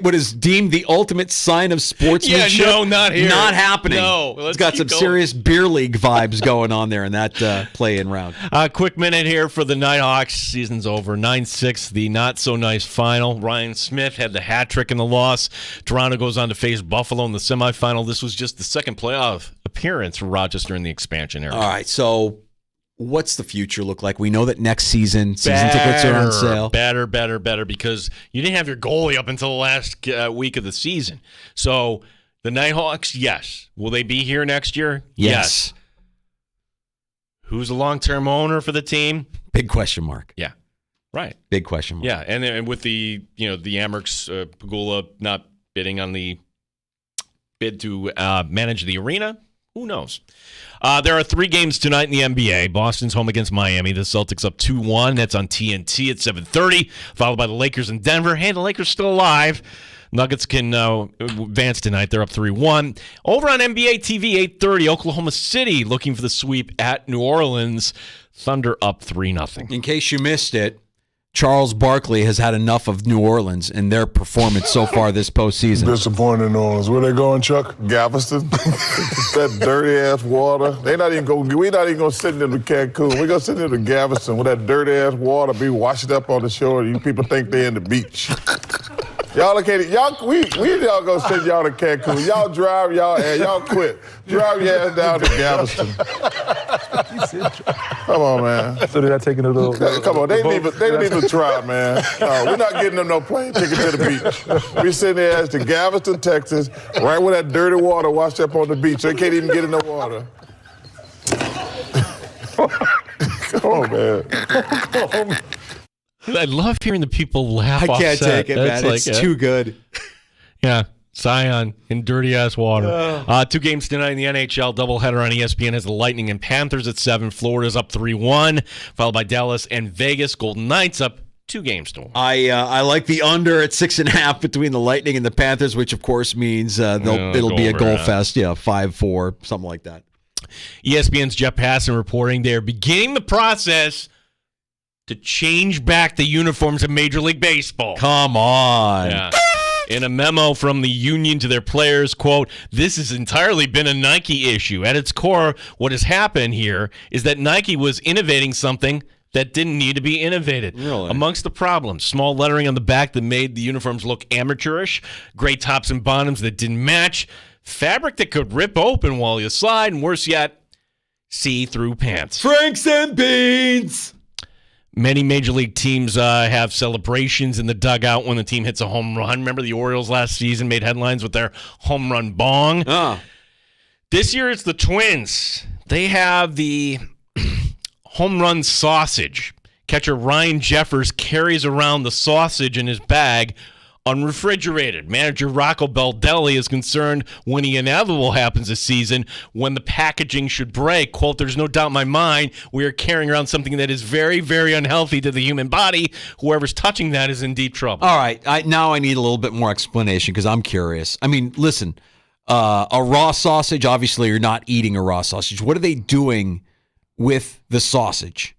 What is deemed the ultimate sign of sportsmanship. Yeah, no, not here. Not happening. No, it's got some serious beer league vibes going on there in that play-in round. Quick minute here for the Nighthawks. Season's over. 9-6, the not-so-nice final. Ryan Smith had the hat trick in the loss. Toronto goes on to face Buffalo in the semifinal. This was just the second playoff appearance for Rochester in the expansion era. All right, so what's the future look like? We know that next season tickets are on sale. Better, because you didn't have your goalie up until the last week of the season. So the Nighthawks, yes. Will they be here next year? Yes. Who's the long-term owner for the team? Big question mark. Yeah, right. Big question mark. Yeah, and with the Amherst Pagula not bidding on the bid to manage the arena, who knows? There are 3 games tonight in the NBA. Boston's home against Miami. The Celtics up 2-1. That's on TNT at 7:30, followed by the Lakers in Denver. Hey, the Lakers still alive. Nuggets can advance tonight. They're up 3-1. Over on NBA TV, 8:30, Oklahoma City looking for the sweep at New Orleans. Thunder up 3-0. In case you missed it, Charles Barkley has had enough of New Orleans and their performance so far this postseason. Disappointed in New Orleans. Where they going, Chuck? Galveston? That dirty-ass water. We're not even going to sit into Cancun. We're going to sit into Galveston with that dirty-ass water be washed up on the shore. You people think they're in the beach. Y'all located, we gonna send y'all to Cancun. Y'all drive y'all quit. Drive your ass down to Galveston. Come on, man. So they're not taking a little. Come on, they didn't even try, man. No, we're not getting them no plane ticket to the beach. We send their ass to Galveston, Texas, right where that dirty water washed up on the beach. They can't even get in the water. Come on, man. I love hearing the people laugh. I can't take it, man. It's too good. Yeah. Zion in dirty-ass water. 2 games tonight in the NHL. Doubleheader on ESPN has the Lightning and Panthers at 7. Florida's up 3-1, followed by Dallas and Vegas. Golden Knights up 2 games to 1. I like the under at 6.5 between the Lightning and the Panthers, which, of course, means it'll be a goal fest. Yeah, 5-4, something like that. ESPN's Jeff Passan reporting they're beginning the process to change back the uniforms of Major League Baseball. Come on. Yeah. In a memo from the union to their players, quote, "This has entirely been a Nike issue. At its core, what has happened here is that Nike was innovating something that didn't need to be innovated." Really? Amongst the problems, small lettering on the back that made the uniforms look amateurish, gray tops and bottoms that didn't match, fabric that could rip open while you slide, and worse yet, see-through pants. Franks and beans! Many Major League teams have celebrations in the dugout when the team hits a home run. Remember the Orioles last season made headlines with their home run bong? This year it's the Twins. They have the home run sausage. Catcher Ryan Jeffers carries around the sausage in his bag unrefrigerated. Manager Rocco Baldelli is concerned when the inevitable happens this season when the packaging should break. Quote, "There's no doubt in my mind we are carrying around something that is very, very unhealthy to the human body. Whoever's touching that is in deep trouble." All right. Now I need a little bit more explanation because I'm curious. I mean, listen, a raw sausage, obviously you're not eating a raw sausage. What are they doing with the sausage?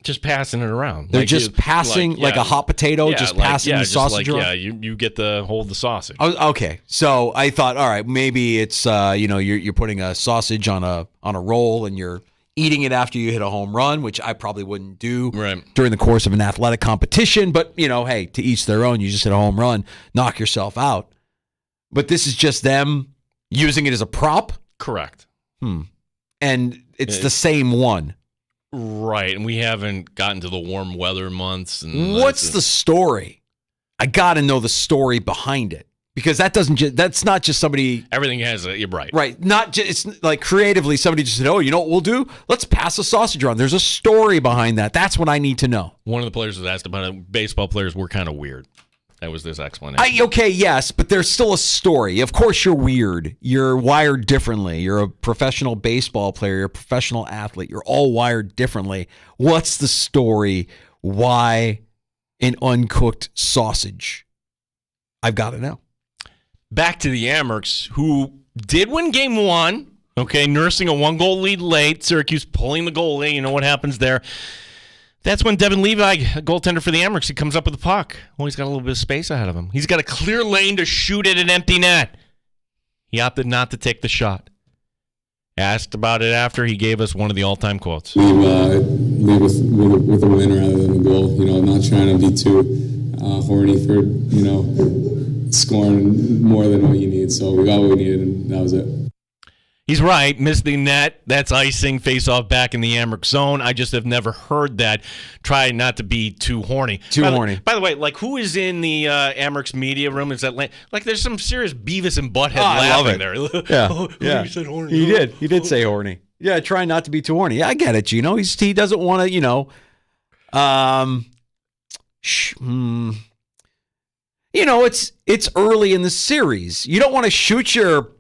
Just passing it around. They're just passing like a hot potato, just passing the sausage around? Yeah, you get to hold the sausage. Oh, okay. So I thought, all right, maybe it's you're putting a sausage on a roll and you're eating it after you hit a home run, which I probably wouldn't do during the course of an athletic competition. But, hey, to each their own. You just hit a home run, knock yourself out. But this is just them using it as a prop? Correct. And it's the same one. Right, and we haven't gotten to the warm weather months. And what's the story? I got to know the story behind it because that's not just somebody. Everything has you're right. Right, not just it's like creatively somebody just said, "Oh, you know what we'll do? Let's pass a sausage around." There's a story behind that. That's what I need to know. One of the players was asked about it. Baseball players were kind of weird. That was this explanation. Okay, yes, but there's still a story. Of course you're weird. You're wired differently. You're a professional baseball player. You're a professional athlete. You're all wired differently. What's the story? Why an uncooked sausage? I've got to know. Back to the Amherst, who did win game 1, okay, nursing a 1-goal lead late. Syracuse pulling the goalie. You know what happens there. That's when Devin Levi, a goaltender for the Amherst, he comes up with the puck. Well, he's got a little bit of space ahead of him. He's got a clear lane to shoot at an empty net. He opted not to take the shot. Asked about it after, he gave us one of the all-time quotes. Leave with a win rather than a goal. I'm not trying to be too horny for, scoring more than what you need. So we got what we needed, and that was it. He's right. Missed the net. That's icing. Face-off back in the Amherst zone. I just have never heard that. Try not to be too horny. By the way, who is in the Amherst media room? Is that there's some serious Beavis and Butthead laughing there. Yeah. You said horny. He did. He did say horny. Yeah, try not to be too horny. Yeah, I get it, Gino. He doesn't want to, it's early in the series. You don't want to shoot your...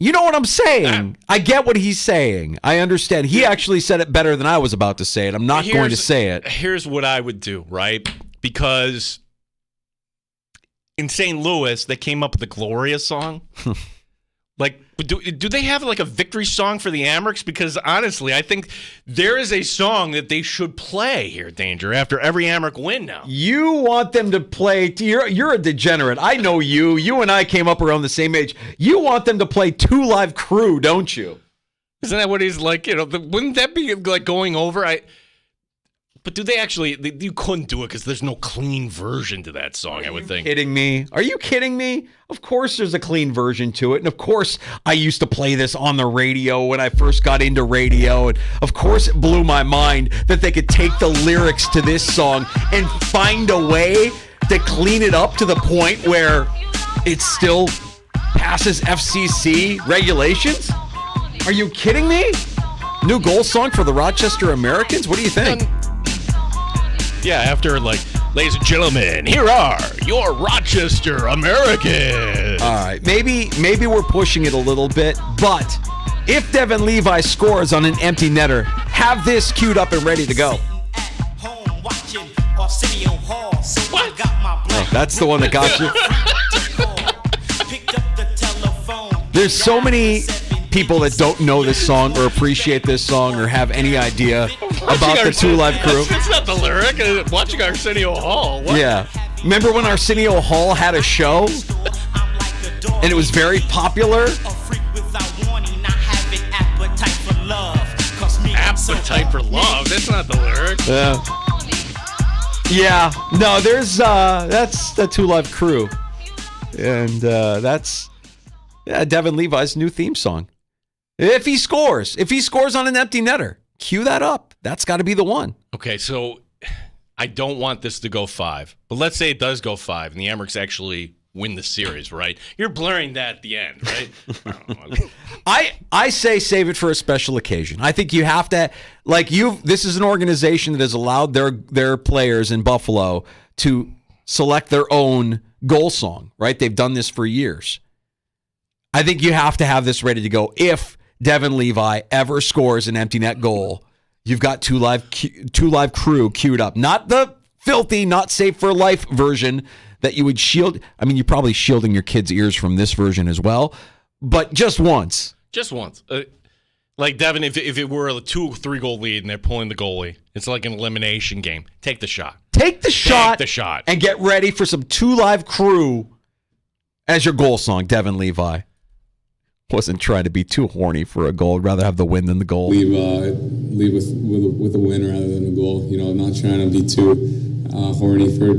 You know what I'm saying? I get what he's saying. I understand. He actually said it better than I was about to say it. I'm not going to say it. Here's what I would do, right? Because in St. Louis, they came up with the Gloria song. Do they have a victory song for the Amherst? Because honestly, I think there is a song that they should play here, Danger, after every Amherst win now. You want them to play, you're a degenerate. I know you. You and I came up around the same age. You want them to play 2 Live Crew, don't you? Isn't that what he's like? Wouldn't that be going over? But do they actually? You couldn't do it because there's no clean version to that song, I would think. Kidding me? Are you kidding me? Of course there's a clean version to it. And of course I used to play this on the radio when I first got into radio. And of course it blew my mind that they could take the lyrics to this song and find a way to clean it up to the point where it still passes FCC regulations? Are you kidding me? New goal song for the Rochester Americans? What do you think? Yeah, after Ladies and gentlemen, here are your Rochester Americans. All right, maybe we're pushing it a little bit, but if Devin Levi scores on an empty netter, have this queued up and ready to go. What? Oh, that's the one that got you. There's so many people that don't know this song or appreciate this song or have any idea about the Two Live Crew. That's not the lyric. Watching Arsenio Hall. What? Yeah. Remember when Arsenio Hall had a show? And it was very popular? Appetite for love. That's not the lyric. Yeah. No, there's that's the Two Live Crew. And that's Devin Levi's new theme song. If he scores on an empty netter, cue that up. That's got to be the one. Okay, so I don't want this to go 5, but let's say it does go 5 and the Amerks actually win the series, right? You're blurring that at the end, right? I say save it for a special occasion. I think you have to, this is an organization that has allowed their players in Buffalo to select their own goal song, right? They've done this for years. I think you have to have this ready to go. If Devin Levi ever scores an empty net goal, you've got Two Live Crew queued up. Not the filthy, not safe for life version that you would shield. I mean, you're probably shielding your kids' ears from this version as well, but just once. Just once. Like, Devin, if it were a 2-3 goal lead and they're pulling the goalie, it's like an elimination game. Take the shot. Take the shot. shot. And get ready for some Two Live Crew as your goal song, Devin Levi. Wasn't trying to be too horny for a goal. I'd rather have the win than the goal. Leave with a win rather than a goal. I'm not trying to be too horny for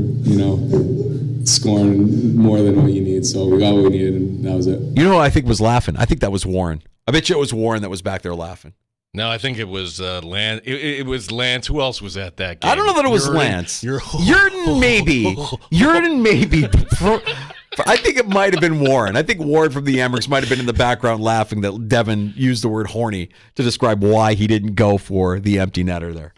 scoring more than what you need. So we got what we needed, and that was it. You know who I think was laughing? I think that was Warren. I bet you it was Warren that was back there laughing. No, I think it was Lance. It was Lance. Who else was at that game? I don't know that it was Lance. Yurden maybe. I think it might have been Warren. I think Warren from the Amerks might have been in the background laughing that Devin used the word horny to describe why he didn't go for the empty netter there.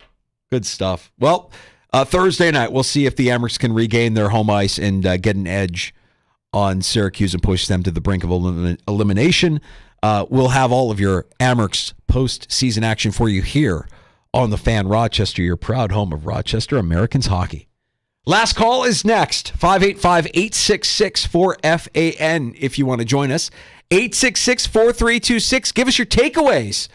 Good stuff. Well, Thursday night, we'll see if the Amerks can regain their home ice and get an edge on Syracuse and push them to the brink of elimination. We'll have all of your Amerks postseason action for you here on the Fan Rochester, your proud home of Rochester Americans hockey. Last call is next. 585-866-4FAN if you want to join us. 866-4326. Give us your takeaways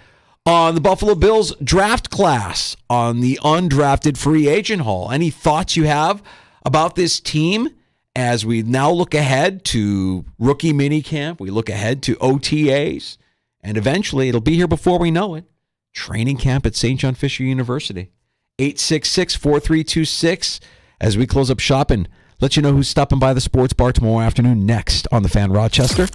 on the Buffalo Bills draft class, on the undrafted free agent haul. Any thoughts you have about this team as we now look ahead to rookie minicamp, we look ahead to OTAs, and eventually it'll be here before we know it. Training camp at St. John Fisher University. 866-4326. As we close up shop and let you know who's stopping by the sports bar tomorrow afternoon next on the Fan Rochester.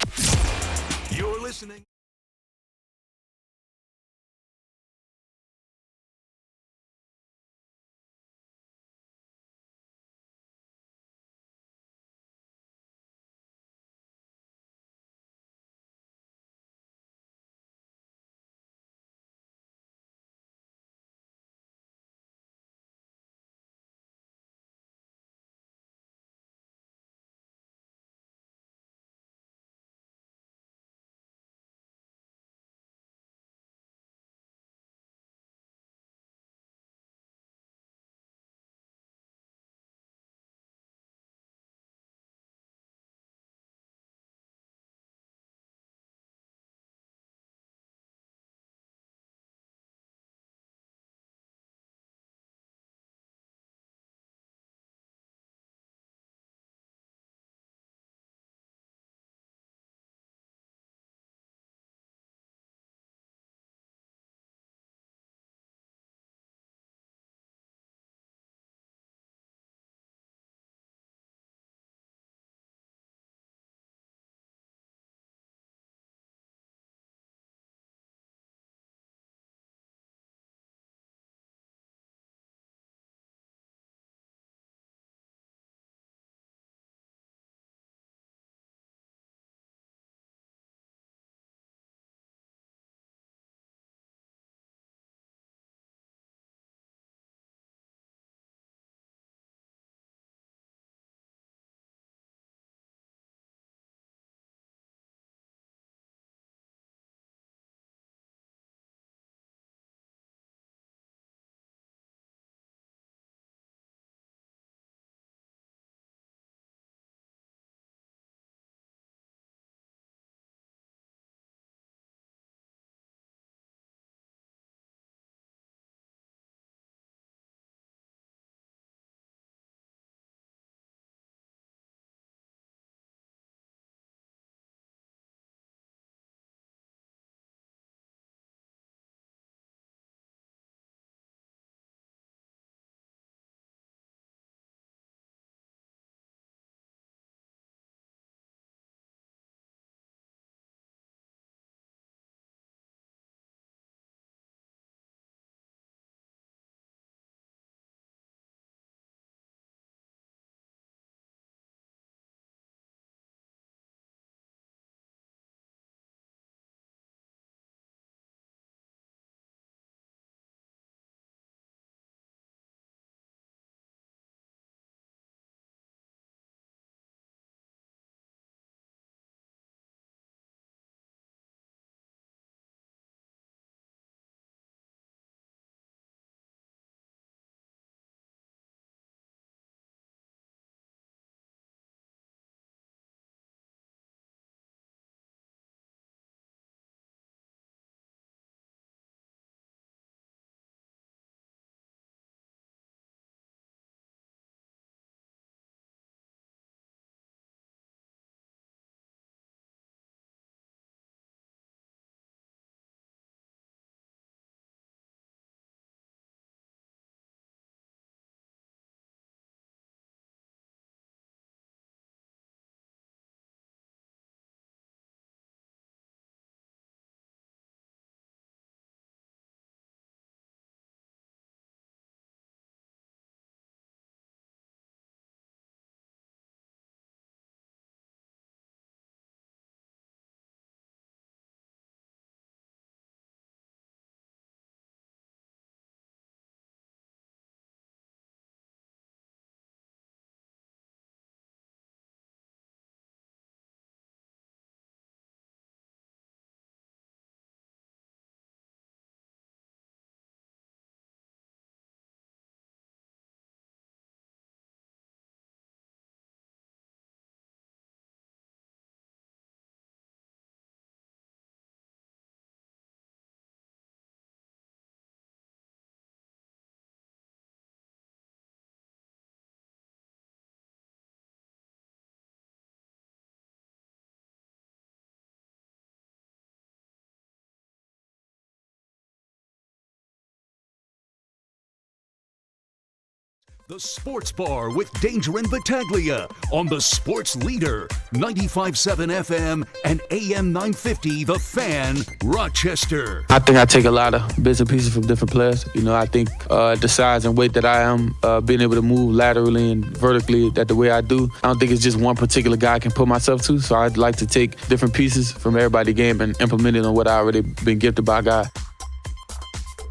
The Sports Bar with Danger and Battaglia on the Sports Leader, 95.7 FM and AM 950, The Fan, Rochester. I think I take a lot of bits and pieces from different players. I think the size and weight that I am, being able to move laterally and vertically the way I do, I don't think it's just one particular guy I can put myself to. So I'd like to take different pieces from everybody's game and implement it on what I already been gifted by God.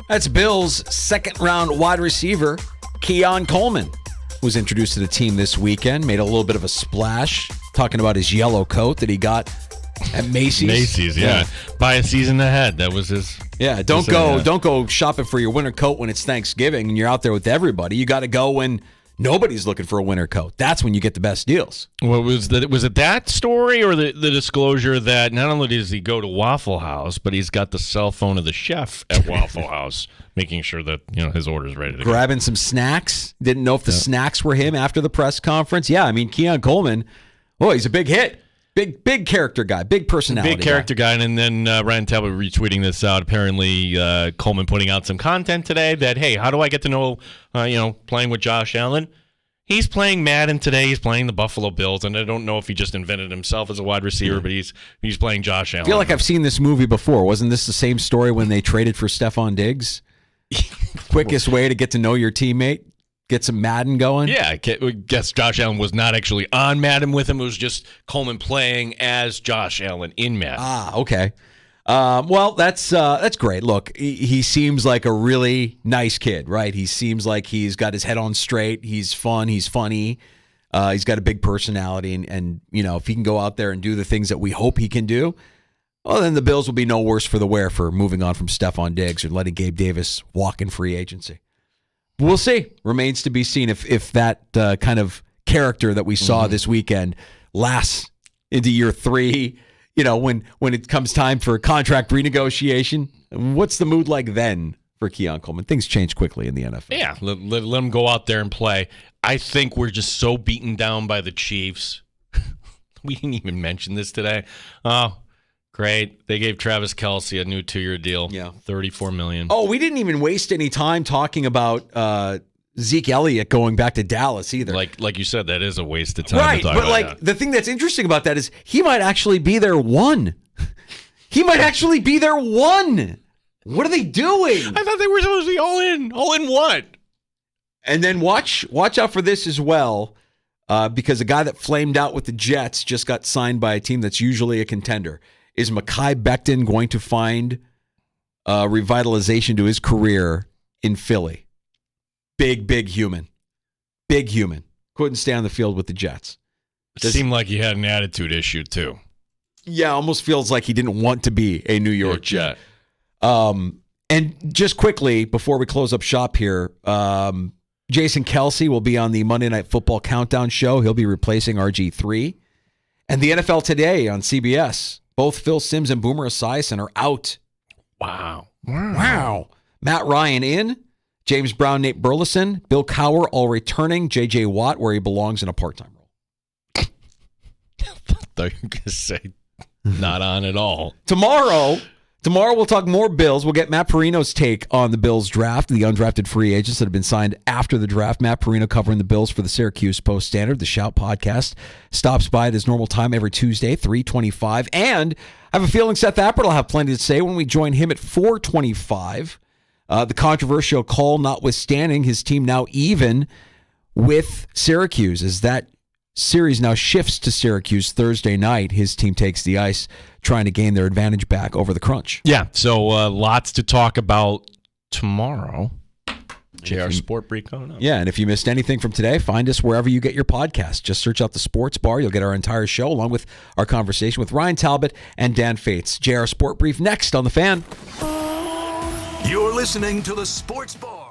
That's Bills' second-round wide receiver, Keon Coleman, was introduced to the team this weekend, made a little bit of a splash, talking about his yellow coat that he got at Macy's. Macy's, yeah. Buy a season ahead. That was his. Yeah, don't go shopping for your winter coat when it's Thanksgiving and you're out there with everybody. You got to go when nobody's looking for a winter coat. That's when you get the best deals. Well, was it that story or the disclosure that not only does he go to Waffle House, but he's got the cell phone of the chef at Waffle House, making sure that his order's ready to go. Grabbing some snacks. Didn't know if the snacks were him after the press conference. Yeah, I mean, Keon Coleman, he's a big hit. Big character guy, big personality. Big character guy. And then Ryan Talbot retweeting this out. Apparently, Coleman putting out some content today that, hey, how do I get to know, playing with Josh Allen? He's playing Madden today. He's playing the Buffalo Bills. And I don't know if he just invented himself as a wide receiver, but he's playing Josh Allen. I feel like I've seen this movie before. Wasn't this the same story when they traded for Stephon Diggs? Quickest way to get to know your teammate? Get some Madden going? Yeah, I guess Josh Allen was not actually on Madden with him. It was just Coleman playing as Josh Allen in Madden. Ah, okay. Well, that's great. Look, he seems like a really nice kid, right? He seems like he's got his head on straight. He's fun. He's funny. He's got a big personality. And if he can go out there and do the things that we hope he can do, well, then the Bills will be no worse for the wear for moving on from Stephon Diggs or letting Gabe Davis walk in free agency. We'll see. Remains to be seen if that kind of character that we saw this weekend lasts into year 3. When it comes time for contract renegotiation, what's the mood like then for Keon Coleman? Things change quickly in the NFL. Yeah, let him go out there and play. I think we're just so beaten down by the Chiefs. We didn't even mention this today. Oh, great. They gave Travis Kelce a new 2-year deal. Yeah. $34 million. Oh, we didn't even waste any time talking about Zeke Elliott going back to Dallas either. Like you said, that is a waste of time. Right, to talk but about that. the thing that's interesting about that is he might actually be their one. He might actually be their one. What are they doing? I thought they were supposed to be all in. All in what? And then watch out for this as well, because a guy that flamed out with the Jets just got signed by a team that's usually a contender. Is Mekhi Becton going to find revitalization to his career in Philly? Big human. Big human. Couldn't stay on the field with the Jets. It seemed like he had an attitude issue, too. Yeah, almost feels like he didn't want to be a New York Jet. And just quickly, before we close up shop here, Jason Kelce will be on the Monday Night Football Countdown show. He'll be replacing RG3. And the NFL Today on CBS. Both Phil Simms and Boomer Esiason are out. Wow. Matt Ryan in. James Brown, Nate Burleson, Bill Cowher all returning. J.J. Watt where he belongs in a part-time role. I thought you were going to say not on at all. Tomorrow we'll talk more Bills. We'll get Matt Perino's take on the Bills draft, the undrafted free agents that have been signed after the draft. Matt Perino covering the Bills for the Syracuse Post-Standard. The Shout podcast stops by at his normal time every Tuesday, 3:25. And I have a feeling Seth Appert will have plenty to say when we join him at 4:25. The controversial call notwithstanding, his team now even with Syracuse as that series now shifts to Syracuse Thursday night. His team takes the ice, trying to gain their advantage back over the Crunch. Yeah, so lots to talk about tomorrow. JR Sport Brief coming up. Yeah, and if you missed anything from today, find us wherever you get your podcast. Just search out the Sports Bar. You'll get our entire show along with our conversation with Ryan Talbot and Dan Fates. JR Sport Brief next on The Fan. You're listening to the Sports Bar.